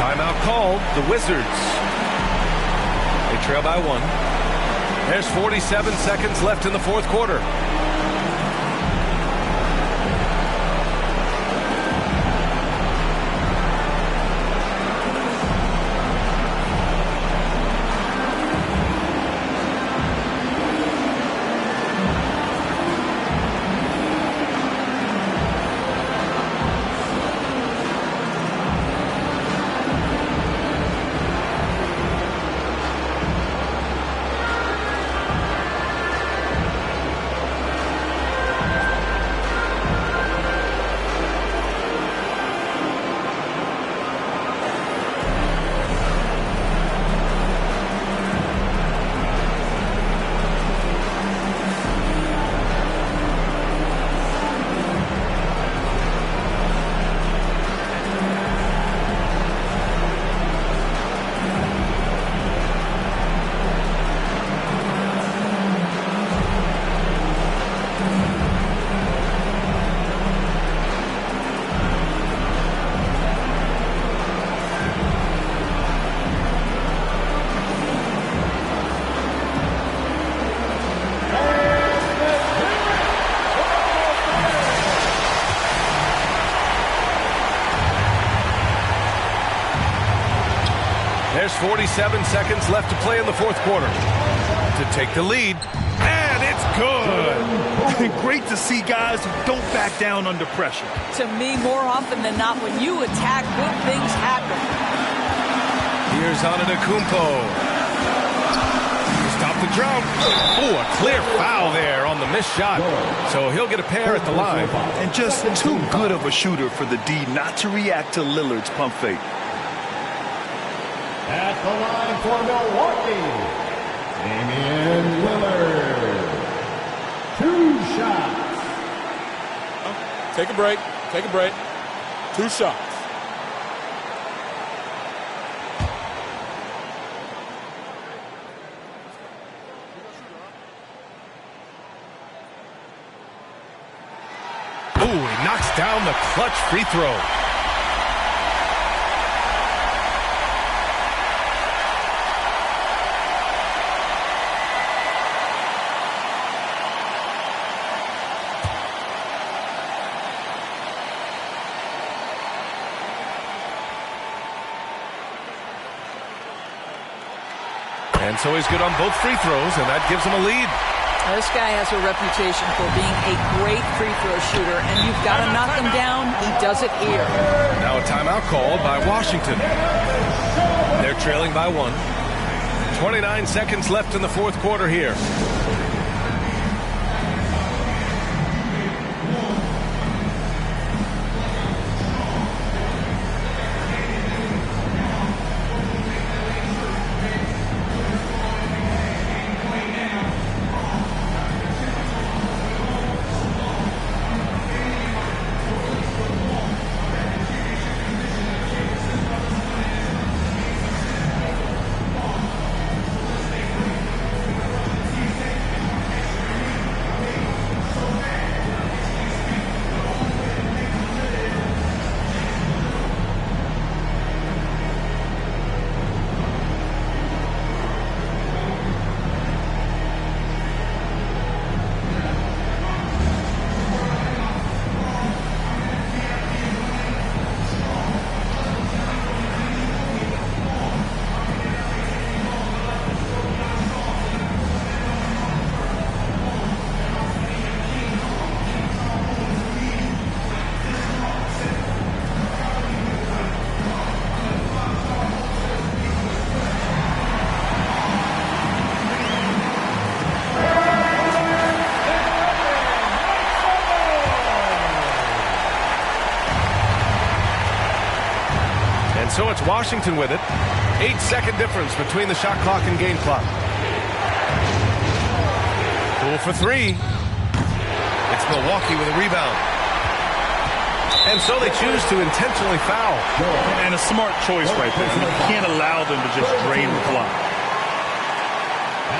Timeout called. The Wizards. They trail by 1. There's 47 seconds left in the fourth quarter. There's 47 seconds left to play in the fourth quarter. To take the lead, and it's good. Great to see guys who don't back down under pressure. To me, more often than not, when you attack, good things happen. Here's Antetokounmpo. Stop the drought. Oh, a clear foul there on the missed shot. So he'll get a pair at the line. And just too good of a shooter for the D not to react to Lillard's pump fake. At the line for Milwaukee, Damian Lillard. 2 shots. Take a break. Take a break. 2 shots. Ooh, he knocks down the clutch free throw. And so he's good on both free throws, and that gives him a lead. This guy has a reputation for being a great free throw shooter, and you've got to knock him down. He does it here. Now a timeout called by Washington. They're trailing by 1. 29 seconds left in the fourth quarter here. So it's Washington with it. 8-second difference between the shot clock and game clock. Poole for 3. It's Milwaukee with a rebound. And so they choose to intentionally foul. And a smart choice right there. You can't allow them to just drain the clock.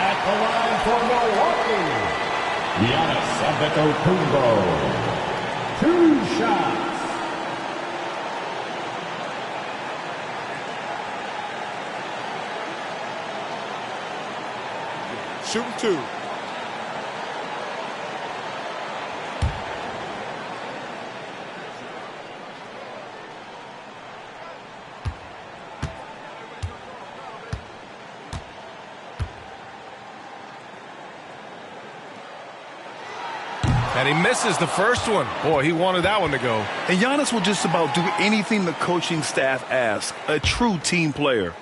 At the line for Milwaukee, Giannis Antetokounmpo. 2 shots. Shooting 2. And he misses the first one. Boy, he wanted that one to go. And Giannis will just about do anything the coaching staff asks. A true team player.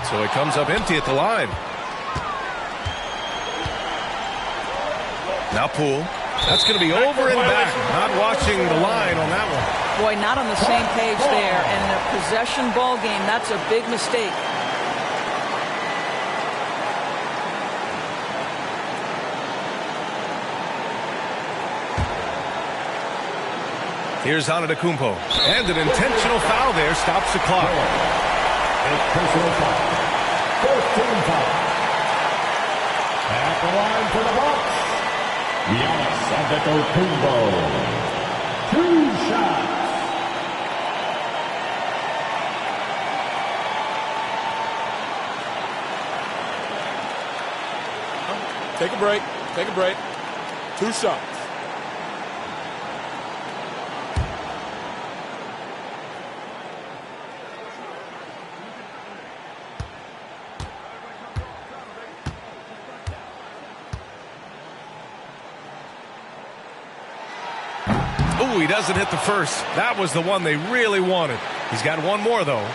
So he comes up empty at the line. Now Poole. That's going to be over and back. Not watching the line on that one. Boy, not on the same page there. And in a possession ball game, that's a big mistake. Here's Antetokounmpo. And an intentional foul there stops the clock. Personal foul. 14 foul. At the line for the Bucks, Giannis Antetokounmpo. 2 shots. Take a break. Take a break. 2 shots. Ooh, he doesn't hit the first. That was the one they really wanted. He's got one more, though.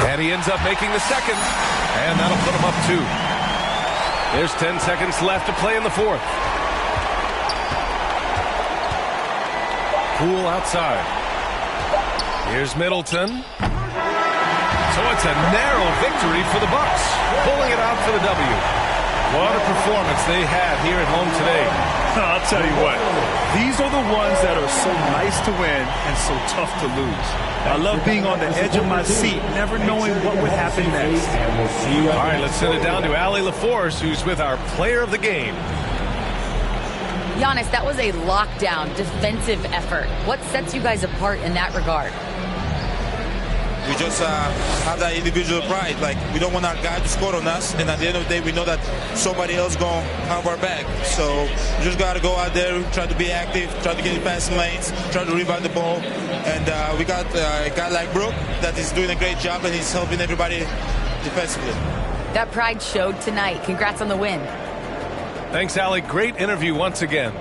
And he ends up making the second. And that'll put him up 2. There's 10 seconds left to play in the fourth. Poole outside. Here's Middleton. So it's a narrow victory for the Bucks, pulling it out for the W. What a performance they had here at home today. I'll tell you what, these are the ones that are so nice to win and so tough to lose. I love being on the edge of my seat, never knowing what would happen next. All right, let's send it down to Allie LaForce, who's with our player of the game. Giannis, that was a lockdown defensive effort. What sets you guys apart in that regard? We just have that individual pride. Like, we don't want our guy to score on us, and at the end of the day, we know that somebody else going to have our back. So we just got to go out there, try to be active, try to get in passing lanes, try to rebound the ball. And we got a guy like Brook that is doing a great job, and he's helping everybody defensively. That pride showed tonight. Congrats on the win. Thanks, Allie. Great interview once again.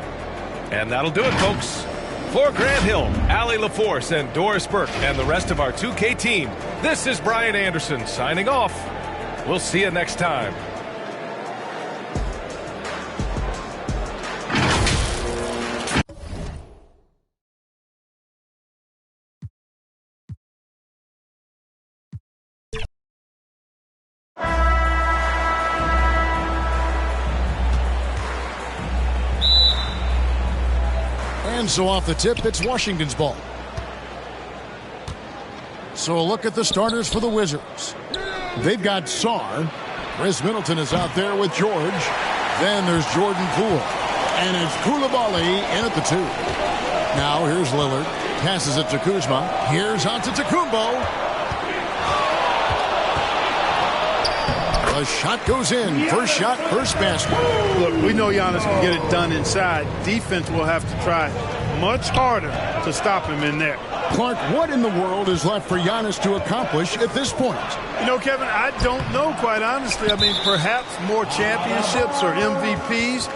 And that'll do it, folks. For Grant Hill, Allie LaForce, and Doris Burke, and the rest of our 2K team, this is Brian Anderson signing off. We'll see you next time. And so off the tip, it's Washington's ball. So a look at the starters for the Wizards. They've got Sarr. Chris Middleton is out there with George. Then there's Jordan Poole. And it's Koulibaly in at the 2. Now here's Lillard. Passes it to Kuzma. Here's out to Tacumbo. The shot goes in. First shot, first basket. Look, we know Giannis can get it done inside. Defense will have to try much harder to stop him in there. Clark, what in the world is left for Giannis to accomplish at this point? You know, Kevin, I don't know, quite honestly. I mean, perhaps more championships or MVPs.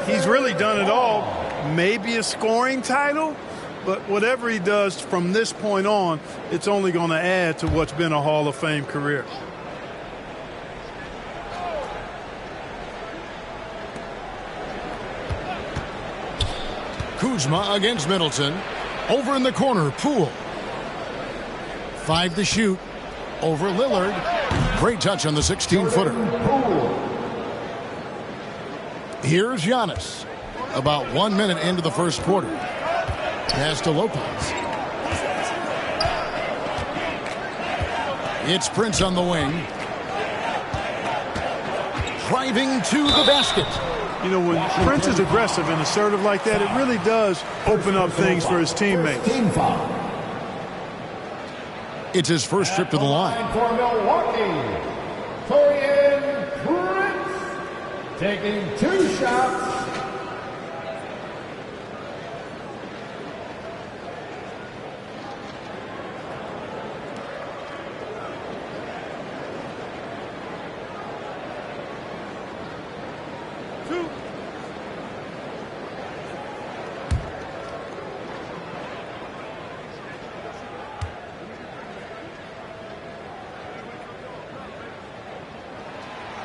He's really done it all. Maybe a scoring title. But whatever he does from this point on, it's only going to add to what's been a Hall of Fame career. Kuzma against Middleton. Over in the corner, Poole. 5 to shoot. Over Lillard. Great touch on the 16-footer. Here's Giannis. About 1 minute into the first quarter. Pass to Lopez. It's Prince on the wing. Driving to the basket. You know, when Prince is aggressive and assertive like that, it really does open up things for his teammates. It's his first trip to the line. For Milwaukee, Prince taking 2 shots.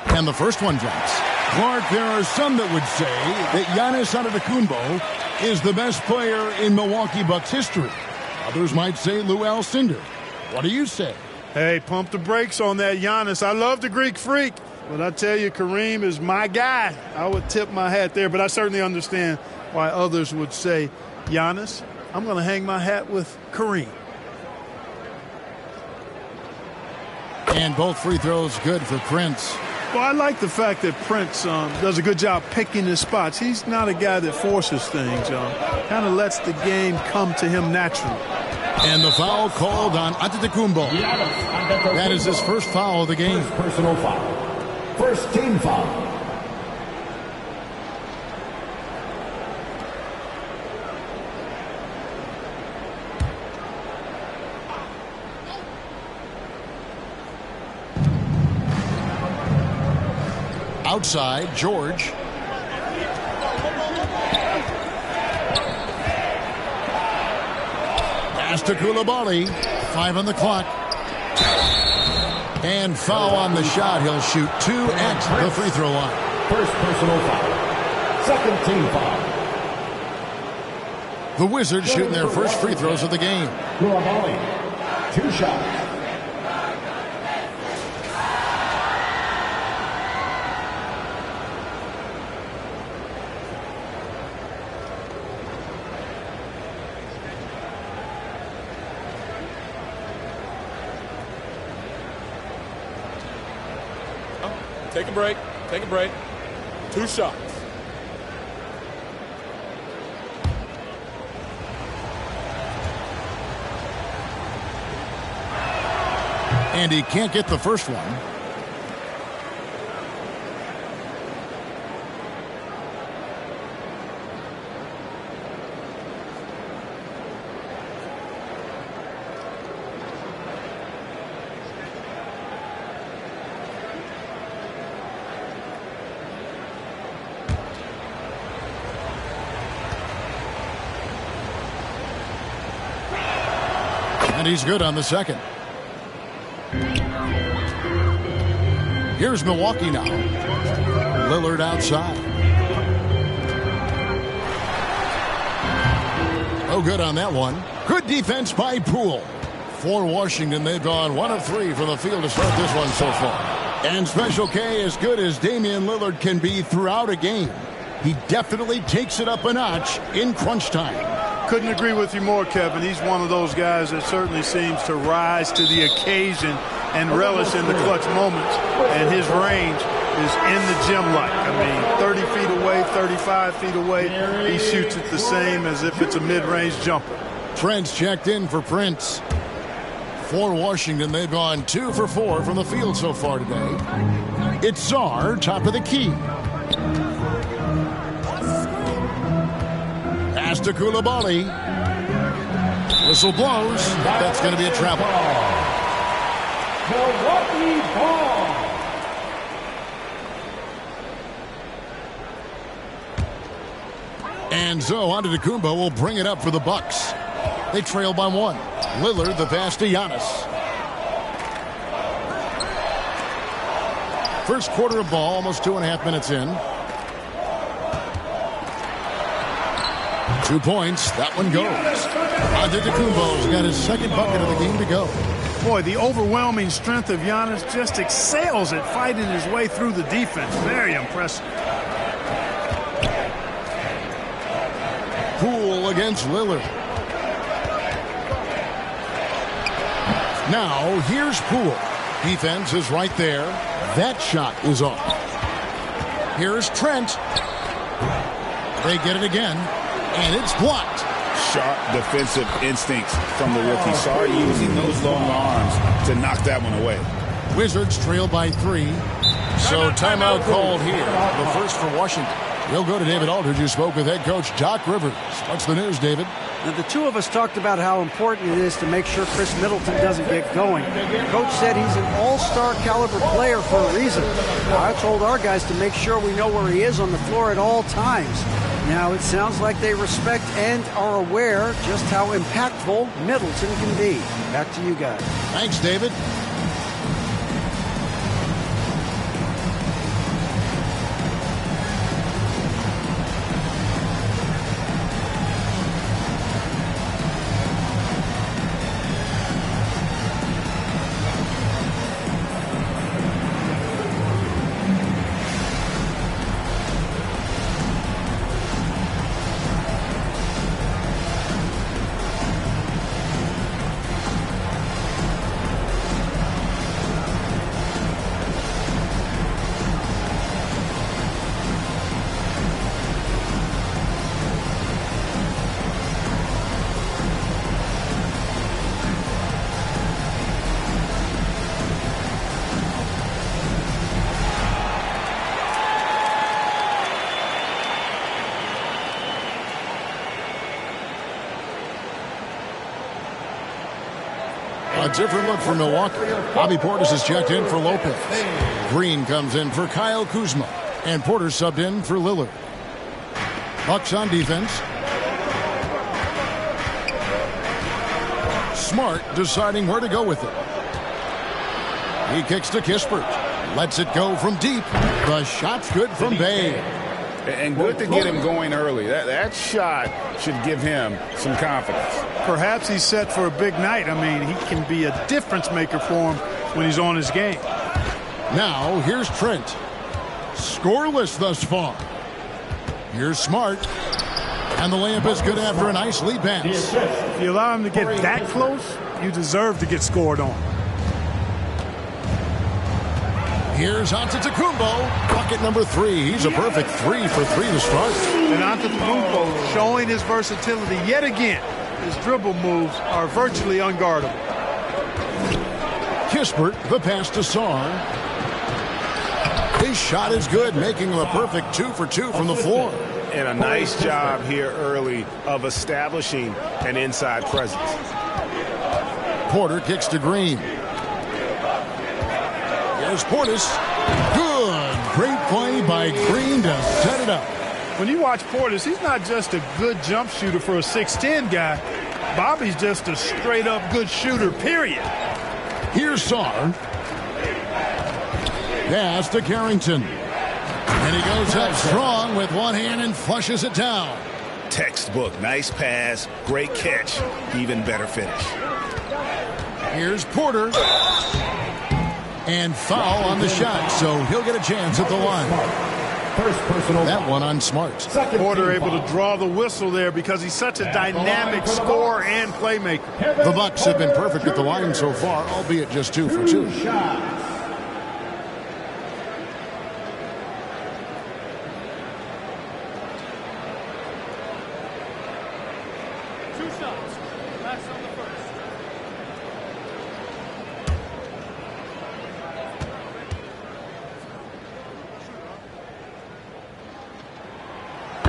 And the first one drops. Clark, there are some that would say that Giannis Antetokounmpo is the best player in Milwaukee Bucks history. Others might say Lou Alcindor. What do you say? Hey, pump the brakes on that Giannis. I love the Greek Freak, but I tell you, Kareem is my guy. I would tip my hat there, but I certainly understand why others would say Giannis. I'm going to hang my hat with Kareem. And both free throws good for Prince. Well, I like the fact that Prince does a good job picking his spots. He's not a guy that forces things. Kind of lets the game come to him naturally. And the foul called on Antetokounmpo. That is his first foul of the game. First personal foul. First team foul. Outside, George. Pass to Koulibaly. 5 on the clock. And foul on the shot. He'll shoot 2 at the free throw line. First personal foul. Second team foul. The Wizards shooting their first free throws of the game. Koulibaly. 2 shots. Take a break. Take a break. 2 shots. And he can't get the first one. And he's good on the second. Here's Milwaukee now. Lillard outside. Oh, good on that one. Good defense by Poole. For Washington, they've gone 1 of 3 from the field to start this one so far. And Special K, as good as Damian Lillard can be throughout a game, he definitely takes it up a notch in crunch time. Couldn't agree with you more, Kevin. He's one of those guys that certainly seems to rise to the occasion and relish in the clutch moments. And his range is in the gym like. I mean, 30 feet away, 35 feet away, he shoots it the same as if it's a mid-range jumper. Trent's checked in for Prince. For Washington, they've gone 2 for 4 from the field so far today. It's Czar, top of the key. Pass to Koulibaly. Whistle blows. That's going to be a travel. Milwaukee ball. And so Antetokounmpo will bring it up for the Bucks. They trail by 1. Lillard the pass to Giannis. First quarter of ball, almost 2.5 minutes in. 2 points. That one goes. Antetokounmpo's got his second bucket of the game to go. Boy, the overwhelming strength of Giannis just excels at fighting his way through the defense. Very impressive. Poole against Lillard. Now, here's Poole. Defense is right there. That shot is off. Here's Trent. They get it again, and it's blocked. Sharp defensive instincts from the rookie. Sorry using those long arms to knock that one away. Wizards trail by 3. So timeout called here. The first for Washington. We'll go to David Aldridge, who spoke with head coach Doc Rivers. What's the news, David? Now, the two of us talked about how important it is to make sure Chris Middleton doesn't get going. Coach said he's an all-star caliber player for a reason. Now, I told our guys to make sure we know where he is on the floor at all times. Now, it sounds like they respect and are aware just how impactful Middleton can be. Back to you guys. Thanks, David. A different look for Milwaukee. Bobby Portis is checked in for Lopez. Green comes in for Kyle Kuzma. And Porter subbed in for Lillard. Bucks on defense. Smart deciding where to go with it. He kicks to Kispert. Lets it go from deep. The shot's good from Bay. And good to get him going early. That shot should give him some confidence. Perhaps he's set for a big night. I mean, he can be a difference maker for him when he's on his game. Now, here's Trent. Scoreless thus far. Here's Smart. And the layup is good after a nice lead pass. If you allow him to get that close, you deserve to get scored on. Here's Antetokounmpo, bucket number 3. He's a perfect 3 for 3 to start. And Antetokounmpo showing his versatility yet again. His dribble moves are virtually unguardable. Kispert, the pass to Sarr. His shot is good, making him a perfect 2 for 2 from the floor. And a nice job here early of establishing an inside presence. Porter kicks to Green. Here's Portis. Good. Great play by Green to set it up. When you watch Portis, he's not just a good jump shooter for a 6'10 guy. Bobby's just a straight-up good shooter, period. Here's Sarr. Pass to Carrington. And he goes up strong with one hand and flushes it down. Textbook. Nice pass. Great catch. Even better finish. Here's Porter. And foul on the shot, so he'll get a chance at the line. First personal. That one on Smart. Porter able to draw the whistle there because he's such a dynamic scorer and playmaker. The Bucks have been perfect at the line so far, albeit just 2 for 2.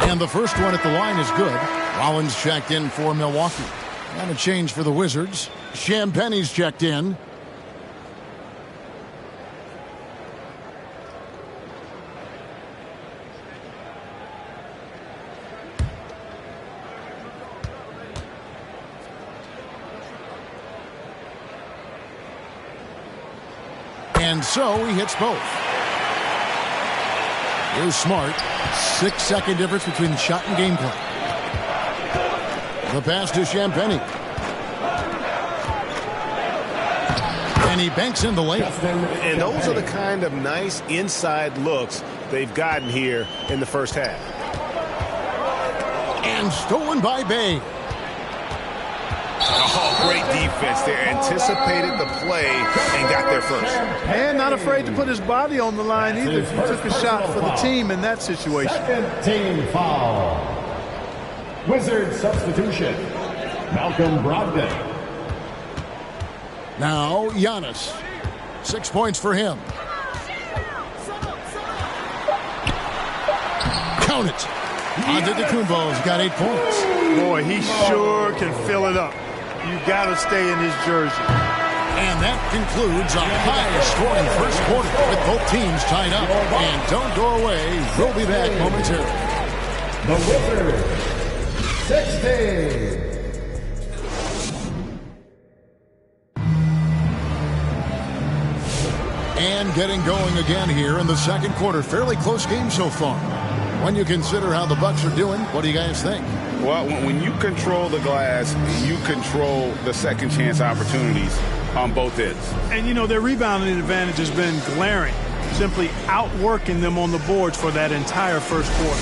And the first one at the line is good. Rollins checked in for Milwaukee. And a change for the Wizards. Champagne's checked in. And so he hits both. Here's Smart. 6-second difference between shot and gameplay. The pass to Champagne. And he banks in the layup. And those are the kind of nice inside looks they've gotten here in the first half. And stolen by Bay. Oh, great defense there. Anticipated the play and got there first. And not afraid to put his body on the line either. He took a shot for the team in that situation. Second team foul. Wizard substitution. Malcolm Brogdon. Now Giannis. 6 points for him. Count it. Antetokounmpo's got 8 points. Boy, he sure can fill it up. You got to stay in his jersey. And that concludes our highest-scoring first quarter with both teams tied up. And don't go away. We'll be back momentarily. The Wizards, 16. And getting going again here in the second quarter. Fairly close game so far. When you consider how the Bucks are doing, what do you guys think? Well, when you control the glass, you control the second chance opportunities on both ends. And, you know, their rebounding advantage has been glaring, simply outworking them on the boards for that entire first quarter.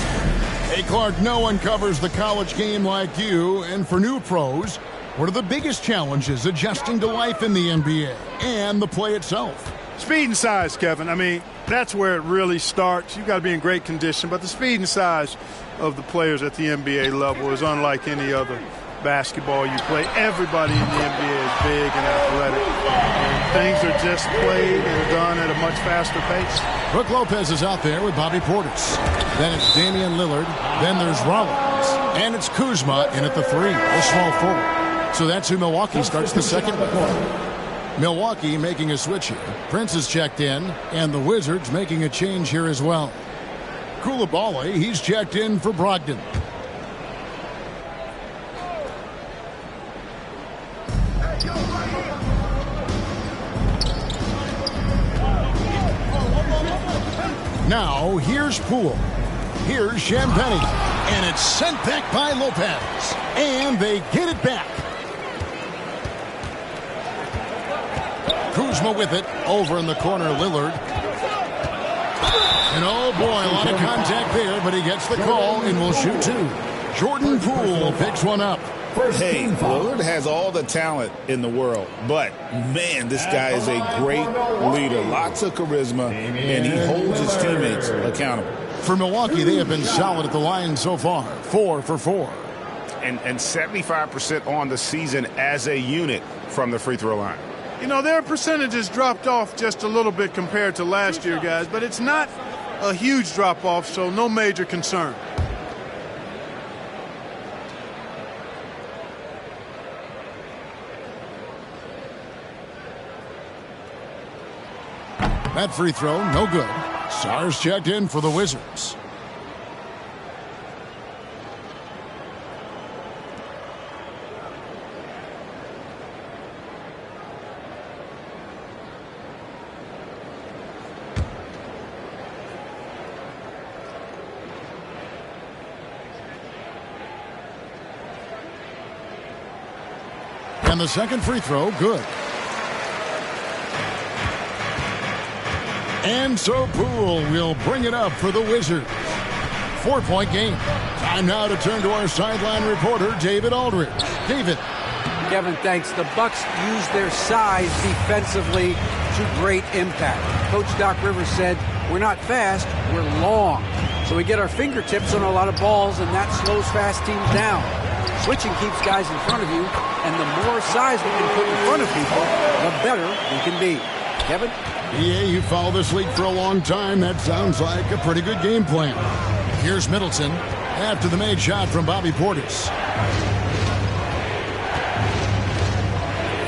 Hey, Clark, no one covers the college game like you. And for new pros, what are the biggest challenges adjusting to life in the NBA and the play itself? Speed and size, Kevin. I mean, that's where it really starts. You've got to be in great condition, but the speed and size of the players at the NBA level is unlike any other basketball you play. Everybody in the NBA is big and athletic. And things are just played and done at a much faster pace. Brook Lopez is out there with Bobby Portis. Then it's Damian Lillard. Then there's Rollins. And it's Kuzma in at the 3, a small forward. So that's who Milwaukee starts the second with. Milwaukee making a switch here. Prince is checked in, and the Wizards making a change here as well. Coulibaly, he's checked in for Brogdon. Now, here's Poole. Here's Champagnie. And it's sent back by Lopez. And they get it back. Kuzma with it. Over in the corner, Lillard. And oh boy, a lot of contact there, but he gets the call and will shoot 2. Jordan Poole picks one up. Hey, Lillard has all the talent in the world, but, man, this guy is a great leader. Lots of charisma, and he holds his teammates accountable. For Milwaukee, they have been solid at the line so far, 4 for 4. And 75% on the season as a unit from the free throw line. You know, their percentages dropped off just a little bit compared to last year, guys, but it's not a huge drop-off, so no major concern. That free throw, no good. Sarr's checked in for the Wizards. And the second free throw, good. And so Poole will bring it up for the Wizards. 4-point game. Time now to turn to our sideline reporter, David Aldridge. David. Kevin, thanks. The Bucks use their size defensively to great impact. Coach Doc Rivers said, we're not fast, we're long. So we get our fingertips on a lot of balls, and that slows fast teams down. Switching keeps guys in front of you, and the more size we can put in front of people, the better we can be. Kevin? Yeah, you follow this league for a long time. That sounds like a pretty good game plan. Here's Middleton after the made shot from Bobby Portis.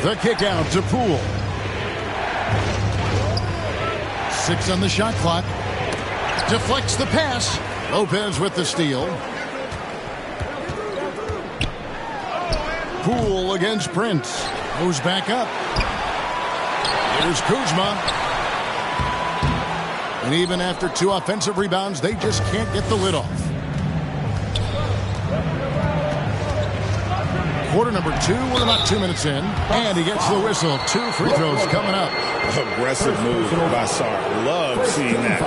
The kick out to Poole. 6 on the shot clock. Deflects the pass. Lopez with the steal. Poole against Prince. Goes back up. Here's Kuzma. And even after 2 offensive rebounds, they just can't get the lid off. Quarter number 2, we're about 2 minutes in. And he gets the whistle. 2 free throws coming up. Aggressive move by Sarr. Love seeing that.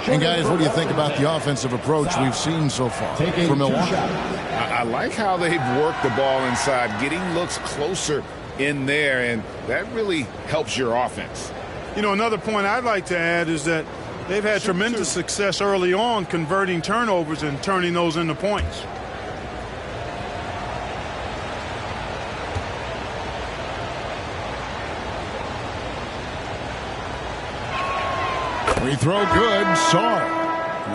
And guys, what do you think about the offensive approach we've seen so far for Milwaukee? I like how they've worked the ball inside, getting looks closer in there, and that really helps your offense. You know, another point I'd like to add is that they've had tremendous success early on converting turnovers and turning those into points. Free throw good, Sarr.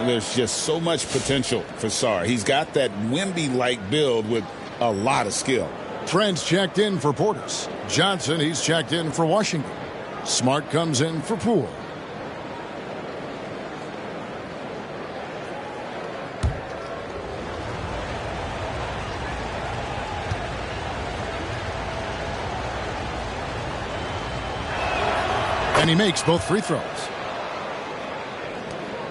There's just so much potential for Sarr. He's got that Wemby-like build with a lot of skill. Trent's checked in for Portis. Johnson, he's checked in for Washington. Smart comes in for Poole. And he makes both free throws.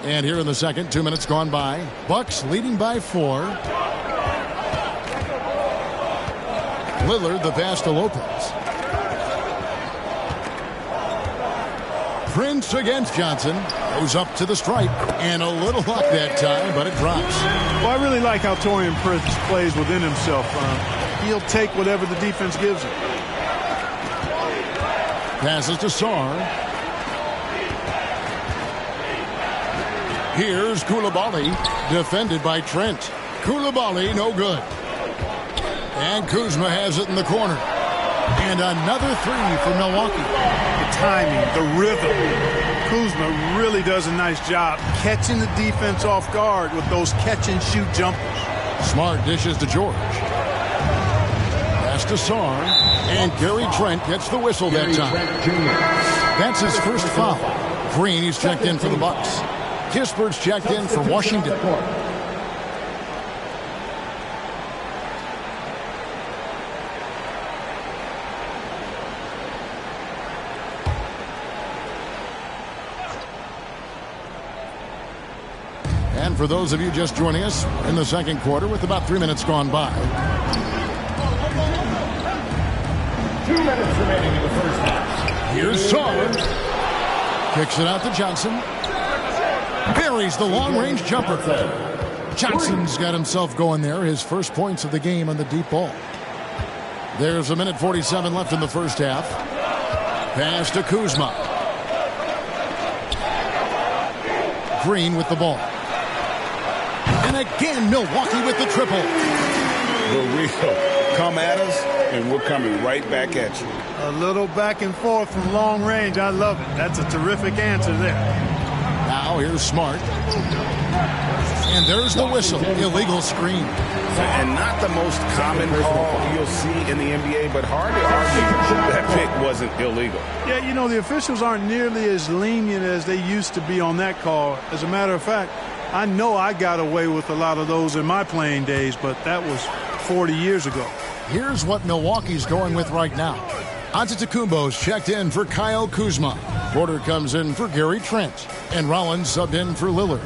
And here in the second, 2 minutes gone by. Bucks leading by 4. Lillard, the pass to Lopez. Prince against Johnson. Goes up to the stripe. And a little luck that time, but it drops. Well, I really like how Taurean Prince plays within himself. He'll take whatever the defense gives him. Passes to Sarr. Here's Koulibaly, defended by Trent. Koulibaly, no good. And Kuzma has it in the corner. And another 3 for Milwaukee. The timing, the rhythm. Kuzma really does a nice job catching the defense off guard with those catch-and-shoot jumpers. Smart dishes to George. Pass to Sarr. And Gary Trent gets the whistle that time. That's his first foul. Green, he's checked in for the Bucks. Kispert's checked in for Washington. And for those of you just joining us, in the second quarter with about 3 minutes gone by. 2 minutes remaining in the first half. Here's Sarr. Kicks it out to Johnson. Buries the long-range jumper. Johnson's got himself going there. His first points of the game on the deep ball. There's 1:47 left in the first half. Pass to Kuzma. Green with the ball. And again, Milwaukee with the triple. For real. Come at us, and we're coming right back at you. A little back and forth from long range. I love it. That's a terrific answer there. Now here's Smart. And there's the whistle. Illegal screen. And not the most common call you'll see in the NBA, but hard to argue that pick wasn't illegal. Yeah, you know, the officials aren't nearly as lenient as they used to be on that call. As a matter of fact, I know I got away with a lot of those in my playing days, but that was 40 years ago. Here's what Milwaukee's going with right now. Antetokounmpo's checked in for Kyle Kuzma. Porter comes in for Gary Trent. And Rollins subbed in for Lillard.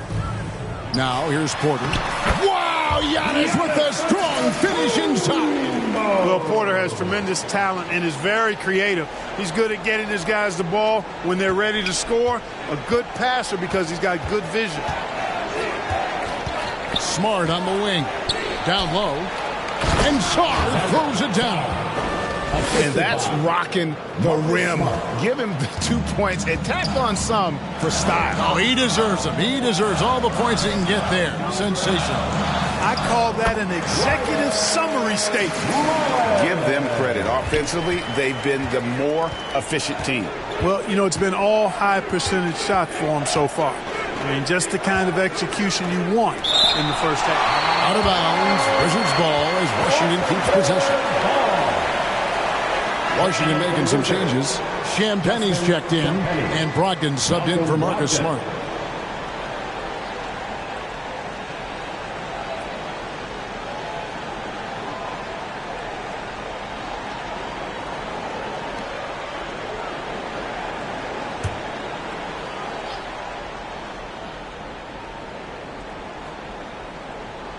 Now here's Porter. Wow, Giannis with a strong finish inside. Well, Porter has tremendous talent and is very creative. He's good at getting his guys the ball when they're ready to score. A good passer because he's got good vision. Smart on the wing. Down low. And Sarr throws it down. And that's rocking the rim. Give him the 2 points and tack on some for style. Oh, he deserves them. He deserves all the points he can get there. Sensational. I call that an executive summary statement. Give them credit. Offensively, they've been the more efficient team. Well, you know, it's been all high percentage shots for them so far. I mean, just the kind of execution you want in the first half. Out of bounds. Wizards ball as Washington keeps possession. Washington making some changes. Champagne's checked in, and Brogdon subbed in for Marcus Smart.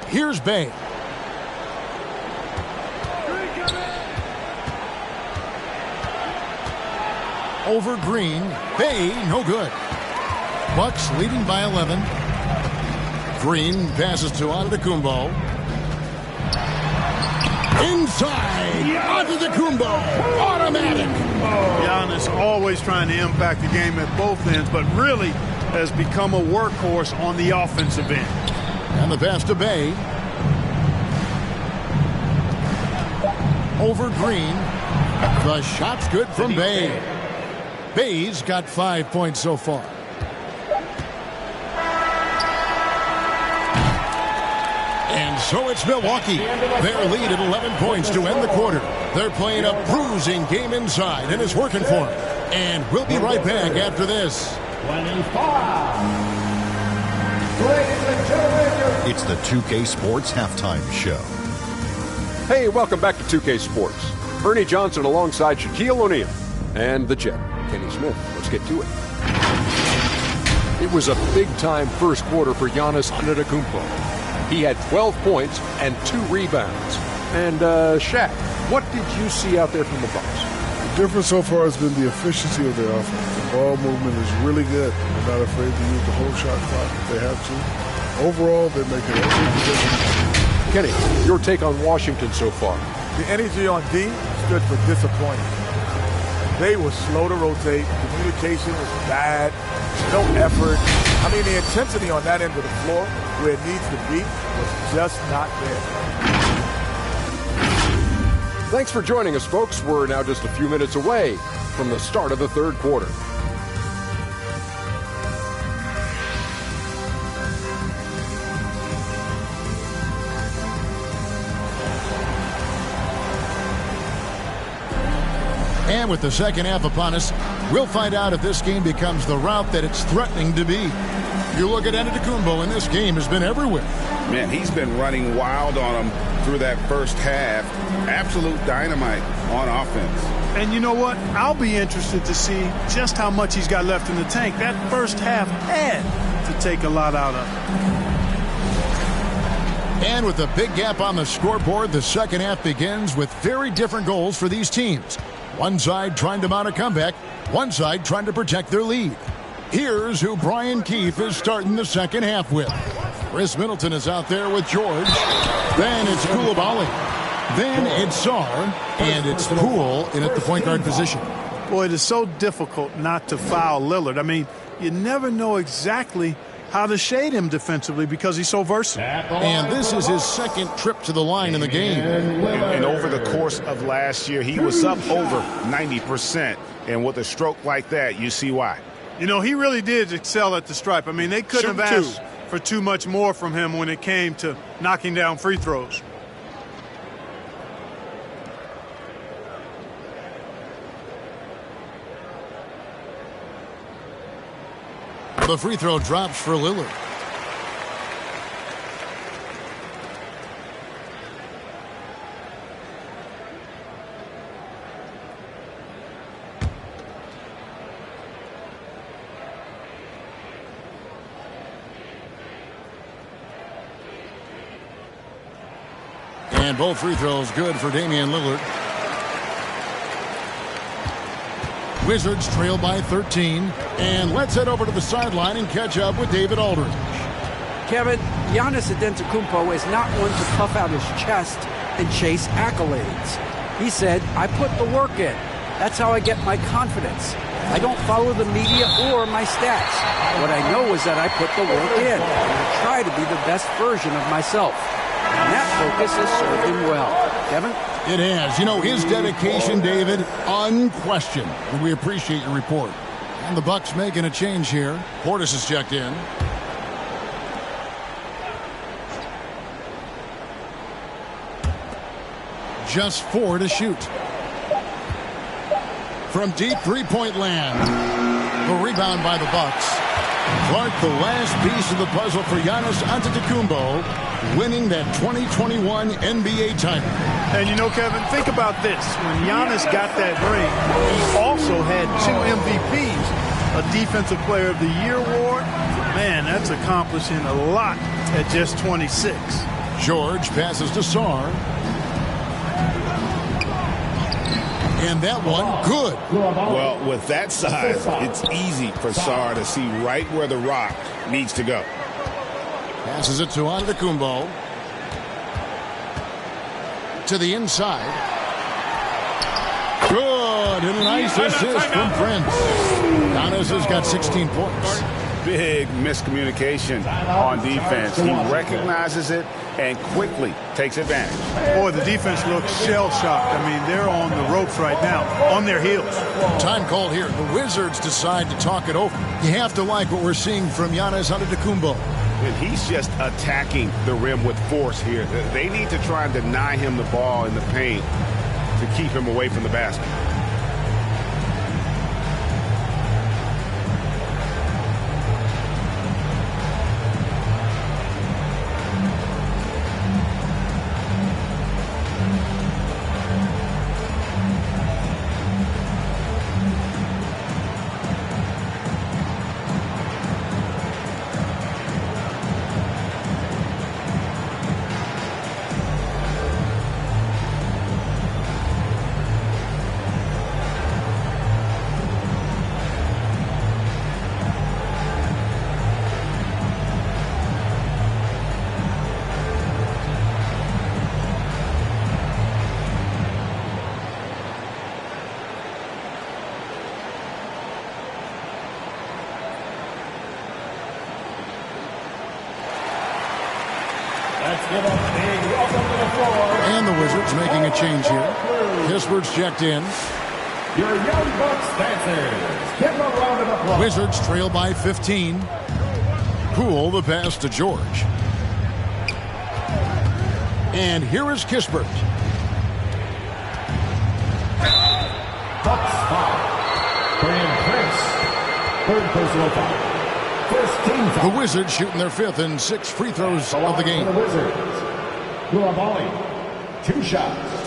Here's Bay. Over Green. Bay, no good. Bucks leading by 11. Green passes to Antetokounmpo. Inside. Antetokounmpo. Automatic. Giannis always trying to impact the game at both ends, but really has become a workhorse on the offensive end. And the pass to Bay. Over Green. The shot's good from Bay. Bay's got 5 points so far. And so it's Milwaukee. Their lead at 11 points to end the quarter. They're playing a bruising game inside, and it's working for them. And we'll be right back after this. 25. It's the 2K Sports Halftime Show. Hey, welcome back to 2K Sports. Ernie Johnson alongside Shaquille O'Neal and the Jet, Kenny Smith. Let's get to it. It was a big-time first quarter for Giannis Antetokounmpo. He had 12 points and 2 rebounds. And, Shaq, what did you see out there from the Bucks? The difference so far has been the efficiency of their offense. The ball movement is really good. They're not afraid to use the whole shot clock if they have to. Overall, they're making every position. Kenny, your take on Washington so far? The energy on D stood for disappointing. They were slow to rotate. Communication was bad. No effort. I mean, the intensity on that end of the floor, where it needs to be, was just not there. Thanks for joining us, folks. We're now just a few minutes away from the start of the third quarter. And with the second half upon us, we'll find out if this game becomes the route that it's threatening to be. You look at Antetokounmpo, and this game has been everywhere. Man, he's been running wild on them through that first half. Absolute dynamite on offense. And you know what? I'll be interested to see just how much he's got left in the tank. That first half had to take a lot out of it. And with a big gap on the scoreboard, the second half begins with very different goals for these teams. One side trying to mount a comeback, one side trying to protect their lead. Here's who Brian Keefe is starting the second half with. Chris Middleton is out there with George. Then it's Koulibaly. Then it's Sarr. And it's Poole in at the point guard position. Boy, it is so difficult not to foul Lillard. I mean, you never know exactly how to shade him defensively because he's so versatile. And this is his second trip to the line in the game. And over the course of last year, he was up over 90%. And with a stroke like that, you see why. You know, he really did excel at the stripe. I mean, they couldn't have asked for too much more from him when it came to knocking down free throws. The free throw drops for Lillard. And both free throws good for Damian Lillard. Wizards trail by 13. And let's head over to the sideline and catch up with David Aldridge. Kevin, Giannis Antetokounmpo is not one to puff out his chest and chase accolades. He said, I put the work in. That's how I get my confidence. I don't follow the media or my stats. What I know is that I put the work in, and I try to be the best version of myself. And that focus has served him well. Kevin? It has. You know, his dedication, David, unquestioned. And we appreciate your report. And the Bucks making a change here. Portis is checked in. Just 4 to shoot. From deep three-point land. The rebound by the Bucks. Clark, the last piece of the puzzle for Giannis Antetokounmpo, winning that 2021 NBA title. And you know, Kevin, think about this. When Giannis got that ring, he also had 2 MVPs, a Defensive Player of the Year award. Man, that's accomplishing a lot at just 26. George passes to Sarr. And that one, good. Well, with that size, it's easy for Sarr to see right where the rock needs to go. Passes it to Antetokounmpo. To the inside. Good. And a nice assist from Prince. Giannis has got 16 points. Big miscommunication on defense. He recognizes it and quickly takes advantage. Boy, the defense looks shell-shocked. I mean, they're on the ropes right now, on their heels. Time called here. The Wizards decide to talk it over. You have to like what we're seeing from Giannis Antetokounmpo. And he's just attacking the rim with force here. They need to try and deny him the ball in the paint to keep him away from the basket. And the Wizards making a change here. Kispert's checked in. Your Young Bucks dancers, give them a round of applause. Wizards trail by 15. Poole the pass to George. And here is Kispert. Bucks foul. Brian Prince, third personal foul. First team foul. The Wizards shooting their 5th and 6th free throws of the game. The Wizards. Koulibaly, 2 shots.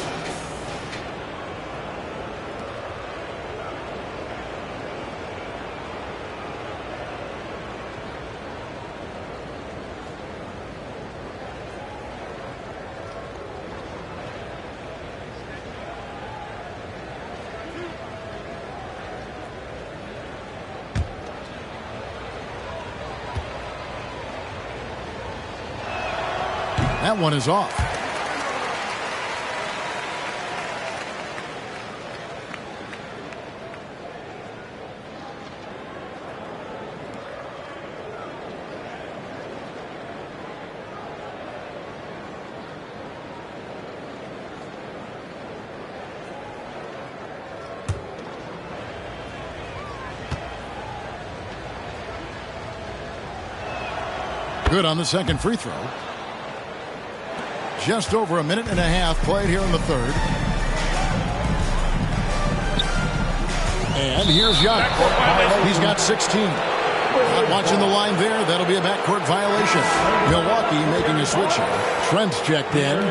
That one is off. Good on the second free throw. Just over a minute and a half played here in the third. And here's Giannis. He's got 16. Not watching the line there. That'll be a backcourt violation. Milwaukee making a switch here. Trent's checked in.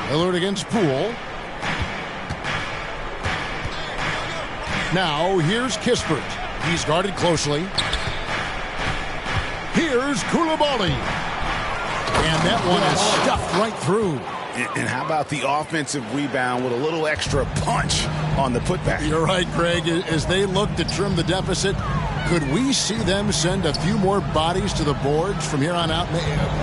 Lillard against Poole. Now, here's Kispert. He's guarded closely. Here's Koulibaly. And that one is stuffed right through. And how about the offensive rebound with a little extra punch on the putback? You're right, Greg. As they look to trim the deficit, could we see them send a few more bodies to the boards from here on out?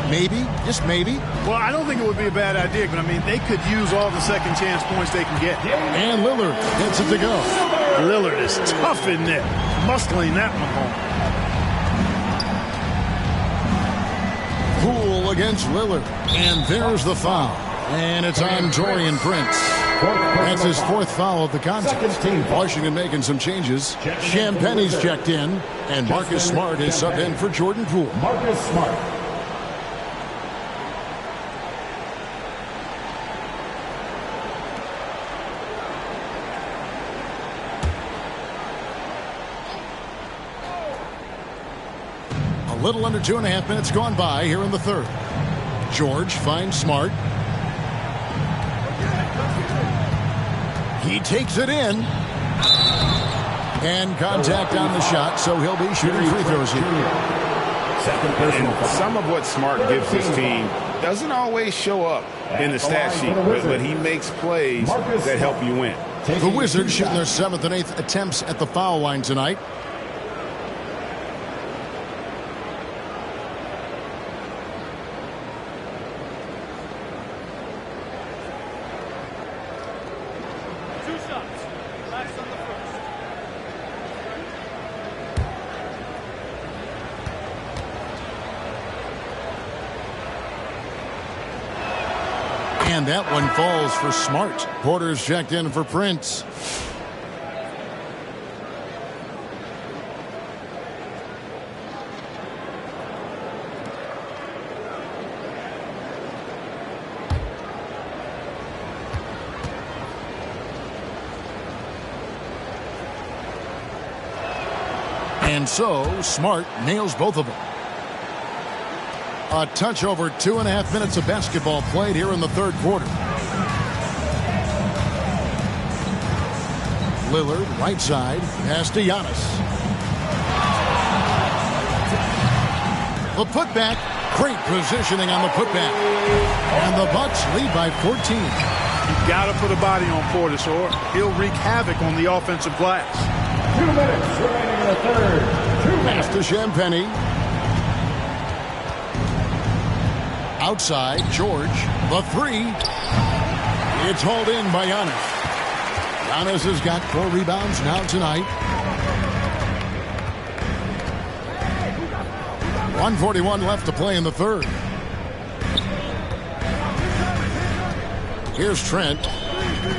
Maybe, just maybe. Well, I don't think it would be a bad idea, but I mean, they could use all the second chance points they can get. And Lillard gets it to go. Lillard is tough in there, muscling that one home. Poole against Lillard. And there's the foul. And it's on Taurean Prince. That's his fourth foul of the contest. Washington making some changes. Champagne's checked in. And Marcus Smart is subbed in for Jordan Poole. Marcus Smart. A little under 2.5 minutes gone by here in the third. George finds Smart. He takes it in. And contact on the shot, so he'll be shooting free throws here. And some of what Smart gives his team doesn't always show up in the stat sheet, but he makes plays that help you win. The Wizards shooting their 7th and 8th attempts at the foul line tonight. And that one falls for Smart. Porter's checked in for Prince. And so Smart nails both of them. A touch over 2.5 minutes of basketball played here in the third quarter. Lillard, right side, pass to Giannis. The putback, great positioning on the putback. And the Bucks lead by 14. You got to put a body on Portis or he'll wreak havoc on the offensive glass. 2 minutes remaining in the third. 2 minutes. Pass to Champagnie. Outside, George, the three. It's hauled in by Giannis. Giannis has got 4 rebounds now tonight. 1:41 left to play in the third. Here's Trent.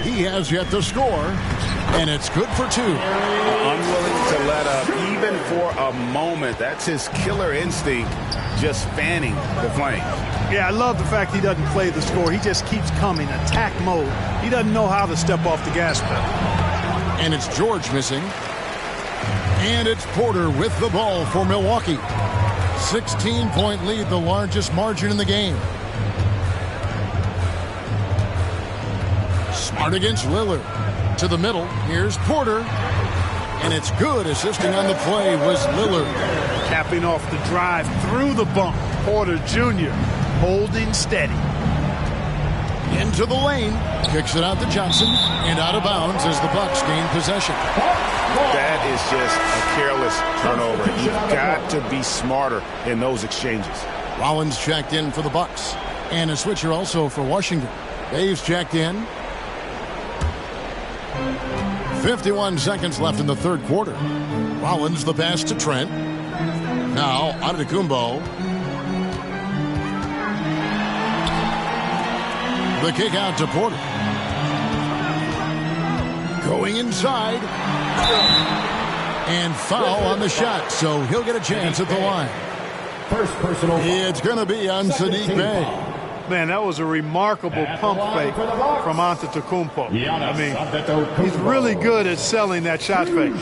He has yet to score, and it's good for 2. Unwilling to let up, even for a moment. That's his killer instinct, just fanning the flame. Yeah, I love the fact he doesn't play the score. He just keeps coming, attack mode. He doesn't know how to step off the gas pedal. And it's George missing. And it's Porter with the ball for Milwaukee. 16-point lead, the largest margin in the game. Smart against Lillard. To the middle, here's Porter. And it's good. Assisting on the play was Lillard. Capping off the drive through the bump. Porter Jr. holding steady. Into the lane. Kicks it out to Johnson. And out of bounds as the Bucks gain possession. That is just a careless turnover. You've got to be smarter in those exchanges. Rollins checked in for the Bucks. And a switcher also for Washington. Dave's checked in. 51 seconds left in the third quarter. Rollins the pass to Trent. Now Antetokounmpo. The kick out to Porter. Going inside. And foul on the shot, so he'll get a chance at the line. First personal. It's going to be on Sadiq Bey. Man, that was a remarkable pump fake from Antetokounmpo. I mean, he's really good at selling that shot fake.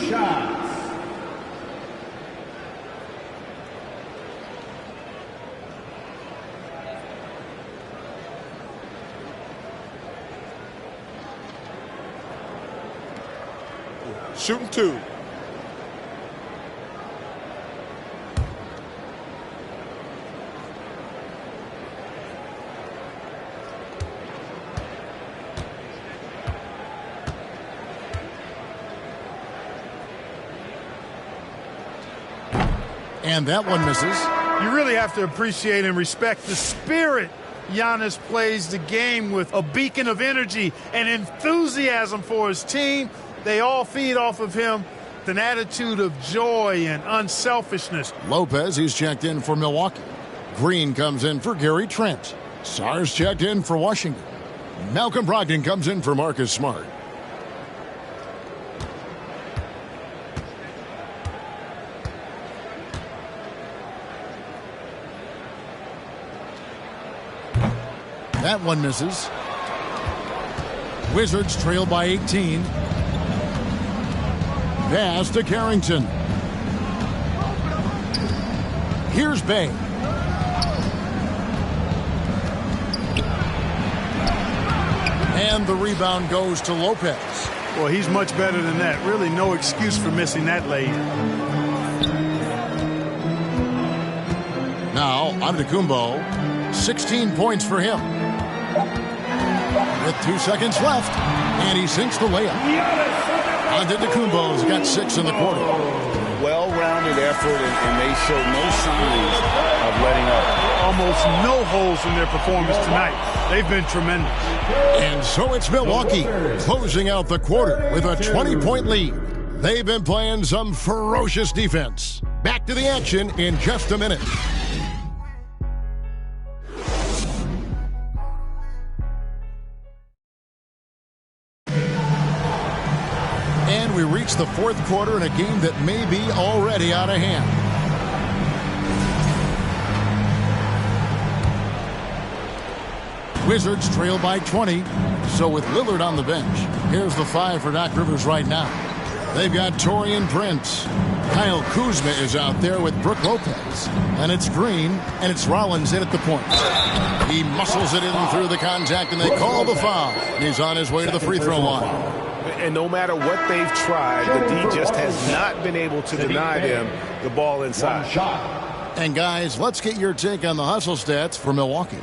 Shooting two. And that one misses. You really have to appreciate and respect the spirit Giannis plays the game with. A beacon of energy and enthusiasm for his team. They all feed off of him with an attitude of joy and unselfishness. Lopez, he's checked in for Milwaukee. Green comes in for Gary Trent. Sar's checked in for Washington. Malcolm Brogdon comes in for Marcus Smart. That one misses. Wizards trail by 18. Pass to Carrington. Here's Bey. And the rebound goes to Lopez. Well, he's much better than that. Really no excuse for missing that lay. Now, Antetokounmpo, 16 points for him. With 2 seconds left, and he sinks the layup. Antetokounmpo's got 6 in the quarter. Well-rounded effort, and they show no signs of letting up. Almost no holes in their performance tonight. They've been tremendous. And so it's Milwaukee closing out the quarter with a 20-point lead. They've been playing some ferocious defense. Back to the action in just a minute. And we reach the fourth quarter in a game that may be already out of hand. Wizards trail by 20. So with Lillard on the bench, here's the 5 for Doc Rivers right now. They've got Taurean Prince. Kyle Kuzma is out there with Brook Lopez. And it's Green, and it's Rollins in at the point. He muscles it in through the contact, and they call the foul. He's on his way to the free throw line. And no matter what they've tried, the D just has not been able to deny them the ball inside. And guys, let's get your take on the hustle stats for Milwaukee.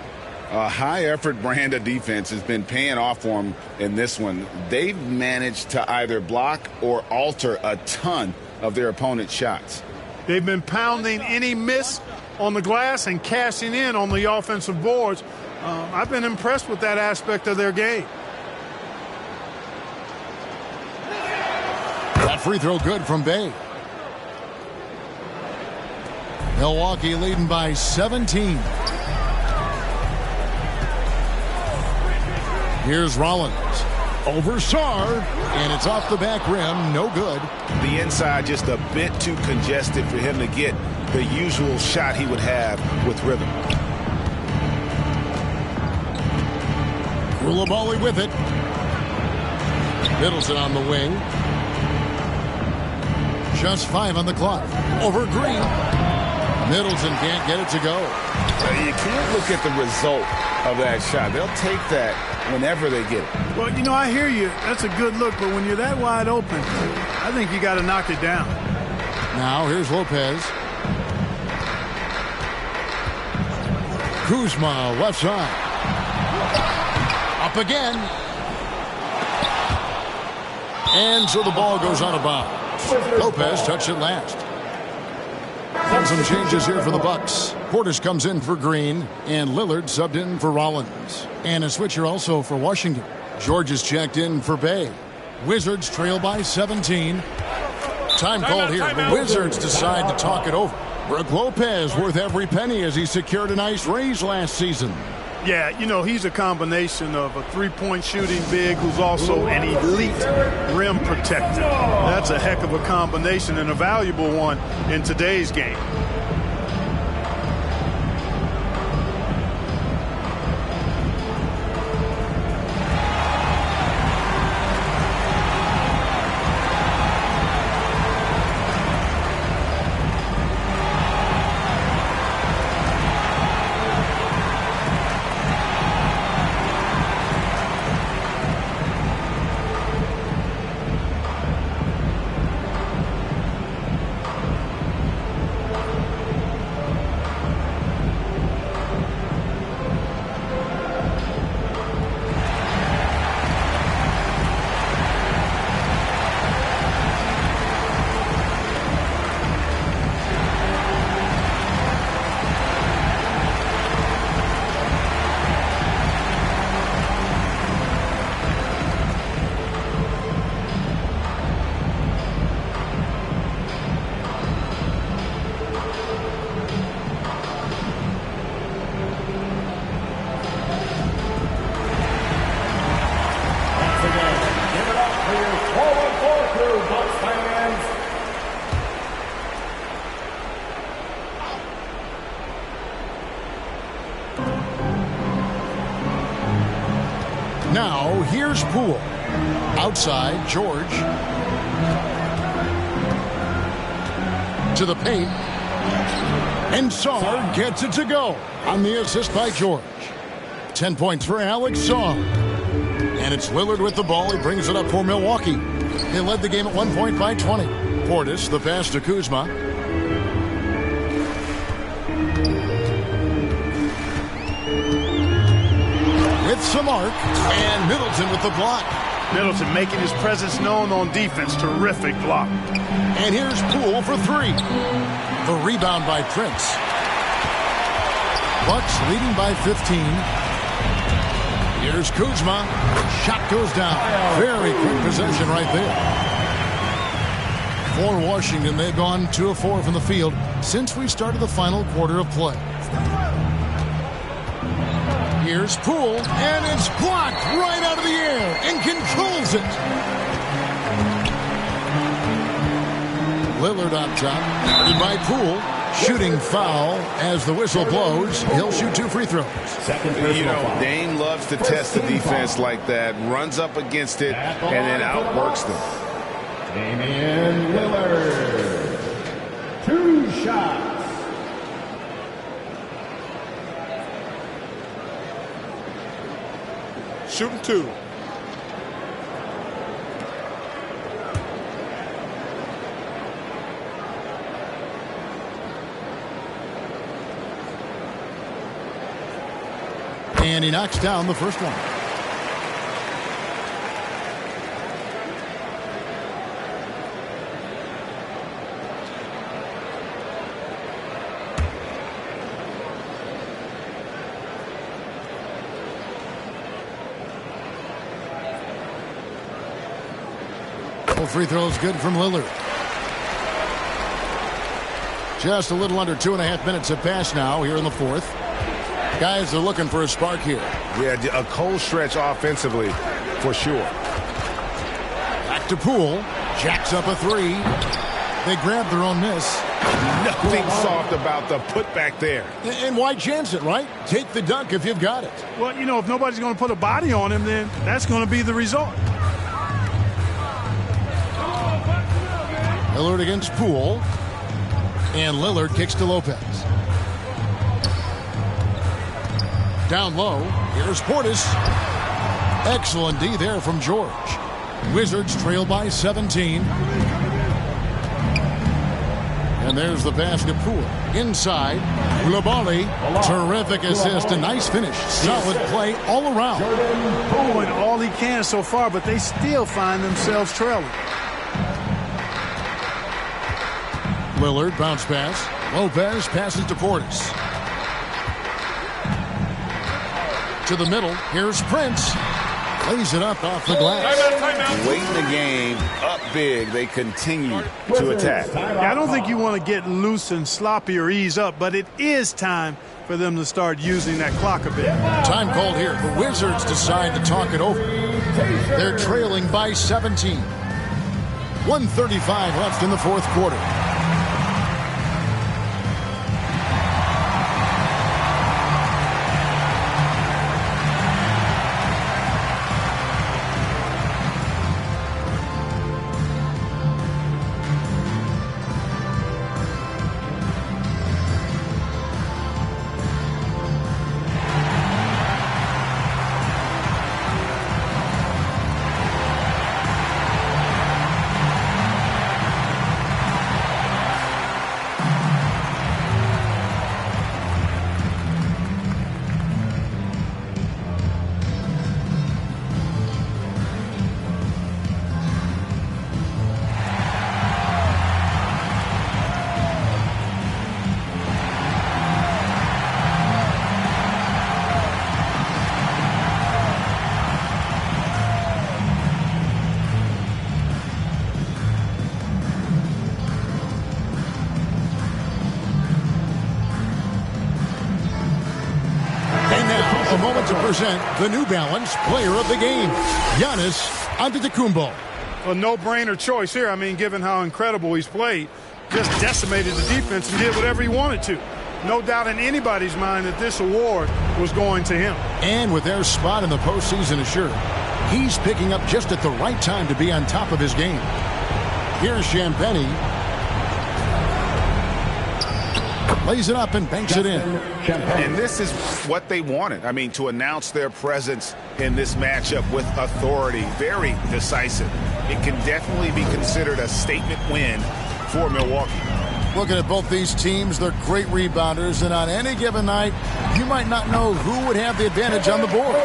A high-effort brand of defense has been paying off for them in this one. They've managed to either block or alter a ton of their opponent's shots. They've been pounding any miss on the glass and cashing in on the offensive boards. I've been impressed with that aspect of their game. That free throw good from Bey. Milwaukee leading by 17. Here's Rollins. Over Sarr, and it's off the back rim. No good. The inside just a bit too congested for him to get the usual shot he would have with rhythm. Koulibaly with it. Middleton on the wing. Just 5 on the clock. Over Green. Middleton can't get it to go. You can't look at the result of that shot. They'll take that whenever they get it. Well, you know, I hear you. That's a good look, but when you're that wide open, I think you got to knock it down. Now here's Lopez. Kuzma, left side. Up again. And so the ball goes out of bounds. Lopez touched it last. And some changes here for the Bucks. Portis comes in for Green, and Lillard subbed in for Rollins. And a switcher also for Washington. George is checked in for Bay. Wizards trail by 17. Time called here. The Wizards decide to talk it over. Brook Lopez worth every penny as he secured a nice raise last season. Yeah, you know, he's a combination of a three-point shooting big who's also an elite rim protector. That's a heck of a combination and a valuable one in today's game. Now, here's Poole. Outside, George. To the paint. And Sarr gets it to go on the assist by George. 10 points for Alex Sarr. And it's Lillard with the ball. He brings it up for Milwaukee. They led the game at 1 point by 20. Portis, the pass to Kuzma. With some arc, and Middleton with the block. Middleton making his presence known on defense. Terrific block. And here's Poole for three. The rebound by Prince. Bucks leading by 15. Here's Kuzma. Shot goes down. Very quick possession right there. For Washington, they've gone 2 of 4 from the field since we started the final quarter of play. Here's Poole, and it's blocked right out of the air and controls it. Lillard on top, guarded by Poole. Shooting foul as the whistle blows. He'll shoot 2 free throws. You know, Dame loves to test the defense like that, runs up against it, and then outworks them. Damian Lillard. 2 shots. Shooting 2. And he knocks down the first one. Free throws good from Lillard. Just a little under 2.5 minutes have passed now here in the fourth. Guys are looking for a spark here. Yeah, a cold stretch offensively for sure. Back to Poole. Jacks up a 3. They grab their own miss. Nothing soft about the putback there. And why chance it, right? Take the dunk if you've got it. Well, you know, if nobody's going to put a body on him, then that's going to be the result. Lillard against Poole. And Lillard kicks to Lopez. Down low. Here's Portis. Excellent D there from George. Wizards trail by 17. And there's the pass to Poole. Inside. Koulibaly. Terrific assist. A nice finish. Solid play all around. Doing all he can so far, but they still find themselves trailing. Lillard, bounce pass. Lopez passes to Portis. To the middle. Here's Prince. Lays it up off the glass. Late in the game, up big, they continue to attack. Yeah, I don't think you want to get loose and sloppy or ease up, but it is time for them to start using that clock a bit. Time called here. The Wizards decide to talk it over. They're trailing by 17. 1:35 left in the fourth quarter. A moment to present the New Balance Player of the Game, Giannis Antetokounmpo. A no-brainer choice here. I mean, given how incredible he's played, just decimated the defense and did whatever he wanted to. No doubt in anybody's mind that this award was going to him. And with their spot in the postseason assured, he's picking up just at the right time to be on top of his game. Here's Champagnie. Lays it up and banks it in. And this is what they wanted. I mean, to announce their presence in this matchup with authority, very decisive. It can definitely be considered a statement win for Milwaukee. Looking at both these teams, they're great rebounders, and on any given night, you might not know who would have the advantage on the board.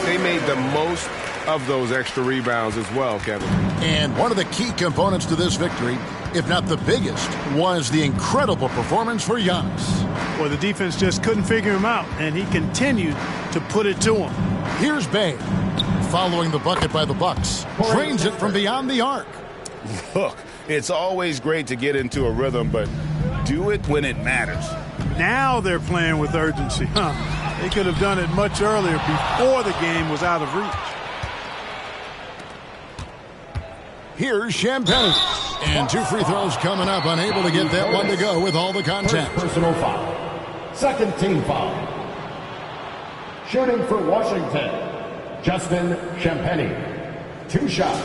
They made the most of those extra rebounds as well, Kevin. And one of the key components to this victory, if not the biggest, was the incredible performance for Giannis. Well, the defense just couldn't figure him out, and he continued to put it to him. Here's Bay, following the bucket by the Bucks. Drains it from beyond the arc. Look, it's always great to get into a rhythm, but do it when it matters. Now they're playing with urgency. They could have done it much earlier before the game was out of reach. Here's Champagnie. And two free throws coming up, unable to get that one to go with all the contact. Personal foul. Second team foul. Shooting for Washington, Justin Champagnie. 2 shots.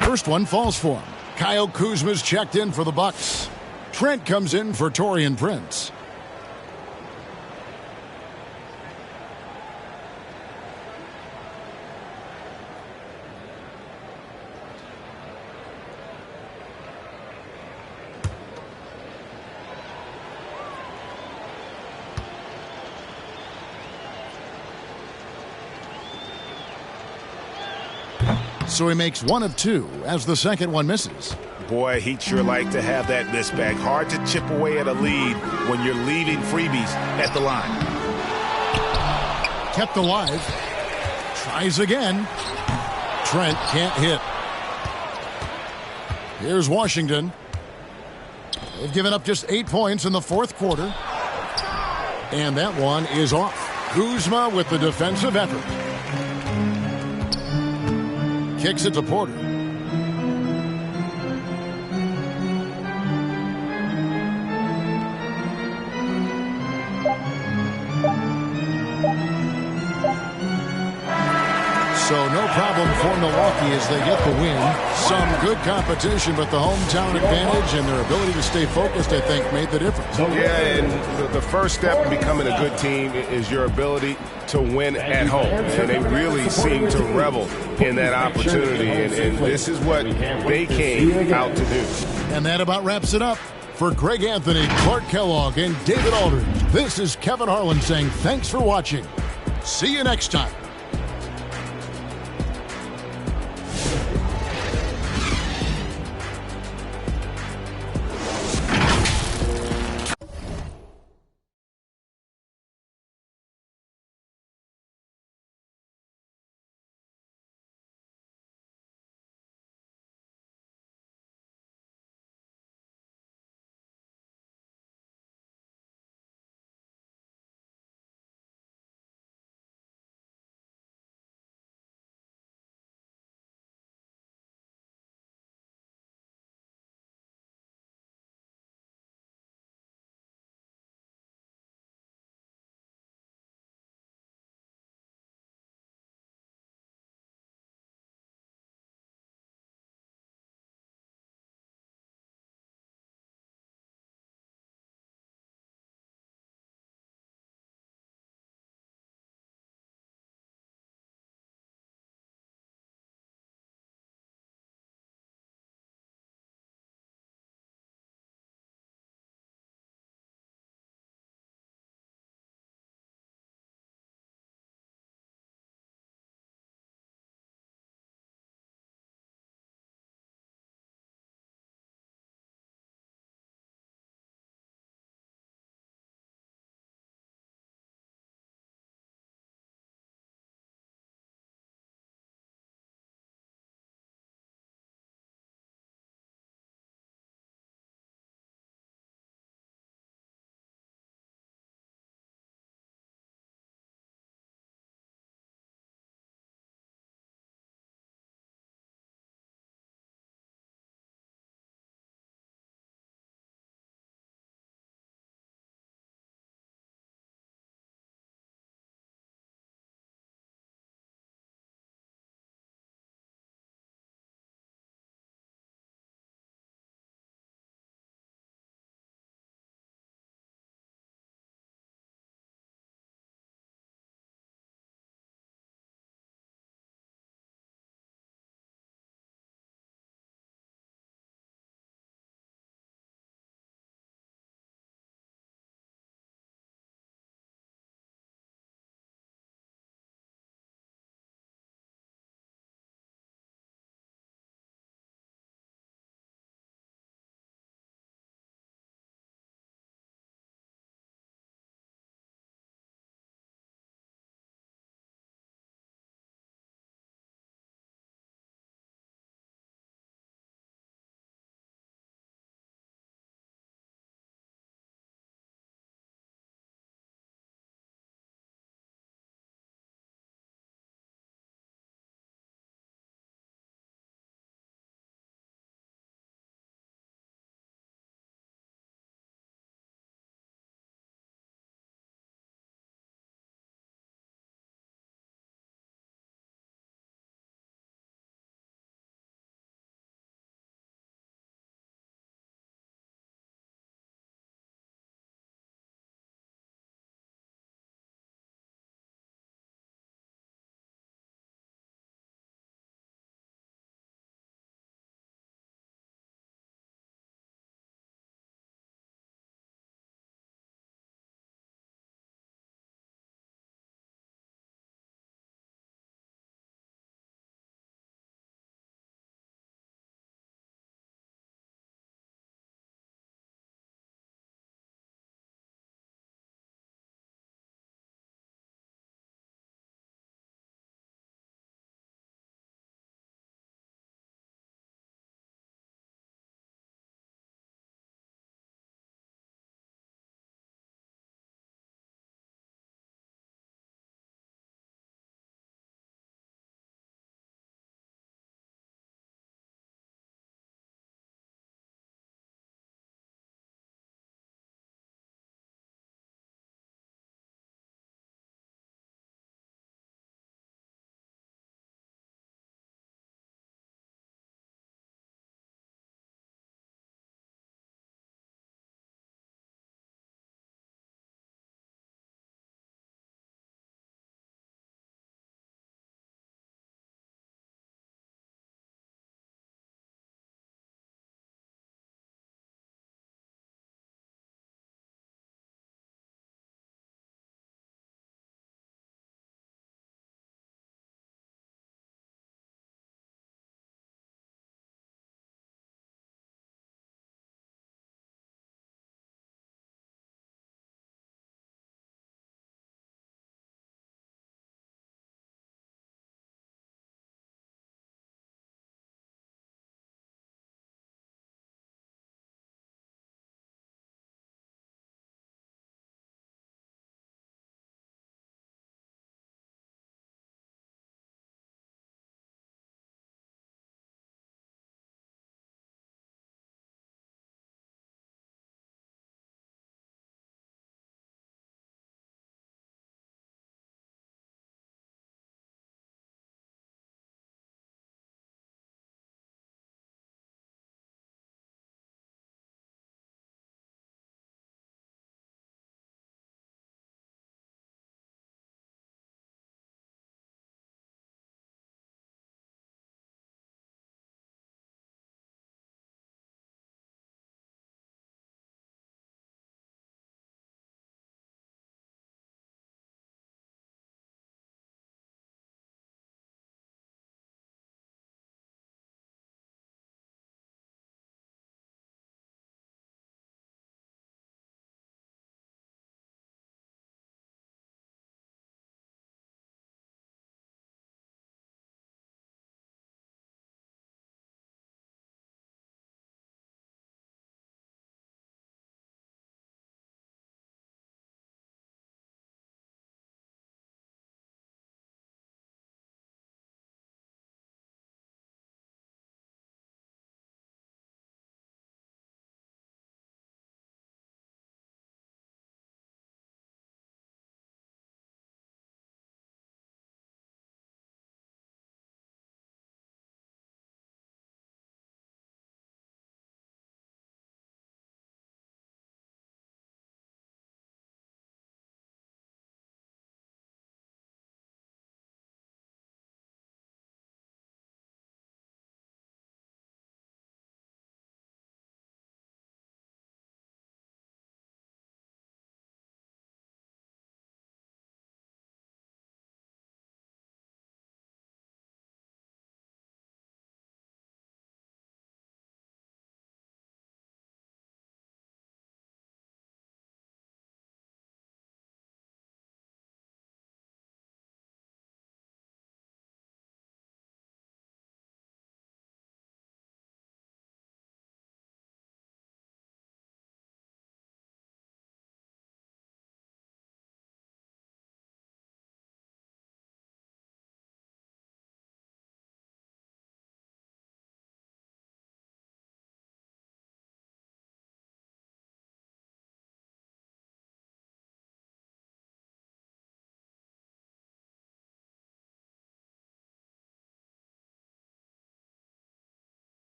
First one falls for him. Kyle Kuzma's checked in for the Bucks. Trent comes in for Taurean Prince. So he makes 1 of 2 as the second one misses. Boy, he'd sure like to have that miss back. Hard to chip away at a lead when you're leaving freebies at the line. Kept alive. Tries again. Trent can't hit. Here's Washington. They've given up just 8 points in the fourth quarter. And that one is off. Kuzma with the defensive effort. Kicks it to Porter. So no problem for Milwaukee as they get the win. Some good competition, but the hometown advantage and their ability to stay focused, I think, made the difference. Yeah, and the first step in becoming a good team is your ability to win at home. And they really seem to revel in that opportunity, and this is what they came out to do. And that about wraps it up. For Greg Anthony, Clark Kellogg, and David Aldridge, this is Kevin Harlan saying thanks for watching. See you next time.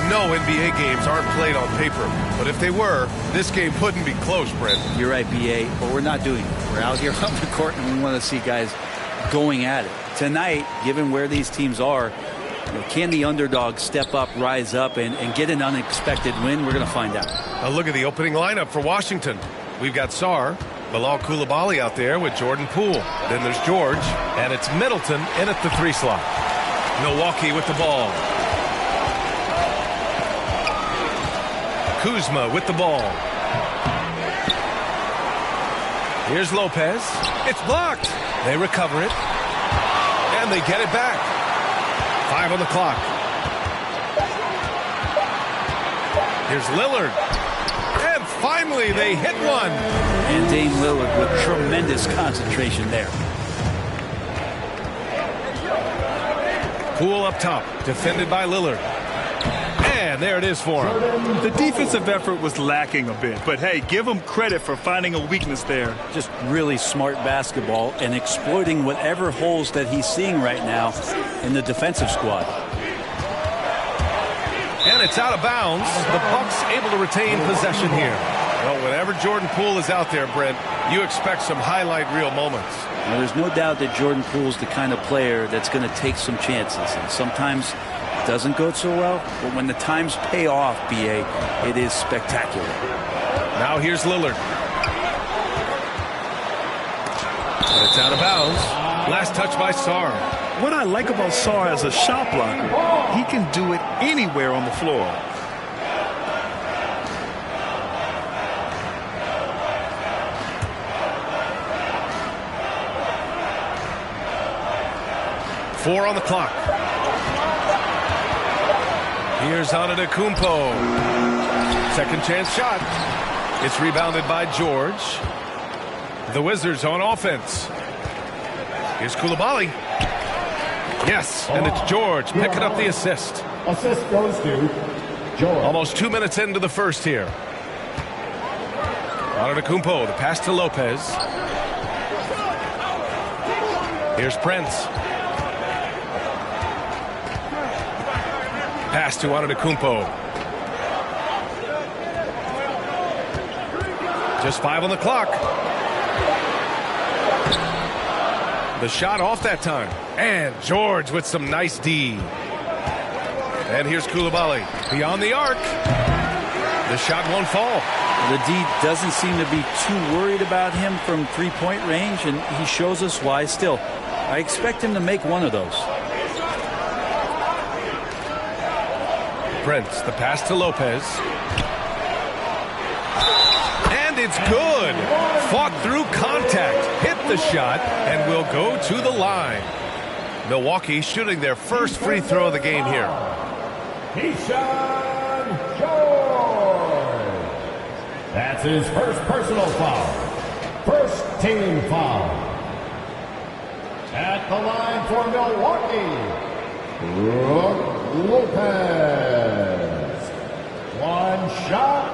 know NBA games aren't played on paper, but if they were, this game couldn't be close, Brent. You're right, BA, but we're not doing it. We're out here on the court, and we want to see guys going at it. Tonight, given where these teams are, can the underdog step up, rise up, and get an unexpected win? We're going to find out. A look at the opening lineup for Washington. We've got Sarr, Bilal Coulibaly out there with Jordan Poole. Then there's George, and it's Middleton in at the 3 slot. Milwaukee with the ball. Kuzma with the ball. Here's Lopez. It's blocked. They recover it. And they get it back. 5 on the clock. Here's Lillard. And finally they hit one. And Dame Lillard with tremendous concentration there. Poole up top, defended by Lillard. And there it is for him. The defensive effort was lacking a bit, but hey, give him credit for finding a weakness there. Just really smart basketball and exploiting whatever holes that he's seeing right now in the defensive squad. And it's out of bounds. The Bucks able to retain possession here. Well, whenever Jordan Poole is out there, Brent, you expect some highlight reel moments. Now, there's no doubt that Jordan Poole's the kind of player that's going to take some chances. And sometimes it doesn't go so well, but when the times pay off, BA, it is spectacular. Now here's Lillard. And it's out of bounds. Last touch by Sarr. What I like about Sarr as a shot blocker, he can do it anywhere on the floor. Four on the clock. Here's Antetokounmpo. Second chance shot. It's rebounded by George. The Wizards on offense. Here's Coulibaly. Yes, and it's George picking up the assist. Assist goes to George. Almost 2 minutes into the first here. Antetokounmpo, the pass to Lopez. Here's Prince. Pass to Antetokounmpo. Just 5 on the clock. The shot off that time. And George with some nice D. And here's Coulibaly. Beyond the arc. The shot won't fall. The D doesn't seem to be too worried about him from three-point range, and he shows us why still. I expect him to make one of those. Prince, the pass to Lopez. And it's good. Fought through contact, hit the shot, and will go to the line. Milwaukee shooting their first free throw of the game here. Keyshawn George. That's his first personal foul. First team foul. At the line for Milwaukee, Brook Lopez. One shot.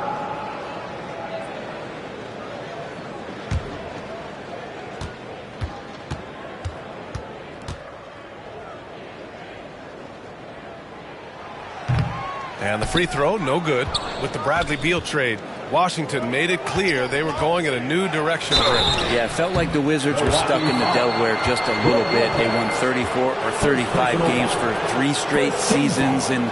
And the free throw, no good. With the Bradley Beal trade, Washington made it clear they were going in a new direction for him. Yeah, it felt like the Wizards were stuck in the Delaware just a little bit. They won 34 or 35 games for 3 straight seasons, and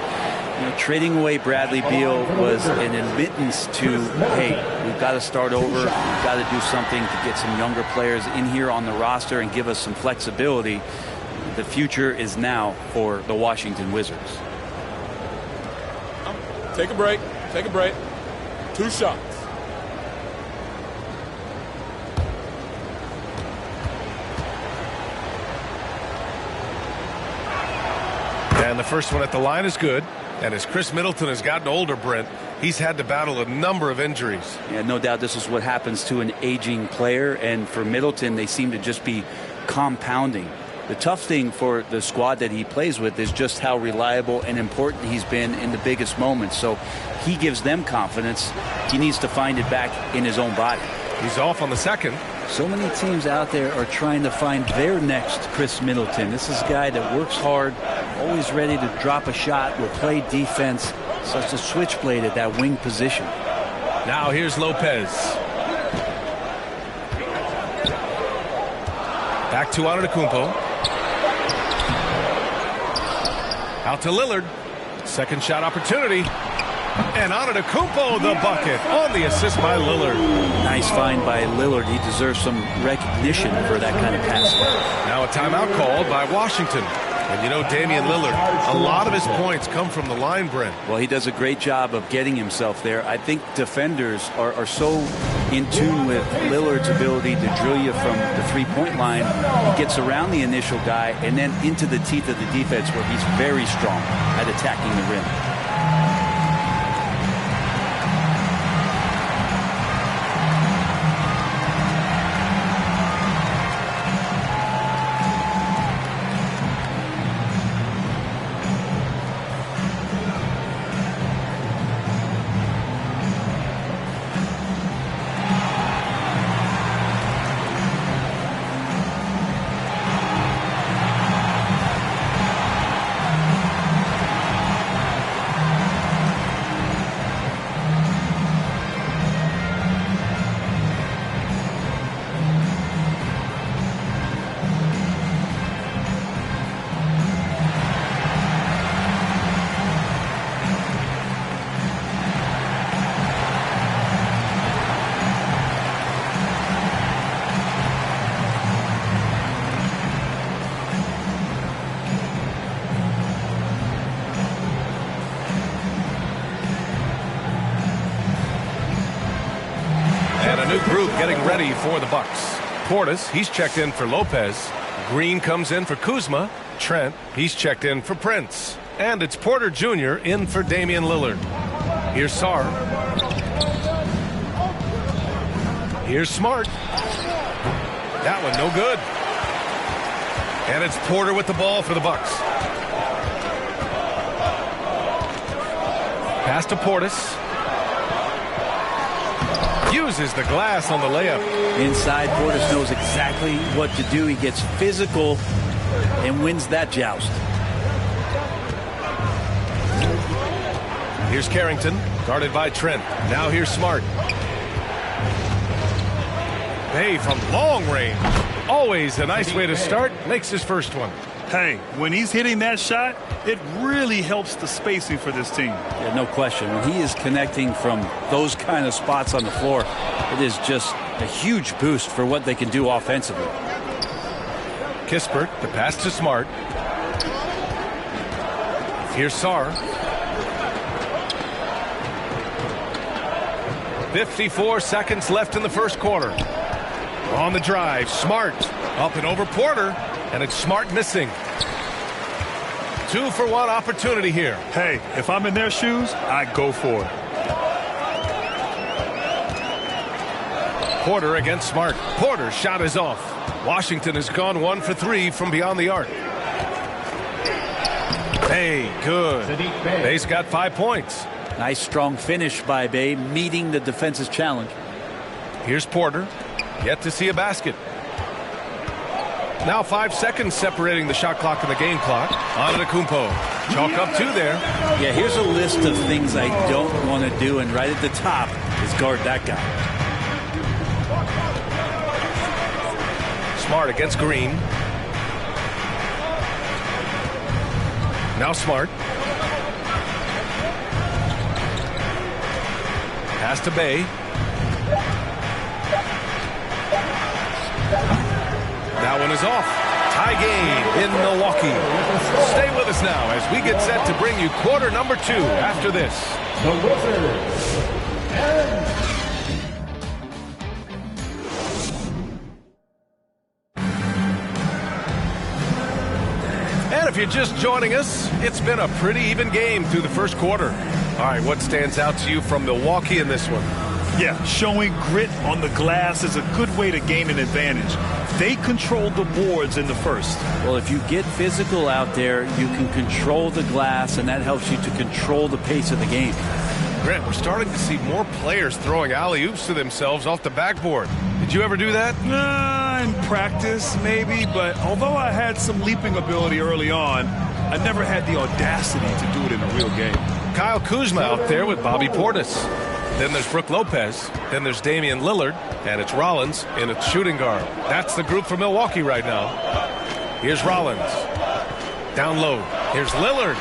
trading away Bradley Beal was an admittance to, hey, we've got to start over. We've got to do something to get some younger players in here on the roster and give us some flexibility. The future is now for the Washington Wizards. Take a break. Take a break. 2 shots. And the first one at the line is good. And as Chris Middleton has gotten older, Brent, he's had to battle a number of injuries. Yeah, no doubt this is what happens to an aging player. And for Middleton, they seem to just be compounding. The tough thing for the squad that he plays with is just how reliable and important he's been in the biggest moments. So he gives them confidence. He needs to find it back in his own body. He's off on the second. So many teams out there are trying to find their next Chris Middleton. This is a guy that works hard, always ready to drop a shot, will play defense, Such a switchblade at that wing position. Now here's Lopez. Back to Antetokounmpo. Out to Lillard. Second shot opportunity. And Antetokounmpo the bucket on the assist by Lillard. Nice find by Lillard. He deserves some recognition for that kind of pass. Now a timeout called by Washington. And you know, Damian Lillard, a lot of his points come from the line, Brent. Well, he does a great job of getting himself there. I think defenders are so in tune with Lillard's ability to drill you from the three-point line. He gets around the initial guy and then into the teeth of the defense where he's very strong at attacking the rim. Getting ready for the Bucks. Portis, he's checked in for Lopez. Green comes in for Kuzma. Trent, he's checked in for Prince. And it's Porter Jr. in for Damian Lillard. Here's Sarr. Here's Smart. That one no good. And it's Porter with the ball for the Bucks. Pass to Portis. Uses the glass on the layup. Inside, Portis knows exactly what to do. He gets physical and wins that joust. Here's Carrington, guarded by Trent. Now here's Smart. Hey, from long range. Always a nice way to start. Makes his first one. Hey, when he's hitting that shot, it really helps the spacing for this team. Yeah, no question. When he is connecting from those kind of spots on the floor, it is just a huge boost for what they can do offensively. Kispert, the pass to Smart. Here's Sarr. 54 seconds left in the first quarter. On the drive, Smart up and over Porter, and it's Smart missing. 2-for-1 opportunity here. Hey, if I'm in their shoes, I go for it. Porter against Smart. Porter's shot is off. Washington has gone 1 for 3 from beyond the arc. Bay, good. Bay's got 5 points. Nice strong finish by Bay, meeting the defense's challenge. Here's Porter. Yet to see a basket. Now 5 seconds separating the shot clock and the game clock. Antetokounmpo. Chalk up 2 there. Yeah, here's a list of things I don't want to do, and right at the top is guard that guy. Smart against Green. Now Smart. Pass to Bay. That one is off. Tie game in Milwaukee. Stay with us now as we get set to bring you quarter number 2 after this. The Wizards. And if you're just joining us, it's been a pretty even game through the first quarter. All right, what stands out to you from Milwaukee in this one? Yeah, showing grit on the glass is a good way to gain an advantage. They controlled the boards in the first. Well, if you get physical out there, you can control the glass, and that helps you to control the pace of the game. Grant, we're starting to see more players throwing alley-oops to themselves off the backboard. Did you ever do that? In practice, maybe, but although I had some leaping ability early on, I never had the audacity to do it in a real game. Kyle Kuzma out there with Bobby Portis. Then there's Brook Lopez. Then there's Damian Lillard. And it's Rollins in its shooting guard. That's the group for Milwaukee right now. Here's Rollins. Down low. Here's Lillard.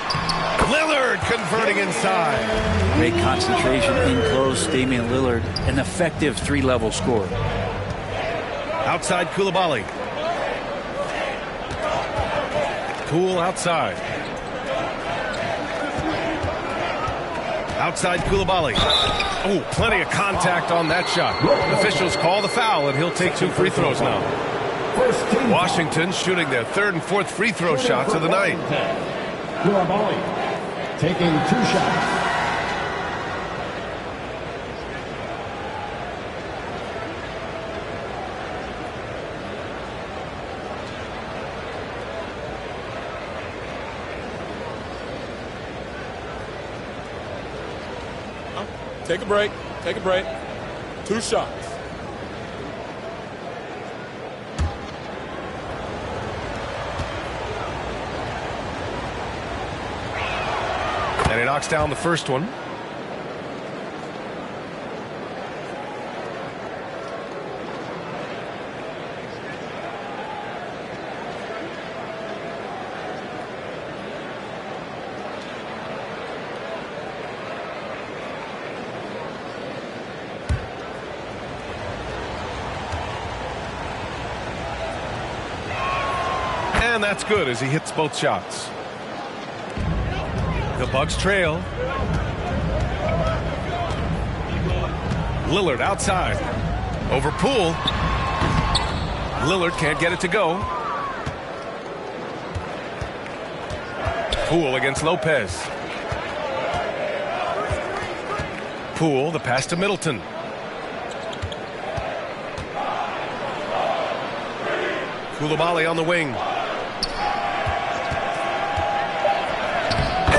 Lillard converting inside. Great concentration in close. Damian Lillard, an effective three-level scorer. Outside Coulibaly. Poole outside. Outside Coulibaly. Oh, plenty of contact on that shot. Officials call the foul, and he'll take 2 free throws now. Washington shooting their 3rd and 4th free throw shots of the night. Coulibaly taking 2 shots. Take a break. Take a break. 2 shots. And he knocks down the first one. And that's good as he hits both shots. The Bucks trail. Lillard outside. Over Poole. Lillard can't get it to go. Poole against Lopez. Poole, the pass to Middleton. Coulibaly on the wing.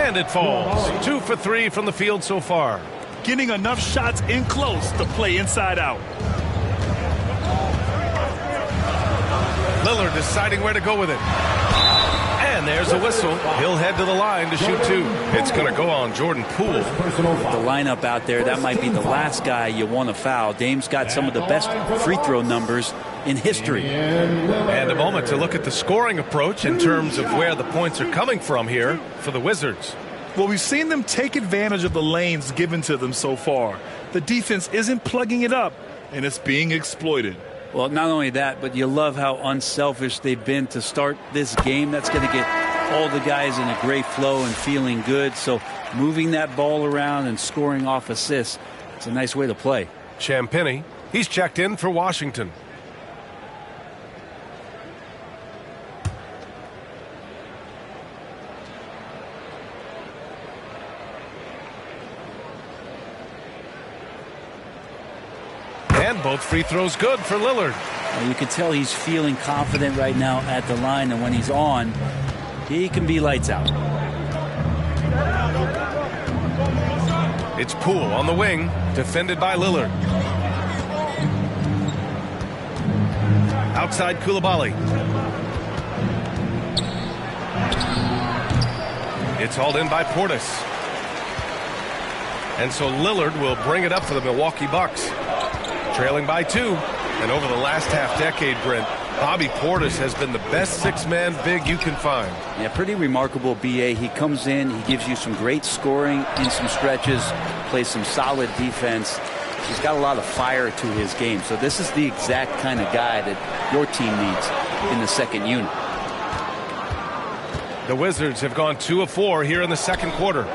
And it falls. 2 for 3 from the field so far. Getting enough shots in close to play inside out. Lillard deciding where to go with it. And there's a whistle. He'll head to the line to shoot 2. It's going to go on Jordan Poole. The lineup out there, that might be the last guy you want to foul. Dame's got some of the best free throw numbers in history. And a moment to look at the scoring approach in terms of where the points are coming from here for the Wizards. Well, we've seen them take advantage of the lanes given to them so far. The defense isn't plugging it up, and it's being exploited. Well, not only that, but you love how unselfish they've been to start this game. That's going to get all the guys in a great flow and feeling good. So moving that ball around and scoring off assists, it's a nice way to play. Champagnie, he's checked in for Washington. And both free throws good for Lillard. Well, you can tell he's feeling confident right now at the line, and when he's on, he can be lights out. It's Poole on the wing, defended by Lillard. Outside Coulibaly. It's hauled in by Portis. And so Lillard will bring it up for the Milwaukee Bucks. Trailing by 2. And over the last half-decade, Brent, Bobby Portis has been the best 6-man big you can find. Yeah, pretty remarkable, B.A. He comes in, he gives you some great scoring in some stretches, plays some solid defense. He's got a lot of fire to his game. So this is the exact kind of guy that your team needs in the second unit. The Wizards have gone 2 of 4 here in the second quarter.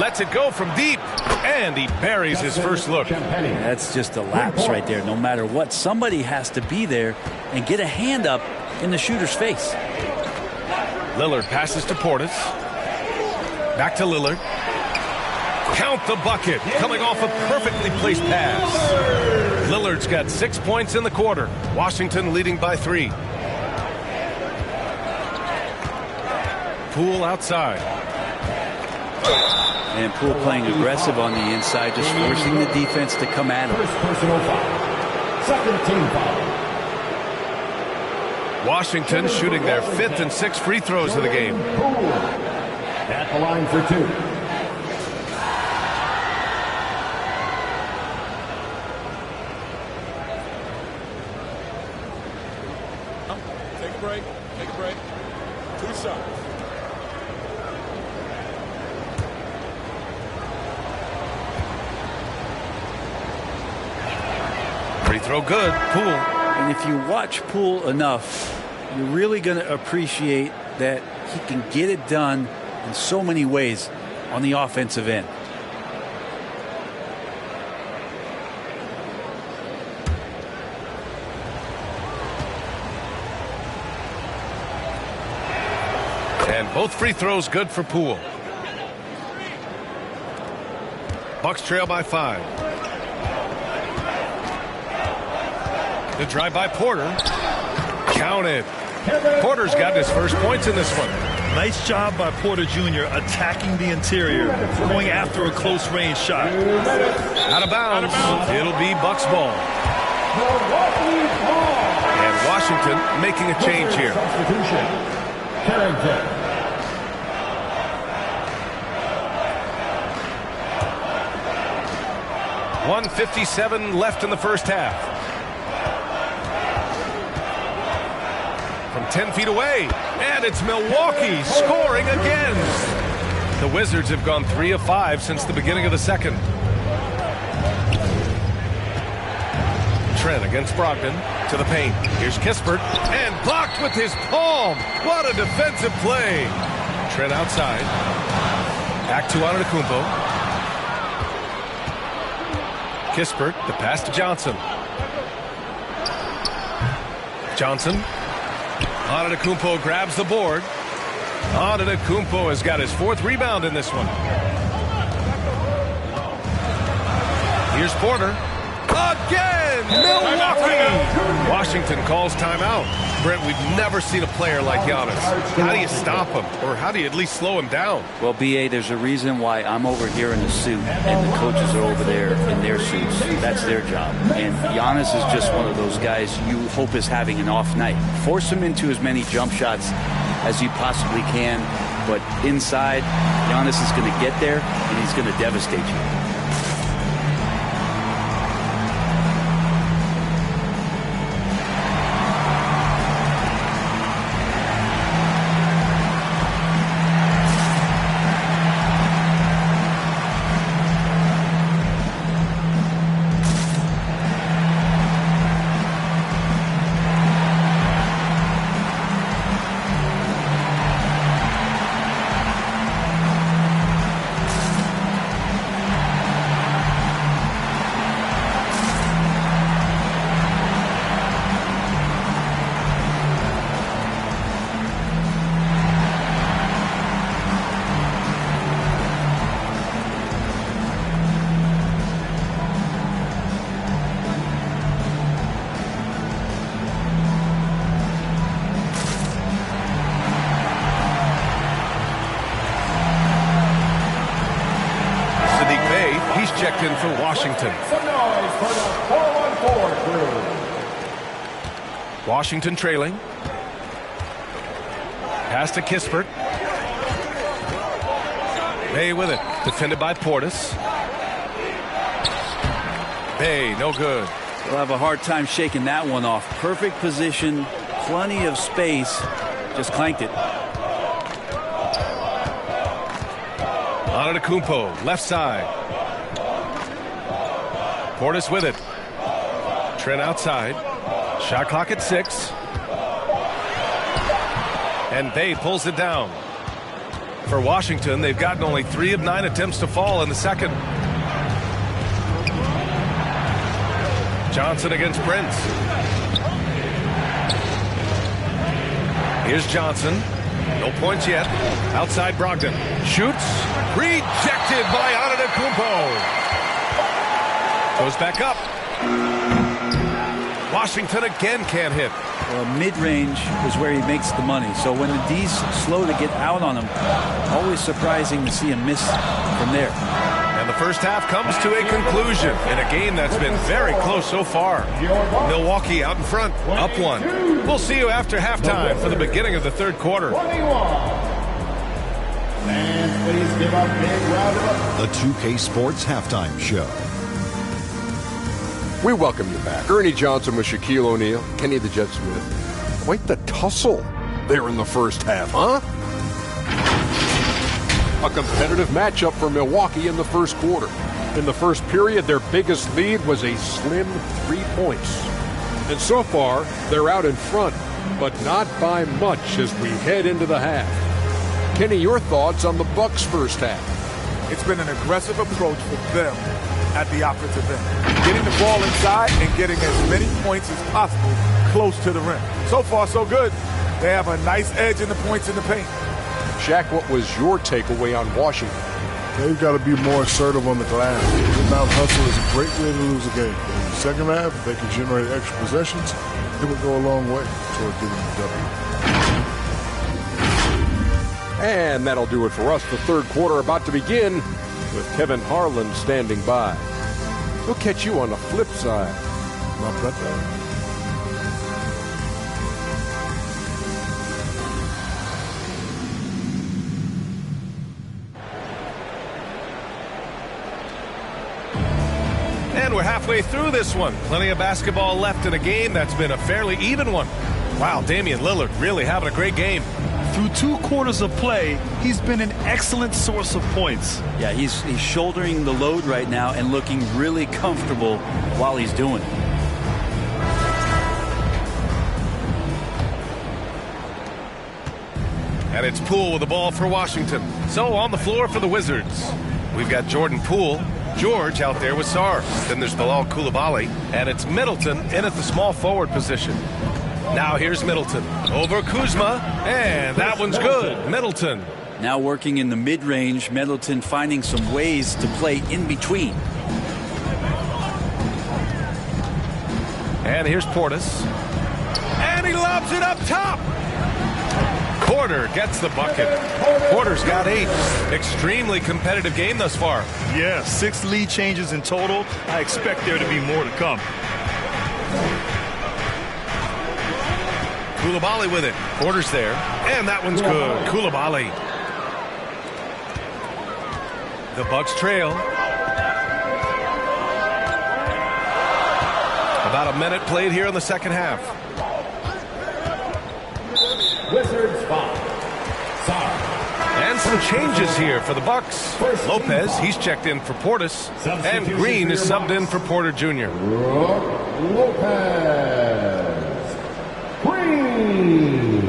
Lets it go from deep, and he buries his first look. That's just a lapse right there. No matter what, somebody has to be there and get a hand up in the shooter's face. Lillard passes to Portis. Back to Lillard. Count the bucket, coming off a perfectly placed pass. Lillard's got 6 points in the quarter. Washington leading by 3. Poole outside. And Poole playing aggressive on the inside, just forcing the defense to come at him. First personal foul. Second team foul. Washington shooting their 5th and 6th free throws of the game. Poole at the line for 2. Good shot. Free throw good. Poole. And if you watch Poole enough, you're really going to appreciate that he can get it done in so many ways on the offensive end. And both free throws good for Poole. Bucks trail by 5. The drive by Porter. Counted. Porter's got his first points in this one. Nice job by Porter Jr. attacking the interior, going after a close range shot. Out of bounds. It'll be Bucks ball. And Washington making a change here. Carrington. 1:57 left in the first half. From 10 feet away, and it's Milwaukee scoring again. The Wizards have gone 3 of 5 since the beginning of the second. Trent against Brogdon to the paint. Here's Kispert, and blocked with his palm. What a defensive play. Trent outside. Back to Antetokounmpo. Kispert, the pass to Johnson. Johnson. Antetokounmpo grabs the board. Antetokounmpo has got his 4th rebound in this one. Here's Porter. Again! Milwaukee! Washington calls timeout. Brent, we've never seen a player like Giannis. How do you stop him? Or how do you at least slow him down? Well, B.A., there's a reason why I'm over here in a suit and the coaches are over there in their suits. That's their job. And Giannis is just one of those guys you hope is having an off night. Force him into as many jump shots as you possibly can. But inside, Giannis is going to get there and he's going to devastate you. Checked in for Washington. Washington trailing. Pass to Kispert. Bay with it. Defended by Portis. Bay, no good. They'll have a hard time shaking that one off. Perfect position, plenty of space. Just clanked it. Antetokounmpo, left side. Portis with it. Trent outside. Shot clock at 6. And Bay pulls it down. For Washington, they've gotten only 3 of 9 attempts to fall in the second. Johnson against Prince. Here's Johnson. No points yet. Outside Brogdon. Shoots. Rejected by Antetokounmpo. Goes back up. Washington again can't hit. Well, mid-range is where he makes the money. So when the D's slow to get out on him, always surprising to see him miss from there. And the first half comes to a conclusion in a game that's been very close so far. Milwaukee out in front, up 1. We'll see you after halftime for the beginning of the third quarter. And please give a big round of applause. The 2K Sports Halftime Show. We welcome you back. Ernie Johnson with Shaquille O'Neal, Kenny the Jet Smith. Quite the tussle there in the first half, huh? A competitive matchup for Milwaukee in the first quarter. In the first period, their biggest lead was a slim 3 points. And so far, they're out in front, but not by much as we head into the half. Kenny, your thoughts on the Bucks' first half? It's been an aggressive approach for them at the offensive end. Getting the ball inside and getting as many points as possible close to the rim. So far, so good. They have a nice edge in the points in the paint. Shaq, what was your takeaway on Washington? They've got to be more assertive on the glass. Getting out hustle is a great way to lose a game. In the second half, if they can generate extra possessions, it would go a long way toward getting the W. And that'll do it for us. The third quarter about to begin with Kevin Harlan standing by. We'll catch you on the flip side. My brother. And we're halfway through this one. Plenty of basketball left in a game that's been a fairly even one. Wow, Damian Lillard really having a great game. Through 2 quarters of play, he's been an excellent source of points. Yeah, he's shouldering the load right now and looking really comfortable while he's doing it. And it's Poole with the ball for Washington. So on the floor for the Wizards, we've got Jordan Poole. George out there with Sarr. Then there's Bilal Coulibaly. And it's Middleton in at the small forward position. Now here's Middleton over Kuzma. And that one's good. Middleton. Now working in the mid-range, Middleton finding some ways to play in between. And here's Portis. And he lobs it up top. Porter gets the bucket. Porter's got 8. Extremely competitive game thus far. Yeah, 6 lead changes in total. I expect there to be more to come. Coulibaly with it. Porter's there. And that one's good. Coulibaly. The Bucks trail. About a minute played here in the second half. Wizards foul. Sarr. And some changes here for the Bucks. Lopez, he's checked in for Portis. And Green is subbed in for Porter Jr. Lopez. Green.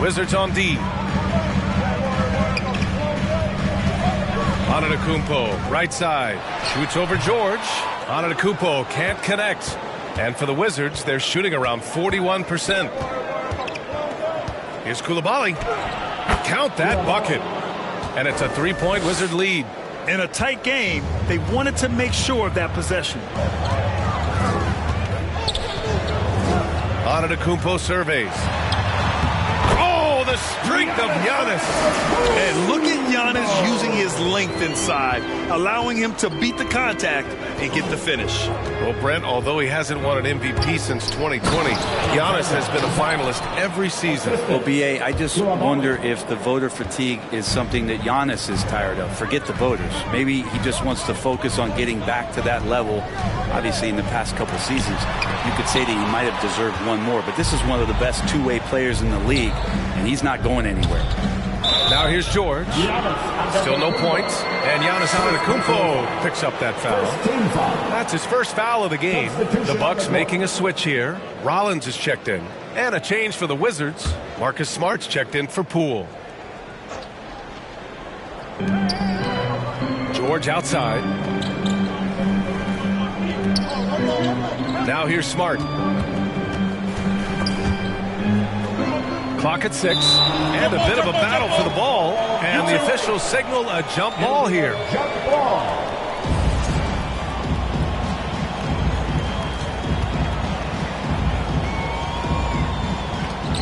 Wizards on D. Antetokounmpo, right side, shoots over George. Antetokounmpo can't connect. And for the Wizards, they're shooting around 41%. Here's Coulibaly. Count that bucket. And it's a 3-point Wizard lead. In a tight game, they wanted to make sure of that possession. Antetokounmpo surveys. The strength of Giannis. And look at Giannis using his length inside, allowing him to beat the contact and get the finish. Well, Brent, although he hasn't won an MVP since 2020, Giannis has been a finalist every season. Well, B.A., I just wonder if the voter fatigue is something that Giannis is tired of. Forget the voters. Maybe he just wants to focus on getting back to that level. Obviously, in the past couple seasons, you could say that he might have deserved one more, but this is one of the best two-way players in the league, and he's not going anywhere. Now here's George. Still no points. And Giannis Antetokounmpo picks up that foul. That's his first foul of the game. The Bucks making a switch here. Rollins is checked in. And a change for the Wizards. Marcus Smart's checked in for Poole. George outside. Now here's Smart. Clock at 6, and a bit of a battle for the ball, and the officials signal a jump ball here. Jump ball.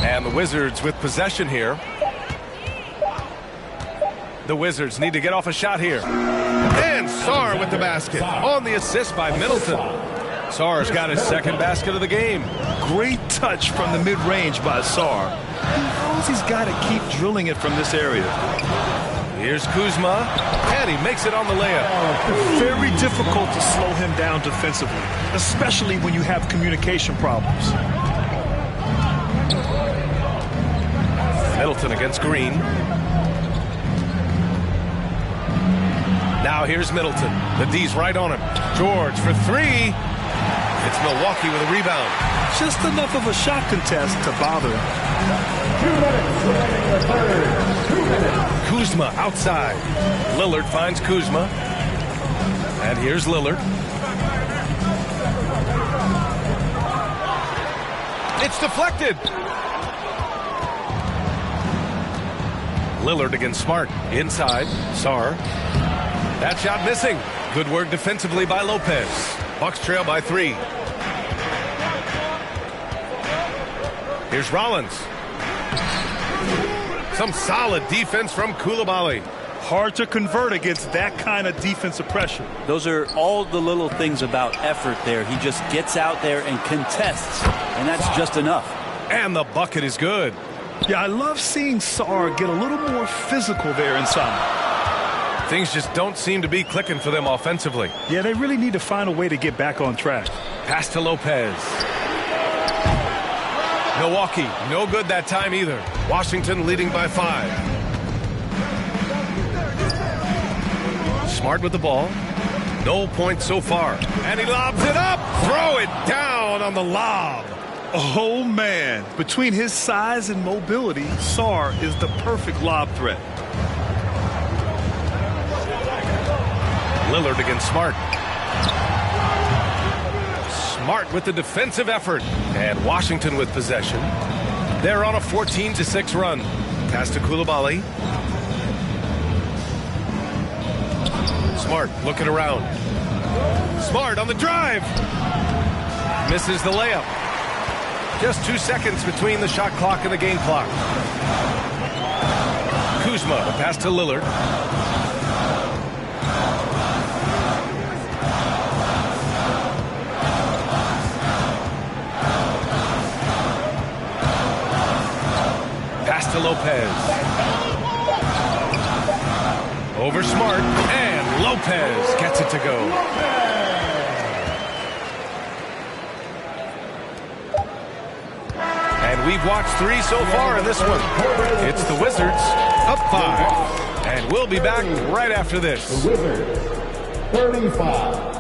And the Wizards with possession here. The Wizards need to get off a shot here. And Sarr with the basket on the assist by Middleton. Sarr's got his second basket of the game. Great touch from the mid-range by Sarr. He knows he's got to keep drilling it from this area. Here's Kuzma, and he makes it on the layup. Very difficult to slow him down defensively, especially when you have communication problems. Middleton against Green. Now here's Middleton. The D's right on him. George for three. It's Milwaukee with a rebound. Just enough of a shot contest to bother him. 2 minutes. Kuzma outside. Lillard finds Kuzma. And here's Lillard. It's deflected. Lillard against Smart. Inside. Sarr. That shot missing. Good work defensively by Lopez. Bucks trail by 3. Here's Rollins. Some solid defense from Coulibaly. Hard to convert against that kind of defensive pressure. Those are all the little things about effort there. He just gets out there and contests, and that's just enough. And the bucket is good. Yeah, I love seeing Sarr get a little more physical there inside. Things just don't seem to be clicking for them offensively. Yeah, they really need to find a way to get back on track. Pass to Lopez. Milwaukee, no good that time either. Washington leading by 5. Smart with the ball. No points so far. And he lobs it up. Throw it down on the lob. Oh, man. Between his size and mobility, Sarr is the perfect lob threat. Lillard against Smart. Smart with the defensive effort. And Washington with possession. They're on a 14-6 run. Pass to Coulibaly. Smart looking around. Smart on the drive. Misses the layup. Just 2 seconds between the shot clock and the game clock. Kuzma, the pass to Lillard. Pass to Lopez. Over Smart, and Lopez gets it to go. And we've watched 3 so far in this one. It's the Wizards up 5. And we'll be back right after this. The Wizards, 35.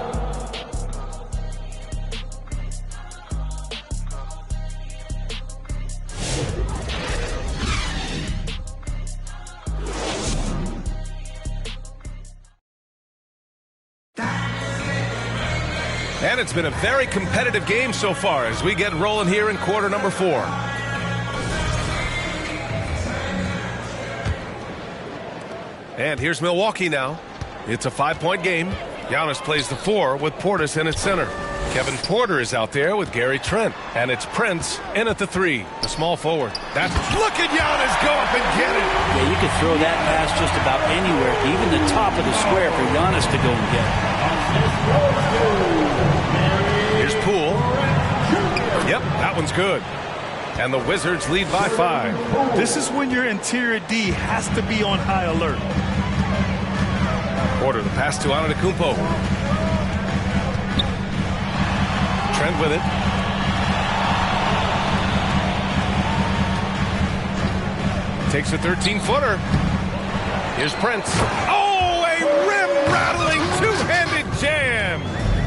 And it's been a very competitive game so far as we get rolling here in quarter number 4. And here's Milwaukee now. It's a 5-point game. Giannis plays the 4 with Portis in at center. Kevin Porter is out there with Gary Trent. And it's Prince in at the 3, the small forward. Look at Giannis go up and get it. Yeah, you could throw that pass just about anywhere, even the top of the square for Giannis to go and get it. Here's Poole. Yep, that one's good. And the Wizards lead by 5. This is when your interior D has to be on high alert. Porter, the pass to Antetokounmpo. Trent with it. Takes a 13-footer. Here's Prince. Oh, a rim-rattling two-handed jam.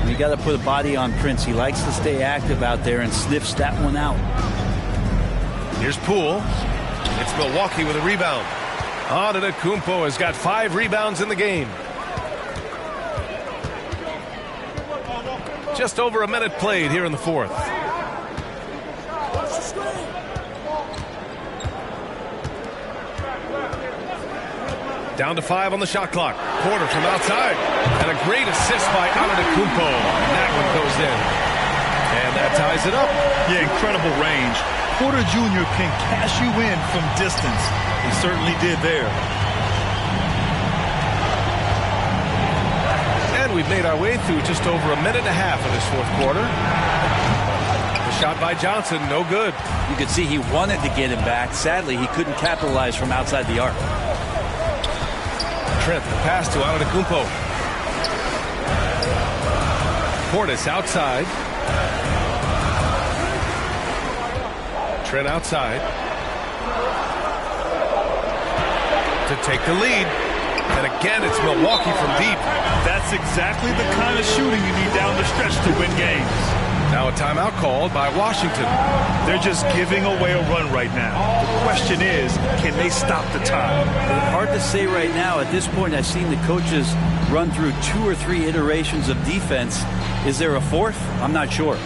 You got to put a body on Prince. He likes to stay active out there and sniffs that one out. Here's Poole. It's Milwaukee with a rebound. Antetokounmpo has got 5 rebounds in the game. Just over a minute played here in the 4th. Down to 5 on the shot clock. Porter from outside. And a great assist by Antetokounmpo. And that one goes in. And that ties it up. Yeah, incredible range. Porter Jr. can cash you in from distance. He certainly did there. And we've made our way through just over a minute and a half of this 4th quarter. The shot by Johnson, no good. You could see he wanted to get him back. Sadly, he couldn't capitalize from outside the arc. Trent, the pass to Antetokounmpo. Portis outside. Trent outside to take the lead. And again, it's Milwaukee from deep. That's exactly the kind of shooting you need down the stretch to win games. Now a timeout called by Washington. They're just giving away a run right now. The question is, can they stop the time? Hard to say right now. At this point, I've seen the coaches run through 2 or 3 iterations of defense. Is there a fourth? I'm not sure.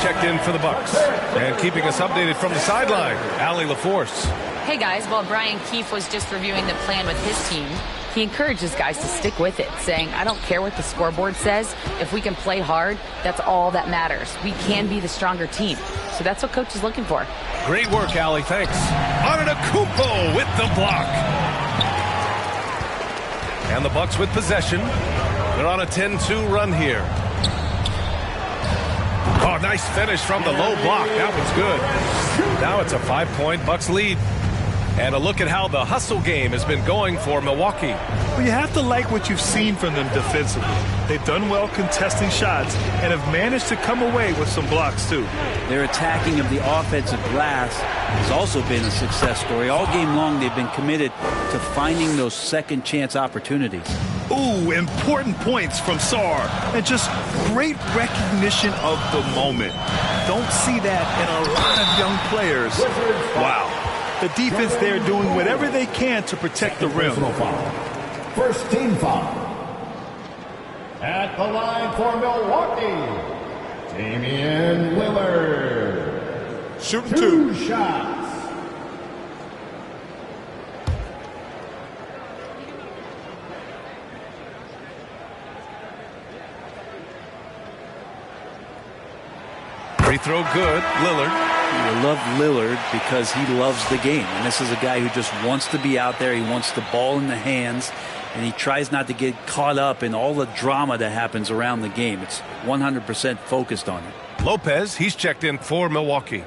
Checked in for the Bucks. And keeping us updated from the sideline, Allie LaForce. Hey guys, while Brian Keefe was just reviewing the plan with his team, he encourages guys to stick with it, saying, I don't care what the scoreboard says. If we can play hard, that's all that matters. We can be the stronger team. So that's what coach is looking for. Great work, Allie. Thanks. Antetokounmpo with the block. And the Bucks with possession. They're on a 10-2 run here. Oh, nice finish from the low block. That was good. Now it's a 5-point Bucks lead. And a look at how the hustle game has been going for Milwaukee. Well, you have to like what you've seen from them defensively. They've done well contesting shots and have managed to come away with some blocks, too. Their attacking of the offensive glass has also been a success story. All game long, they've been committed to finding those second chance opportunities. Ooh, important points from Sarr. And just great recognition of the moment. Don't see that in a lot of young players. Wow. The defense there doing whatever they can to protect the rim. First team foul. At the line for Milwaukee, Damian Lillard. Shooting 2 shots. Free throw good, Lillard. You love Lillard because he loves the game. And this is a guy who just wants to be out there. He wants the ball in the hands. And he tries not to get caught up in all the drama that happens around the game. It's 100% focused on it. Lopez, he's checked in for Milwaukee.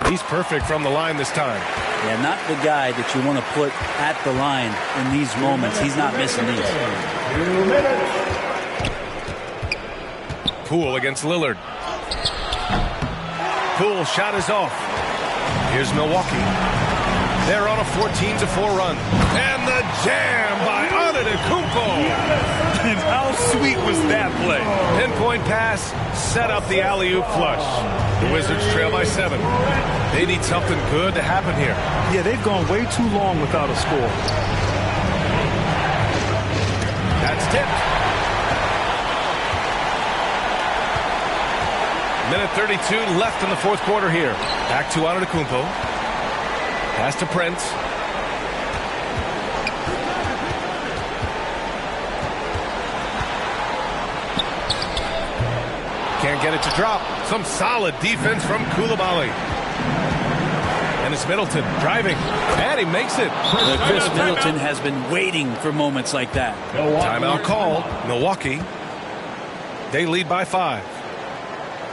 He's perfect from the line this time. Yeah, not the guy that you want to put at the line in these moments. He's not missing these. 2 minutes. Poole against Lillard. Poole shot is off. Here's Milwaukee. They're on a 14-4 run. And the jam by Antetokounmpo. And how sweet was that play? Pinpoint pass, set up the alley-oop flush. The Wizards trail by 7. They need something good to happen here. Yeah, they've gone way too long without a score. That's tipped. Minute 32 left in the fourth quarter here. Back to Antetokounmpo. Pass to Prince. Can't get it to drop. Some solid defense from Coulibaly. And it's Middleton driving. And he makes it. Chris Middleton has been waiting for moments like that. Timeout called. Milwaukee. They lead by 5.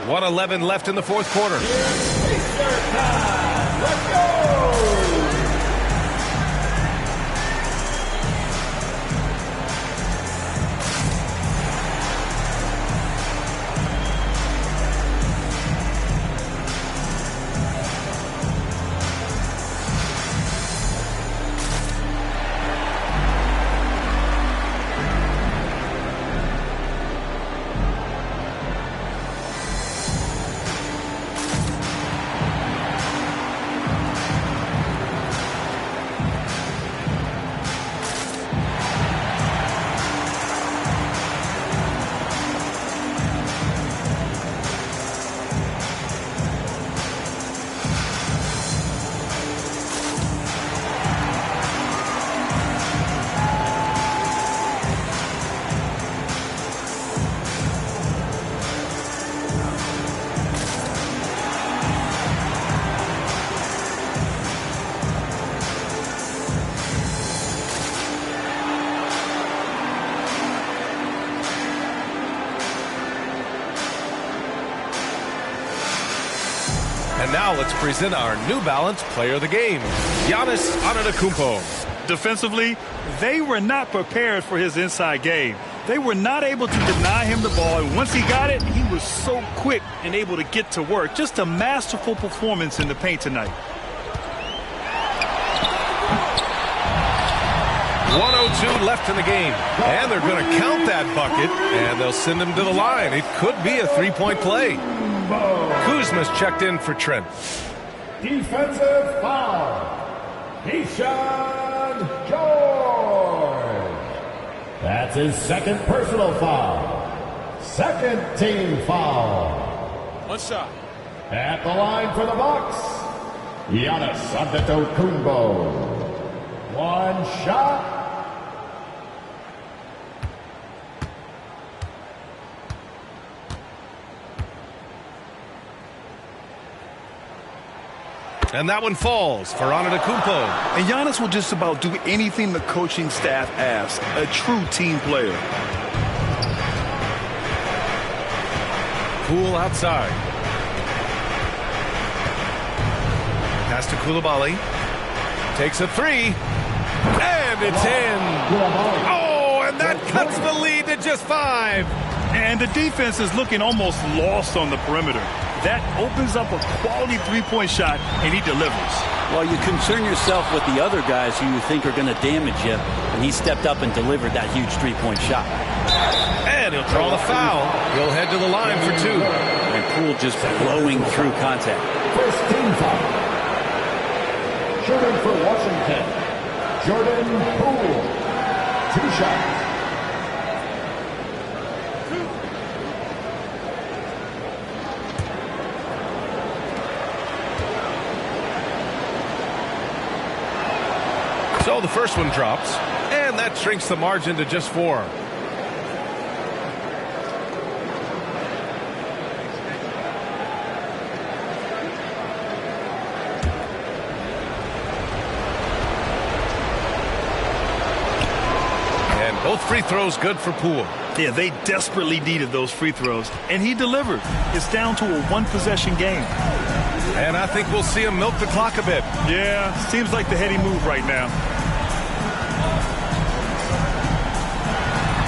1:11 left in the fourth quarter. Let's go! And now let's present our New Balance Player of the Game, Giannis Antetokounmpo. Defensively, they were not prepared for his inside game. They were not able to deny him the ball, and once he got it, he was so quick and able to get to work. Just a masterful performance in the paint tonight. 1:02 left in the game, and they're going to count that bucket, and they'll send him to the line. It could be a three-point play. Kuzma's checked in for Trent. Defensive foul. Keyshawn George. That's his second personal foul. Second team foul. One shot. At the line for the Bucks, Giannis Antetokounmpo. One shot. And that one falls for Antetokounmpo. And Giannis will just about do anything the coaching staff asks. A true team player. Poole outside. Pass to Coulibaly. Takes a three. And it's in. Oh, and that cuts the lead to just 5. And the defense is looking almost lost on the perimeter. That opens up a quality three-point shot, and he delivers. Well, you concern yourself with the other guys who you think are going to damage you, and he stepped up and delivered that huge three-point shot. And he'll draw the foul. He'll head to the line for 2. And Poole just blowing through contact. First team foul. Shooting for Washington, Jordan Poole. 2 shots. So the first one drops, and that shrinks the margin to just 4. And both free throws good for Poole. Yeah, they desperately needed those free throws, and he delivered. It's down to a one-possession game. And I think we'll see him milk the clock a bit. Yeah, seems like the heady move right now.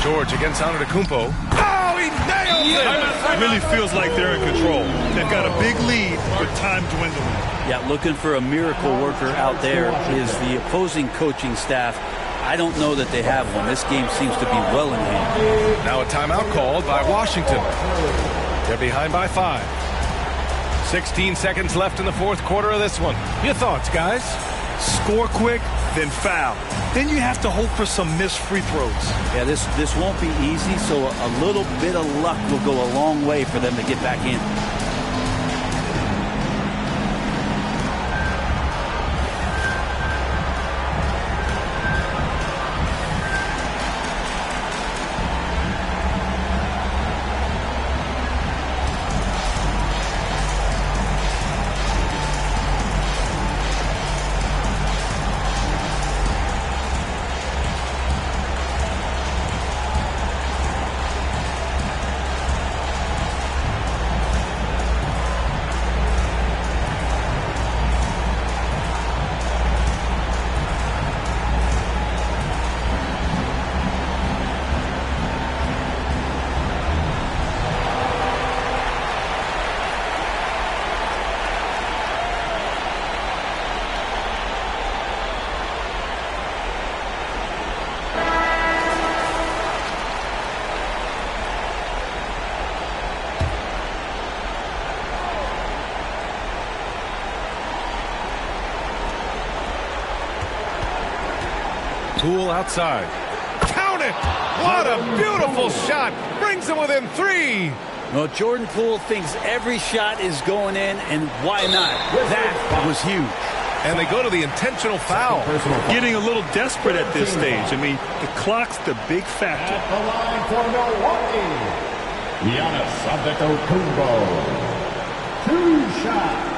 George against Antetokounmpo. Oh, he nailed it! Really feels like they're in control. They've got a big lead, but time dwindling. Yeah, looking for a miracle worker out there is the opposing coaching staff. I don't know that they have one. This game seems to be well in hand. Now a timeout called by Washington. They're behind by 5. 16 seconds left in the fourth quarter of this one. Your thoughts, guys? Score quick, then foul. Then you have to hope for some missed free throws. Yeah, this won't be easy, so a little bit of luck will go a long way for them to get back in. Poole outside. Count it! What a beautiful shot! Brings him within 3. Well, Jordan Poole thinks every shot is going in, and why not? That was huge. And they go to the intentional foul. Getting a little desperate at this stage. I mean, the clock's the big factor. At the line for Milwaukee, Giannis Antetokounmpo. 2 shots.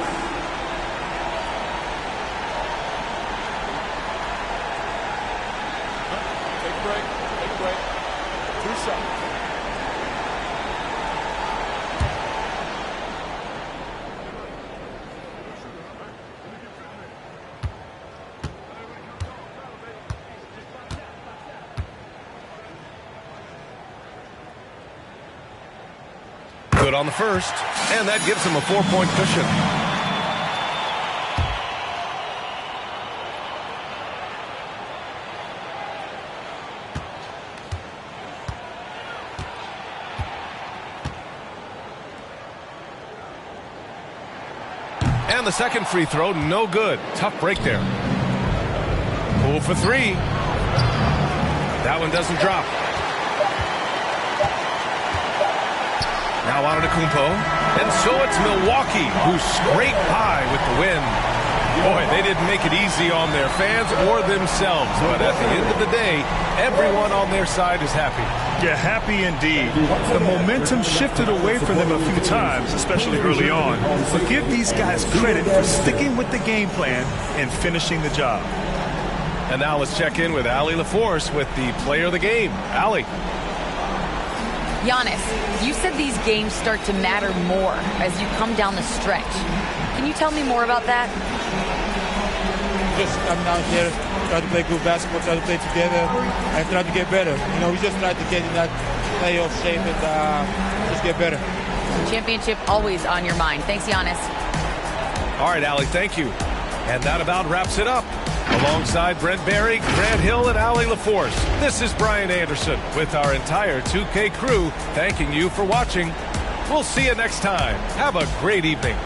Take a break. 2 shots. Good on the first, and that gives him a 4-point cushion. And the second free throw, no good. Tough break there. Poole for three. That one doesn't drop. Now Antetokounmpo. And so it's Milwaukee who scrape by with the win. Boy, they didn't make it easy on their fans or themselves. But at the end of the day, everyone on their side is happy. Yeah, happy indeed. The momentum shifted away from them a few times, especially early on. But give these guys credit for sticking with the game plan and finishing the job. And now let's check in with Allie LaForce with the player of the game. Allie. Giannis, you said these games start to matter more as you come down the stretch. Can you tell me more about that? Just come down here, try to play good basketball, try to play together, and try to get better. You know, we just try to get in that playoff shape and just get better. Championship always on your mind. Thanks, Giannis. All right, Allie, thank you. And that about wraps it up. Alongside Brent Barry, Grant Hill, and Allie LaForce, this is Brian Anderson with our entire 2K crew thanking you for watching. We'll see you next time. Have a great evening.